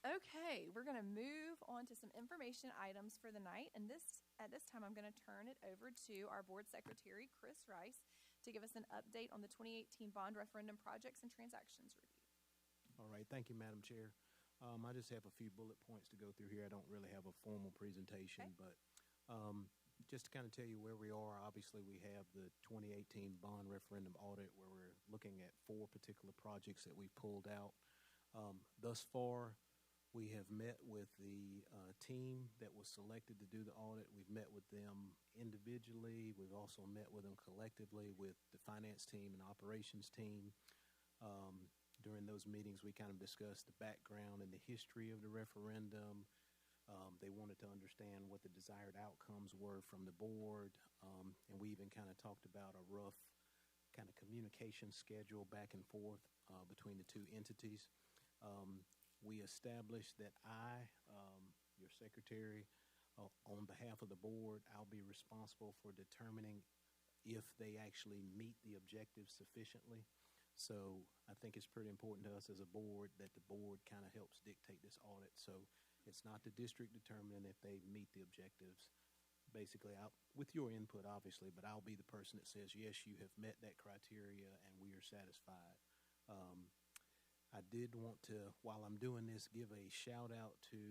Okay, we're going to move on to some information items for the night. And at this time, I'm going to turn it over to our board secretary, Chris Rice, to give us an update on the 2018 bond referendum projects and transactions review. All right. Thank you, Madam Chair. I just have a few bullet points to go through here. I don't really have a formal presentation, but just to kind of tell you where we are, obviously we have the 2018 bond referendum audit where we're looking at 4 particular projects that we've pulled out. Thus far, we have met with the team that was selected to do the audit. We've met with them individually. We've also met with them collectively with the finance team and operations team. During those meetings, we kind of discussed the background and the history of the referendum. They wanted to understand what the desired outcomes were from the board. And we even kind of talked about a rough kind of communication schedule back and forth between the two entities. We established that I, your secretary, on behalf of the board, I'll be responsible for determining if they actually meet the objectives sufficiently. So I think it's pretty important to us as a board that the board kind of helps dictate this audit. So it's not the district determining if they meet the objectives. Basically, with your input, obviously, but I'll be the person that says, yes, you have met that criteria and we are satisfied. I did want to, while I'm doing this, give a shout out to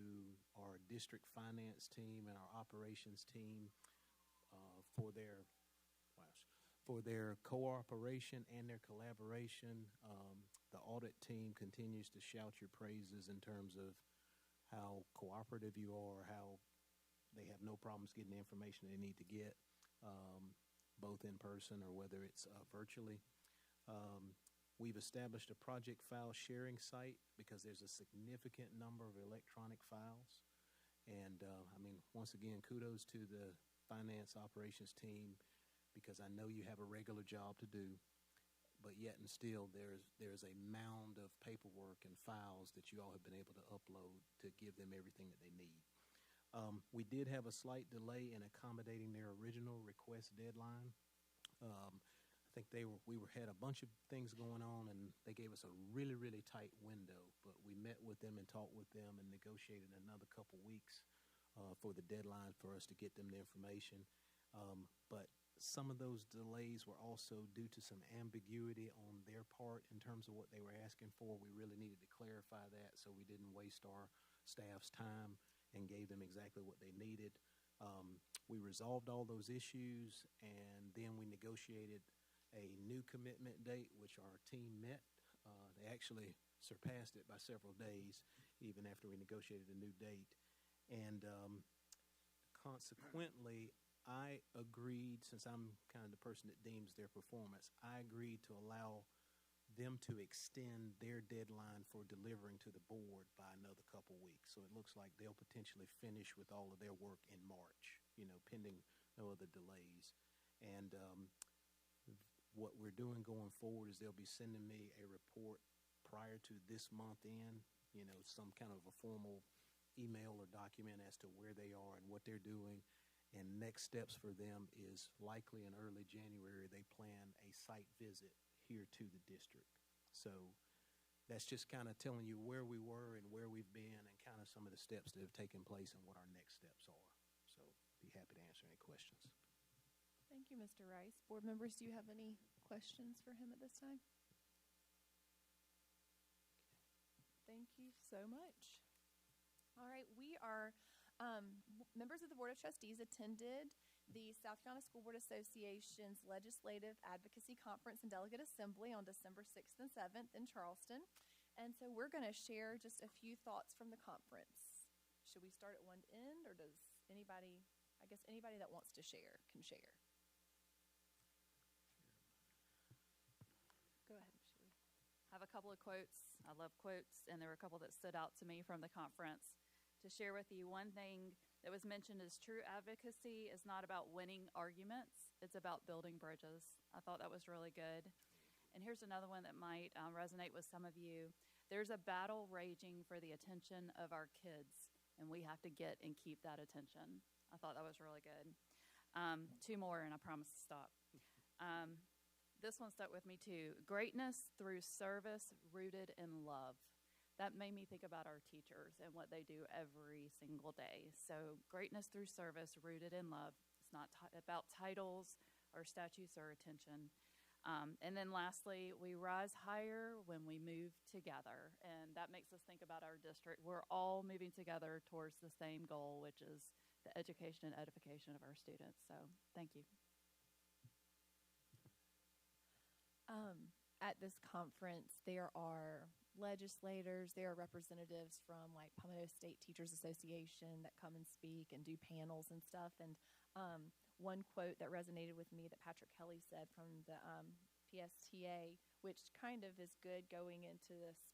our district finance team and our operations team for their cooperation and their collaboration. The audit team continues to shout your praises in terms of how cooperative you are, how they have no problems getting the information they need to get, both in person or whether it's virtually. We've established a project file sharing site because there's a significant number of electronic files. And I mean, once again, kudos to the finance operations team, because I know you have a regular job to do, but yet and still there's a mound of paperwork and files that you all have been able to upload to give them everything that they need. We did have a slight delay in accommodating their original request deadline. I think we had a bunch of things going on, and they gave us a really, really tight window. But we met with them and talked with them and negotiated another couple weeks for the deadline for us to get them the information. But some of those delays were also due to some ambiguity on their part in terms of what they were asking for. We really needed to clarify that so we didn't waste our staff's time and gave them exactly what they needed. We resolved all those issues, and then we negotiated a new commitment date, which our team met. They actually surpassed it by several days, even after we negotiated a new date. And consequently, I agreed, since I'm kind of the person that deems their performance, I agreed to allow them to extend their deadline for delivering to the board by another couple weeks. So it looks like they'll potentially finish with all of their work in March, pending no other delays. And what we're doing going forward is they'll be sending me a report prior to this month end, some kind of a formal email or document as to where they are and what they're doing. And next steps for them is likely in early January, they plan a site visit here to the district. So that's just kind of telling you where we were and where we've been and kind of some of the steps that have taken place and what our next steps are. So be happy to answer any questions. Thank you, Mr. Rice. Board members, do you have any questions for him at this time? Thank you so much. All right, we are members of the Board of Trustees attended the South Carolina School Board Association's Legislative Advocacy Conference and Delegate Assembly on December 6th and 7th in Charleston. And so we're going to share just a few thoughts from the conference. Should we start at one end, or does anybody that wants to share can share? Go ahead, Shirley. I have a couple of quotes. I love quotes, and there were a couple that stood out to me from the conference. To share with you, one thing that was mentioned is true advocacy is not about winning arguments, it's about building bridges. I thought that was really good. And here's another one that might resonate with some of you. There's a battle raging for the attention of our kids, and we have to get and keep that attention. I thought that was really good. Two more, and I promise to stop. This one stuck with me too. Greatness through service rooted in love. That made me think about our teachers and what they do every single day. So greatness through service rooted in love. It's not about titles or statues or attention. And then lastly, we rise higher when we move together. And that makes us think about our district. We're all moving together towards the same goal, which is the education and edification of our students. So thank you. At this conference, there are legislators, there are representatives from like Palmetto State Teachers Association that come and speak and do panels and stuff. And one quote that resonated with me that Patrick Kelly said from the PSTA, which kind of is good going into this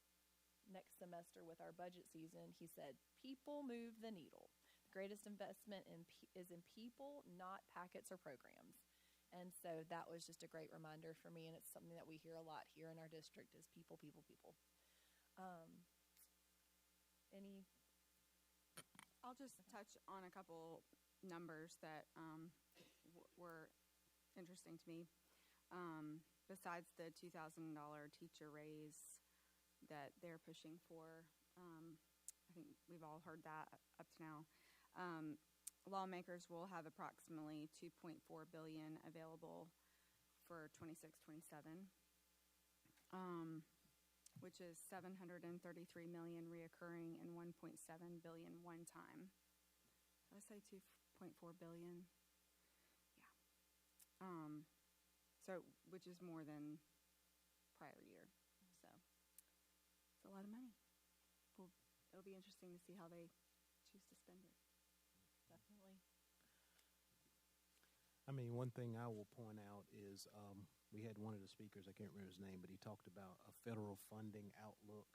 next semester with our budget season, he said, "People move the needle. The greatest investment is in people, not packets or programs." And so that was just a great reminder for me, and it's something that we hear a lot here in our district is people, people, people. I'll just touch on a couple numbers that were interesting to me. Besides the $2,000 teacher raise that they're pushing for, I think we've all heard that up to now. Lawmakers will have approximately $2.4 billion available for 26-27, which is $733 million reoccurring and $1.7 billion one time. Did I say $2.4 billion? Yeah. So, which is more than prior year. So, it's a lot of money. It'll be interesting to see how they choose to spend it. Definitely. I mean, one thing I will point out is we had one of the speakers, I can't remember his name, but he talked about a federal funding outlook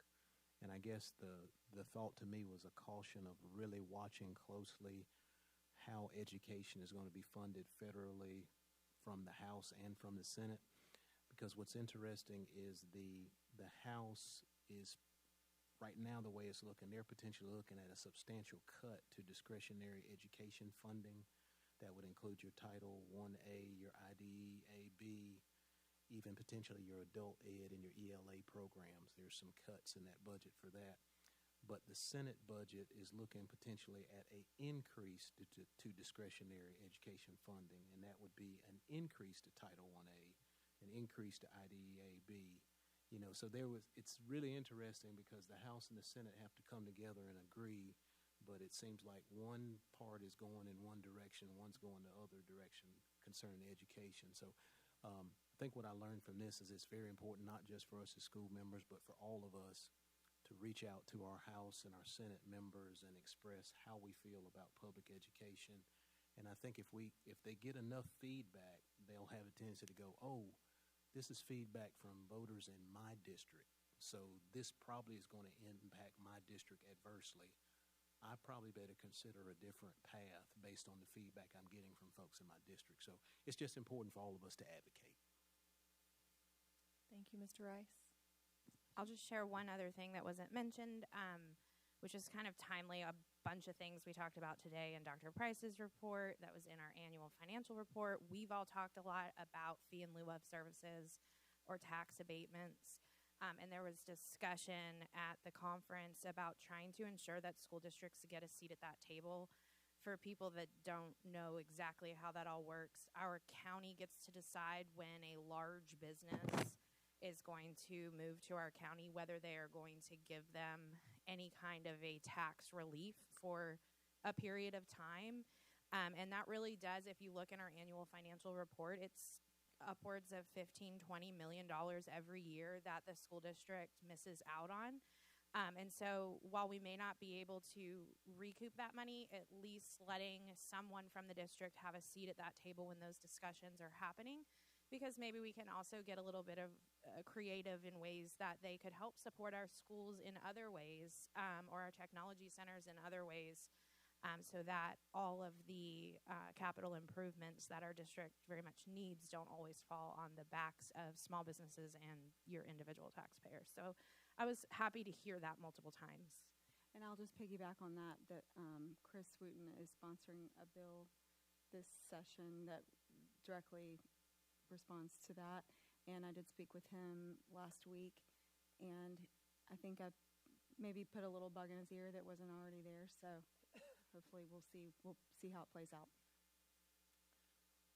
And I guess the thought to me was a caution of really watching closely how education is going to be funded federally from the House and from the Senate. Because what's interesting is the House is, right now the way it's looking, they're potentially looking at a substantial cut to discretionary education funding. That would include your Title 1A, your IDEA-B, even potentially your adult ed and your ELA programs. There's some cuts in that budget for that. But the Senate budget is looking potentially at an increase to discretionary education funding, and that would be an increase to Title 1A, an increase to IDEA-B. So it's really interesting because the House and the Senate have to come together and agree, but it seems like one part is going in one direction, one's going the other direction concerning education. So I think what I learned from this is it's very important, not just for us as school members, but for all of us to reach out to our House and our Senate members and express how we feel about public education. And I think if they get enough feedback, they'll have a tendency to go, oh, this is feedback from voters in my district, so this probably is going to impact my district adversely. I probably better consider a different path based on the feedback I'm getting from folks in my district. So it's just important for all of us to advocate. Thank you, Mr. Rice. I'll just share one other thing that wasn't mentioned, which is kind of timely. A bunch of things we talked about today in Dr. Price's report that was in our annual financial report. We've all talked a lot about fee in lieu of services or tax abatements. And there was discussion at the conference about trying to ensure that school districts get a seat at that table. For people that don't know exactly how that all works, our county gets to decide when a large business is going to move to our county, whether they are going to give them any kind of a tax relief for a period of time. And that really does, if you look in our annual financial report, it's upwards of $15-20 million every year that the school district misses out on. And so while we may not be able to recoup that money, at least letting someone from the district have a seat at that table when those discussions are happening, because maybe we can also get a little bit of creative in ways that they could help support our schools in other ways, or our technology centers in other ways, so that all of the capital improvements that our district very much needs don't always fall on the backs of small businesses and your individual taxpayers. So I was happy to hear that multiple times. And I'll just piggyback on that Chris Wooten is sponsoring a bill this session that directly responds to that. And I did speak with him last week, and I think I maybe put a little bug in his ear that wasn't already there. So hopefully we'll see how it plays out.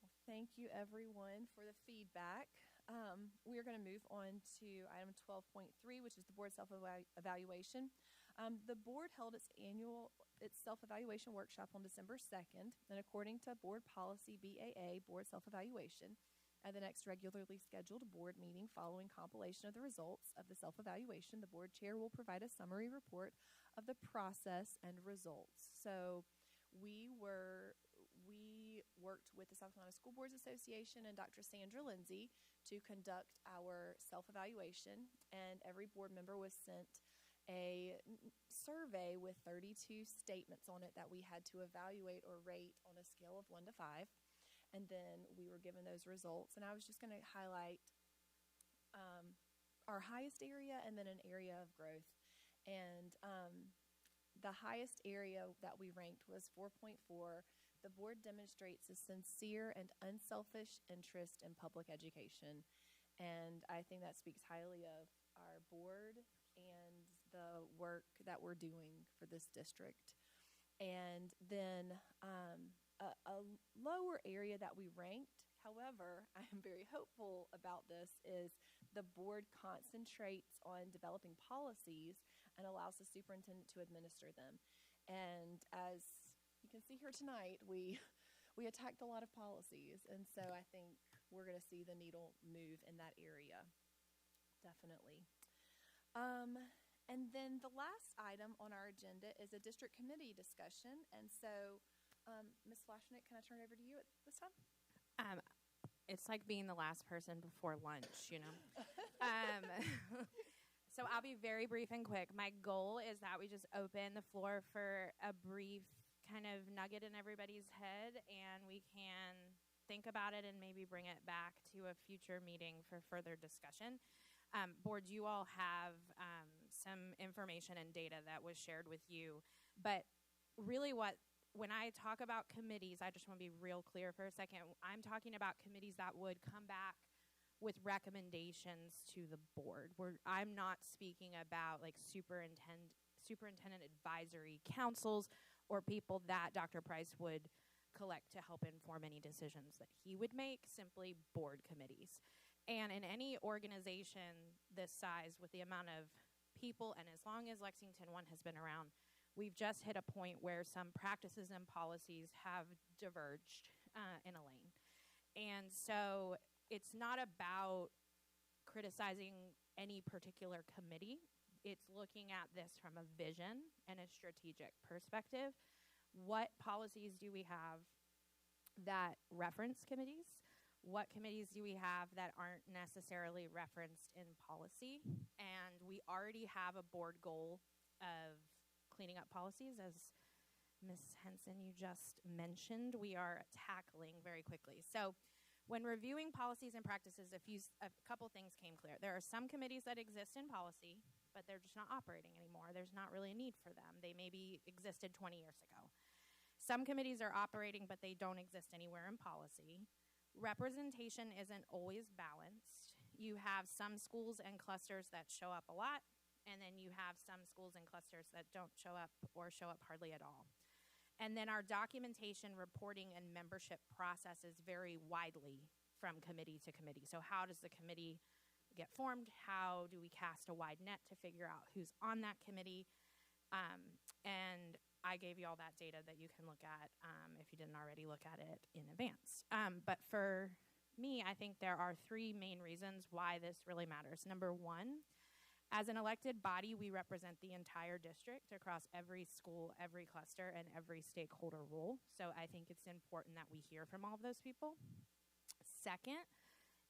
Well, thank you everyone for the feedback. We are going to move on to item 12.3, which is the board self-evaluation. The board held its self-evaluation workshop on December 2nd, and according to board policy BAA, board self-evaluation, at the next regularly scheduled board meeting following compilation of the results of the self-evaluation, the board chair will provide a summary report of the process and results. So we worked with the South Carolina School Boards Association and Dr. Sandra Lindsay to conduct our self-evaluation, and every board member was sent a survey with 32 statements on it that we had to evaluate or rate on a scale of 1 to 5. And then we were given those results. And I was just going to highlight our highest area and then an area of growth. And the highest area that we ranked was 4.4. The board demonstrates a sincere and unselfish interest in public education. And I think that speaks highly of our board and the work that we're doing for this district. And then a lower area that we ranked, however, I am very hopeful about this, is the board concentrates on developing policies and allows the superintendent to administer them. And as you can see here tonight, we attacked a lot of policies, and so I think we're going to see the needle move in that area, definitely. And then the last item on our agenda is a district committee discussion, and so Ms. Flashnick, can I turn it over to you at this time? It's like being the last person before lunch, you know. So So I'll be very brief and quick. My goal is that we just open the floor for a brief kind of nugget in everybody's head, and we can think about it and maybe bring it back to a future meeting for further discussion. Board, you all have some information and data that was shared with you, but really when I talk about committees, I just want to be real clear for a second. I'm talking about committees that would come back with recommendations to the board. I'm not speaking about like superintendent advisory councils or people that Dr. Price would collect to help inform any decisions that he would make, simply board committees. And in any organization this size with the amount of people, and as long as Lexington 1 has been around, we've just hit a point where some practices and policies have diverged in a lane. And so it's not about criticizing any particular committee. It's looking at this from a vision and a strategic perspective. What policies do we have that reference committees? What committees do we have that aren't necessarily referenced in policy? And we already have a board goal of cleaning up policies, as Ms. Henson, you just mentioned. We are tackling very quickly. So when reviewing policies and practices, a couple things came clear. There are some committees that exist in policy, but they're just not operating anymore. There's not really a need for them. They maybe existed 20 years ago. Some committees are operating, but they don't exist anywhere in policy. Representation isn't always balanced. You have some schools and clusters that show up a lot, and then you have some schools and clusters that don't show up or show up hardly at all. And then our documentation, reporting, and membership processes vary widely from committee to committee. So how does the committee get formed? How do we cast a wide net to figure out who's on that committee? And I gave you all that data that you can look at if you didn't already look at it in advance. But for me, I think there are three main reasons why this really matters. Number one, as an elected body, we represent the entire district across every school, every cluster, and every stakeholder role. So I think it's important that we hear from all of those people. Second,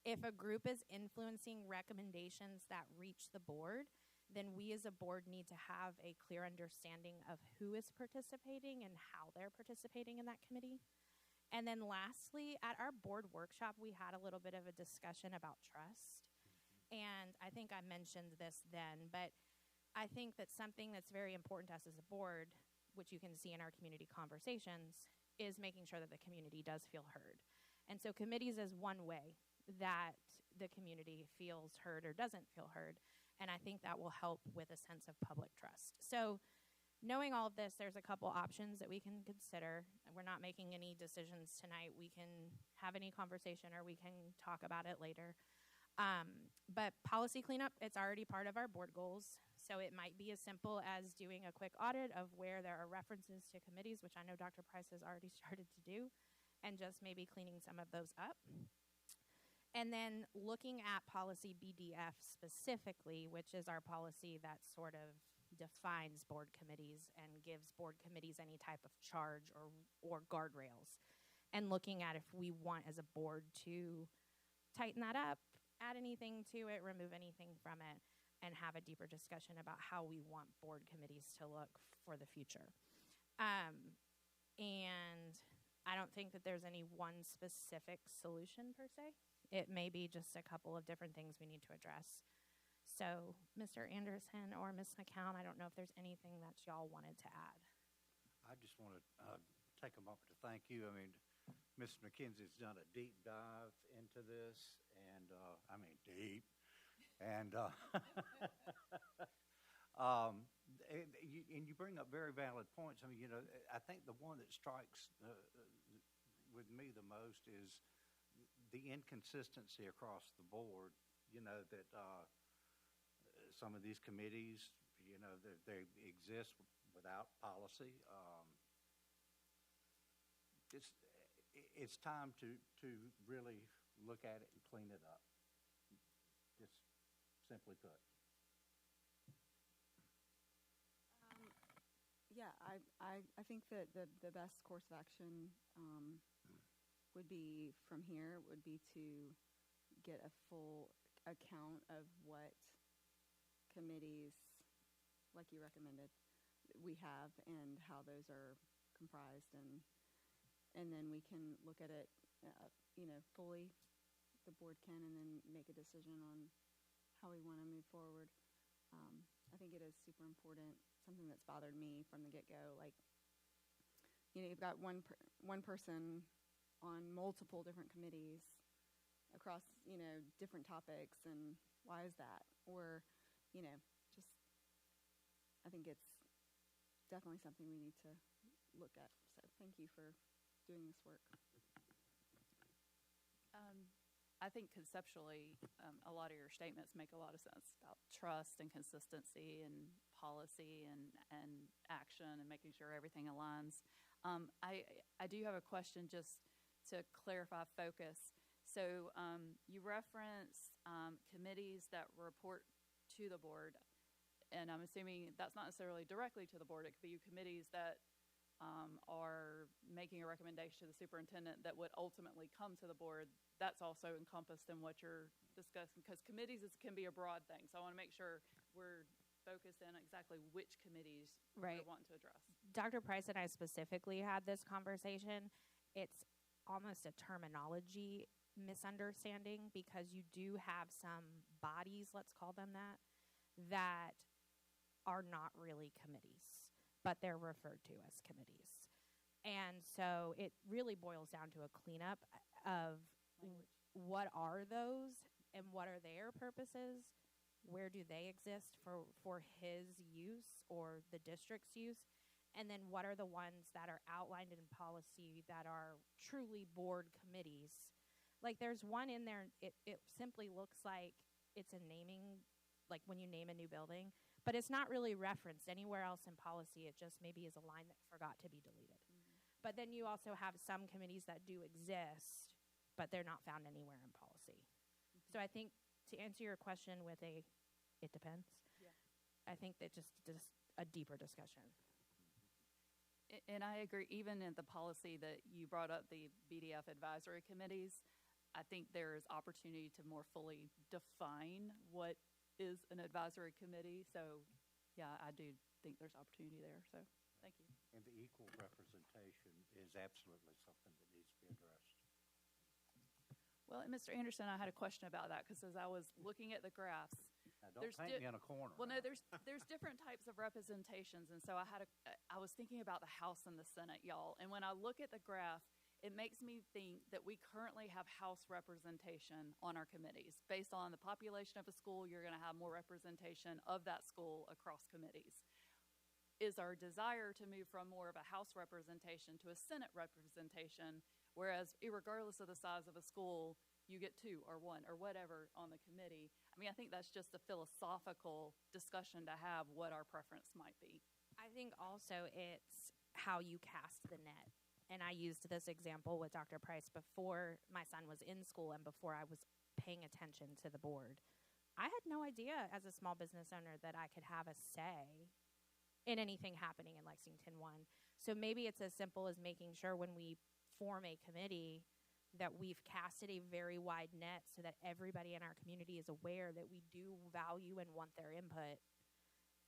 if a group is influencing recommendations that reach the board, then we as a board need to have a clear understanding of who is participating and how they're participating in that committee. And then lastly, at our board workshop, we had a little bit of a discussion about trust. And I think I mentioned this then, but I think that something that's very important to us as a board, which you can see in our community conversations, is making sure that the community does feel heard. And so committees is one way that the community feels heard or doesn't feel heard. And I think that will help with a sense of public trust. So knowing all of this, there's a couple options that we can consider. We're not making any decisions tonight. We can have any conversation or we can talk about it later. But policy cleanup, it's already part of our board goals. So it might be as simple as doing a quick audit of where there are references to committees, which I know Dr. Price has already started to do, and just maybe cleaning some of those up. And then looking at policy BDF specifically, which is our policy that sort of defines board committees and gives board committees any type of charge or guardrails, and looking at if we want as a board to tighten that up, add anything to it, remove anything from it, and have a deeper discussion about how we want board committees to look for the future. And I don't think that there's any one specific solution per se. It may be just a couple of different things we need to address. So, Mr. Anderson or Ms. McCown, I don't know if there's anything that y'all wanted to add. I just want to take a moment to thank you. I mean, Ms. McKenzie's done a deep dive into this, and I mean deep. And and you bring up very valid points. I mean, you know, I think the one that strikes with me the most is the inconsistency across the board. You know, that some of these committees, you know, they exist without policy. It's time to really look at it and clean it up. Just simply put. Yeah, I think that the best course of action would be from here would be to get a full account of what committees, like you recommended, we have and how those are comprised, and then we can look at it, fully. The board can, and then make a decision on how we want to move forward. I think it is super important. Something that's bothered me from the get-go, like, you've got one person on multiple different committees across, different topics, and why is that? Or, just, I think it's definitely something we need to look at. So thank you for doing this work. I think conceptually, a lot of your statements make a lot of sense about trust and consistency and policy and action and making sure everything aligns. I do have a question just to clarify focus. So you reference committees that report to the board, and I'm assuming that's not necessarily directly to the board. It could be committees that are making a recommendation to the superintendent that would ultimately come to the board. That's also encompassed in what you're discussing, because committees can be a broad thing. So I want to make sure we're focused in exactly which committees Right. we're wanting to address. Dr. Price and I specifically had this conversation. It's almost a terminology misunderstanding, because you do have some bodies, let's call them that are not really committees, but they're referred to as committees. And so it really boils down to a cleanup of what are those and what are their purposes, where do they exist for his use or the district's use, and then what are the ones that are outlined in policy that are truly board committees. Like, there's one in there, it simply looks like it's a naming, like when you name a new building, but it's not really referenced anywhere else in policy. It just maybe is a line that forgot to be deleted. But then you also have some committees that do exist, but they're not found anywhere in policy. So I think, to answer your question with it depends. Yeah. I think that just a deeper discussion. And I agree, even in the policy that you brought up, the BDF advisory committees, I think there is opportunity to more fully define what is an advisory committee. So, yeah, I do think there's opportunity there. So, thank you. And the equal representation is absolutely something that needs to be addressed. Well, and Mr. Anderson, I had a question about that, because as I was looking at the graphs, Now, don't paint me in a corner. well, no, there's different types of representations, and so I was thinking about the House and the Senate, y'all. And when I look at the graph, it makes me think that we currently have House representation on our committees. Based on the population of a school, you're going to have more representation of that school across committees. Is our desire to move from more of a House representation to a Senate representation, whereas regardless of the size of a school, you get 2 or 1 or whatever on the committee. I mean, I think that's just a philosophical discussion to have what our preference might be. I think also it's how you cast the net. And I used this example with Dr. Price before my son was in school and before I was paying attention to the board. I had no idea as a small business owner that I could have a say in anything happening in Lexington 1. So maybe it's as simple as making sure when we form a committee that we've casted a very wide net so that everybody in our community is aware that we do value and want their input.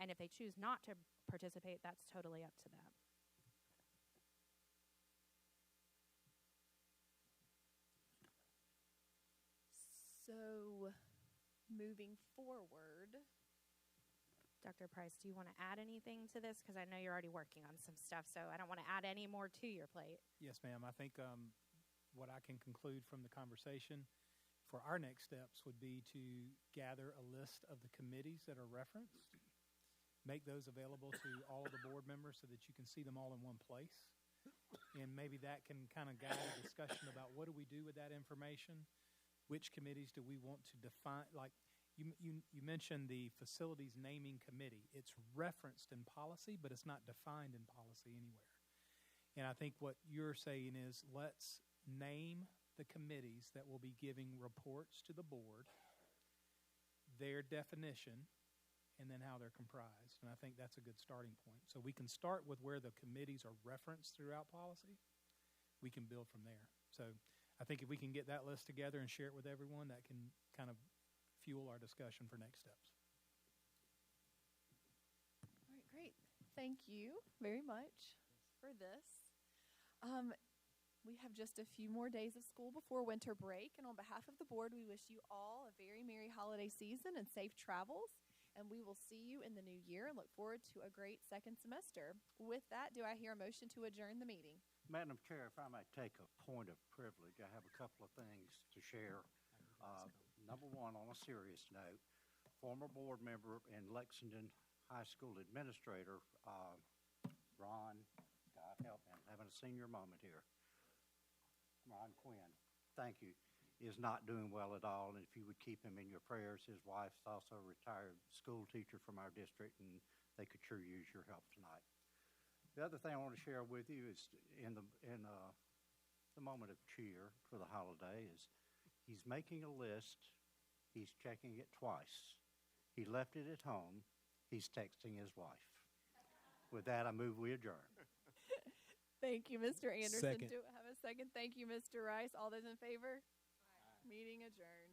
And if they choose not to participate, that's totally up to them. So, moving forward, Dr. Price, do you want to add anything to this? Because I know you're already working on some stuff, so I don't want to add any more to your plate. Yes, ma'am. I think what I can conclude from the conversation for our next steps would be to gather a list of the committees that are referenced, make those available to all of the board members so that you can see them all in one place. And maybe that can kind of guide a discussion about what do we do with that information, which committees do we want to define. Like you mentioned the facilities naming committee. It's referenced in policy, but it's not defined in policy anywhere. And I think what you're saying is let's name the committees that will be giving reports to the board, their definition, and then how they're comprised. And I think that's a good starting point. So we can start with where the committees are referenced throughout policy. We can build from there. So I think if we can get that list together and share it with everyone, that can kind of fuel our discussion for next steps. Thank you very much for this. We have just a few more days of school before winter break, and on behalf of the board, we wish you all a very merry holiday season and safe travels. And we will see you in the new year and look forward to a great second semester. With that, do I hear a motion to adjourn the meeting? Madam Chair, if I might take a point of privilege, I have a couple of things to share. Number one, on a serious note, former board member and Lexington High School administrator, Ron, God help me, I'm having a senior moment here. Ron Quinn, thank you, is not doing well at all, and if you would keep him in your prayers. His wife's also a retired school teacher from our district, and they could sure use your help tonight. The other thing I want to share with you is in the moment of cheer for the holiday is he's making a list. He's checking it twice. He left it at home. He's texting his wife. With that, I move we adjourn. Thank you, Mr. Anderson. Second. Do I have a second? Thank you, Mr. Rice. All those in favor? Aye. Meeting adjourned.